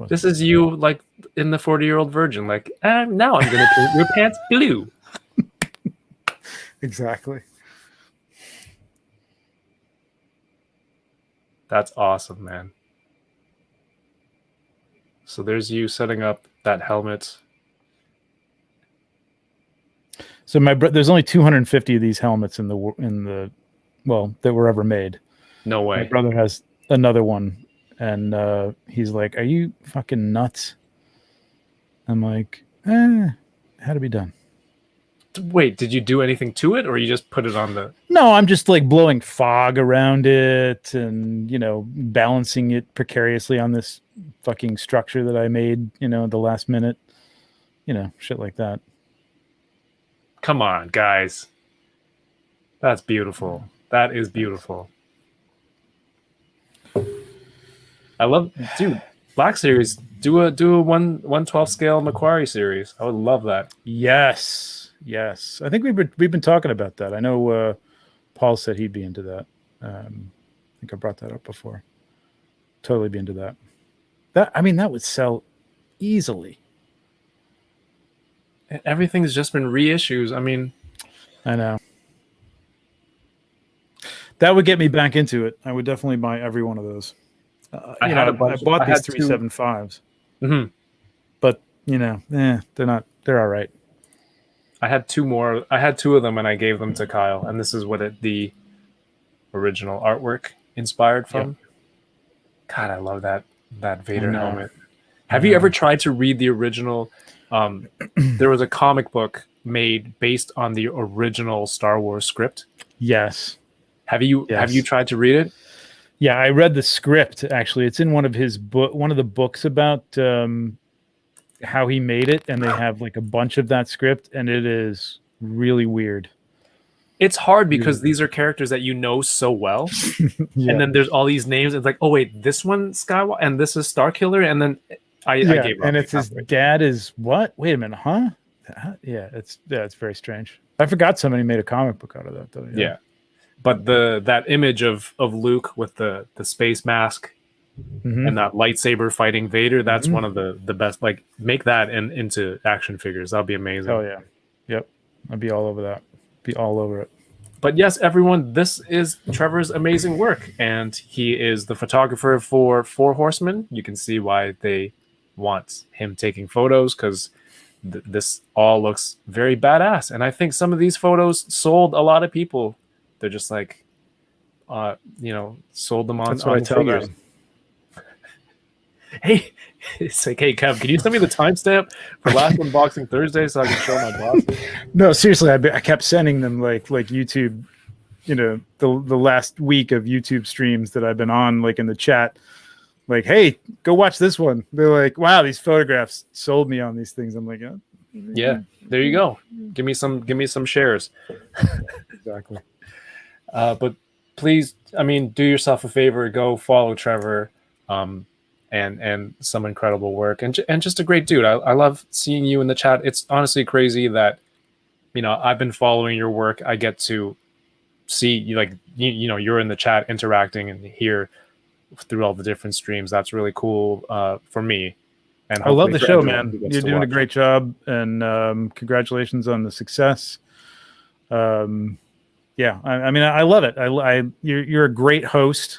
This is you like in the 40-year-old virgin, like, now I'm gonna paint your pants blue. Exactly. That's awesome, man. So there's you setting up that helmet. So there's only 250 of these helmets in the that were ever made. No way. My brother has another one, and he's like, "Are you fucking nuts?" I'm like, "Had to be done." Wait, did you do anything to it, or you just put it on the? No, I'm just like blowing fog around it, and balancing it precariously on this fucking structure that I made, at the last minute, shit like that. Come on, guys. That's beautiful. That is beautiful. I love, dude. Black Series. Do a 1/12 scale Macquarie series. I would love that. Yes. I think we've been talking about that. I know Paul said he'd be into that. I think I brought that up before. Totally be into that. That would sell easily. Everything's just been reissues. I know. That would get me back into it. I would definitely buy every one of those. I bought these 375s. Mm-hmm. But they're not. They're all right. I had two more. I had two of them, and I gave them to Kyle. And this is what the original artwork inspired from. God, I love that Vader helmet. Have you ever tried to read the original? There was a comic book made based on the original Star Wars script. Yes. Have you tried to read it? Yeah, I read the script. Actually, it's in one of the books about how he made it, and they have like a bunch of that script, and it is really weird. It's hard because these are characters that you know so well, and then there's all these names. It's like, oh wait, this one Skywalker, and this is Starkiller, and then I gave up. And it's his dad is what? Wait a minute, huh? Yeah, it's very strange. I forgot somebody made a comic book out of that though. Yeah. But that image of Luke with the space mask and that lightsaber fighting Vader, that's one of the best. Like, make that into action figures. That'll be amazing. Oh yeah, yep. I'd be all over that. Be all over it. But yes, everyone, this is Trevor's amazing work, and he is the photographer for Four Horsemen. You can see why they want him taking photos, because this all looks very badass. And I think some of these photos sold a lot of people. They're just like, sold them on. That's what I tell them. Hey, it's like, hey, Kev, can you send me the timestamp for last unboxing Thursday so I can show my boss? No, seriously, I kept sending them like YouTube, the last week of YouTube streams that I've been on, like in the chat, like, hey, go watch this one. They're like, wow, these photographs sold me on these things. I'm like, yeah, there you go. Give me some shares. Exactly. But please, do yourself a favor, go follow Trevor. And some incredible work, and just a great dude. I love seeing you in the chat. It's honestly crazy that, I've been following your work. I get to see you, like, you're in the chat interacting and hear through all the different streams. That's really cool for me. And I love the show, man. You're doing a great job, and congratulations on the success. Yeah, I love it. You're a great host.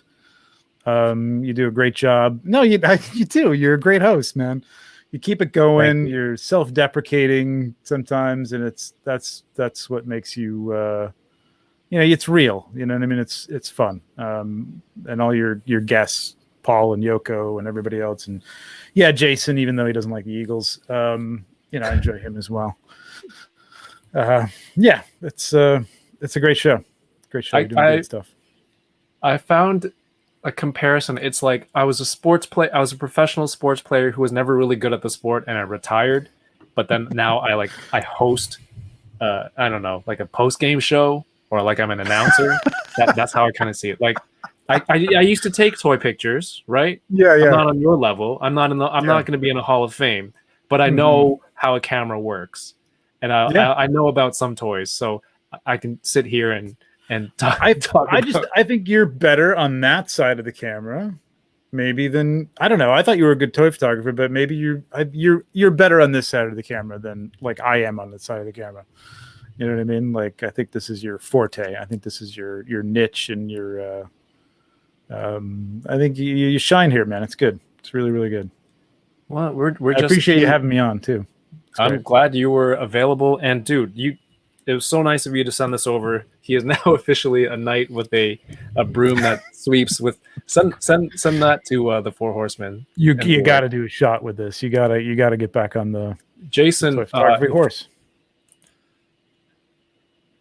You do a great job. No, you do. You're a great host, man. You keep it going. You're self-deprecating sometimes, and that's what makes you. It's real. You know what I mean? It's fun. And all your guests, Paul and Yoko and everybody else, and yeah, Jason, even though he doesn't like the Eagles, I enjoy him as well. Yeah, it's a great show. Great show. You're doing great stuff. I found a comparison. It's like I was a professional sports player who was never really good at the sport, and I retired, but then now I host I don't know, like a post-game show, or like I'm an announcer. That's how I kind of see it. Like I used to take toy pictures, right? Yeah. I'm not on your level. I'm not going to be in a Hall of Fame, but I know how a camera works, and I know about some toys, so I can sit here and talk. I think you're better on that side of the camera, maybe than, I don't know. I thought you were a good toy photographer, but maybe you're better on this side of the camera than like I am on the side of the camera. You know what I mean? Like, I think this is your forte. I think this is your niche, and your. I think you shine here, man. It's good. It's really, really good. Well, I appreciate you having me on too. I'm glad you were available, and dude, it was so nice of you to send this over. He is now officially a knight with a broom that sweeps. With send that to the Four Horsemen. You got to do a shot with this. You got to get back on the Jason photography horse.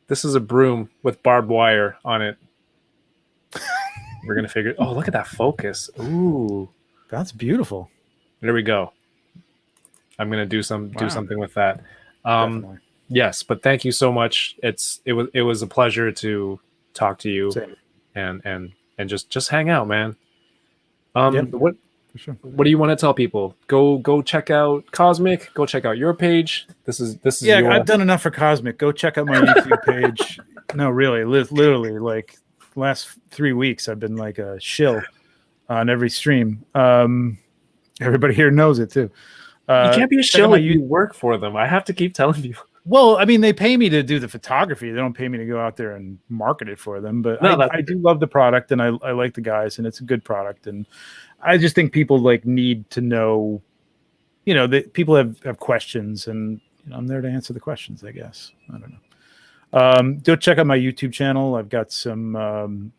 This is a broom with barbed wire on it. We're gonna figure. Oh, look at that focus! Ooh, that's beautiful. There we go. I'm gonna do something with that. Definitely. Yes, but thank you so much. It was a pleasure to talk to you. Same. and just hang out, man. Yep, what for sure. What do you want to tell people? Go check out Cosmic. Go check out your page. This is yeah. I've done enough for Cosmic. Go check out my YouTube page. No, really, literally, like last 3 weeks, I've been like a shill on every stream. Everybody here knows it too. You can't be a shill if you work for them. I have to keep telling you. Well, I mean, they pay me to do the photography. They don't pay me to go out there and market it for them. But no, I do love the product, and I like the guys, and it's a good product. And I just think people like need to know, that people have questions, and I'm there to answer the questions, I guess. I don't know. Go check out my YouTube channel. I've got some,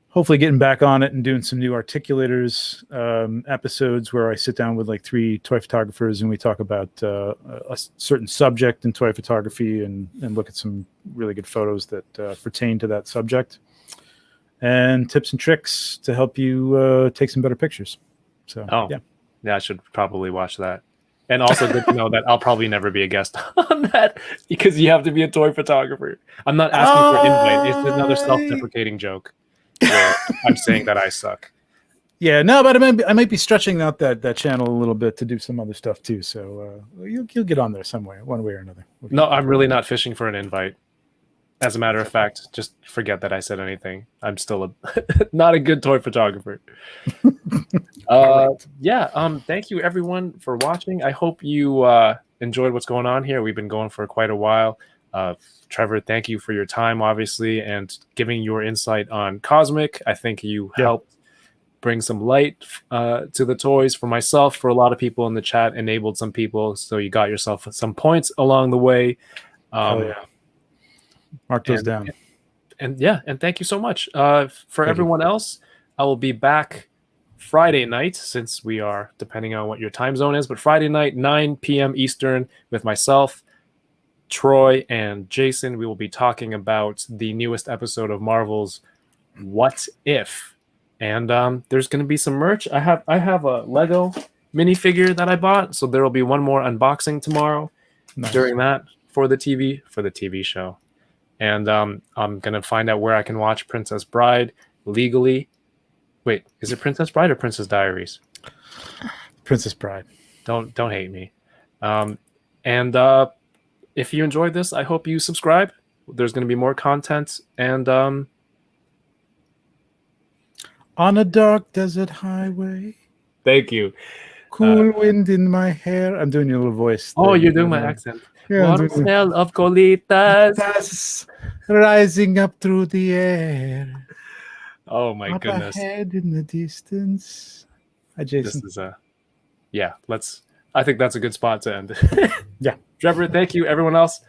hopefully getting back on it and doing some new articulators episodes where I sit down with like 3 toy photographers and we talk about a certain subject in toy photography and look at some really good photos that pertain to that subject, and tips and tricks to help you take some better pictures. So, yeah, I should probably watch that. And also good to know that I'll probably never be a guest on that because you have to be a toy photographer. I'm not asking for an invite. It's another self-deprecating joke where I'm saying that I suck. Yeah, no, but I might be stretching out that channel a little bit to do some other stuff too. So you'll get on there somewhere, one way or another. No, I'm really not fishing for an invite. As a matter of fact, just forget that I said anything. I'm still not a good toy photographer. Thank you everyone for watching. I hope you enjoyed what's going on here. We've been going for quite a while. Trevor, thank you for your time, obviously, and giving your insight on Cosmic. I think you helped bring some light to the toys for myself, for a lot of people in the chat, enabled some people, so you got yourself some points along the way. Mark those down. And thank you so much. For everyone else, I will be back Friday night, since we are, depending on what your time zone is, but Friday night, 9 p.m. Eastern, with myself, Troy, and Jason. We will be talking about the newest episode of Marvel's What If. And there's going to be some merch. I have a Lego minifigure that I bought, so there will be one more unboxing tomorrow during that for the TV show. And I'm going to find out where I can watch Princess Bride legally. Wait, is it Princess Bride or Princess Diaries? Princess Bride. Don't hate me. If you enjoyed this, I hope you subscribe. There's going to be more content. And on a dark desert highway. Thank you. Cool wind in my hair. I'm doing your little voice. Oh, you're doing my accent. Yeah, warm smell of colitas rising up through the air. Oh my up goodness! Ahead in the distance. Hi, Jason. This is I think that's a good spot to end. Yeah, Trevor, thank you. Everyone else,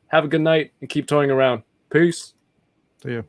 have a good night and keep toying around. Peace. See you.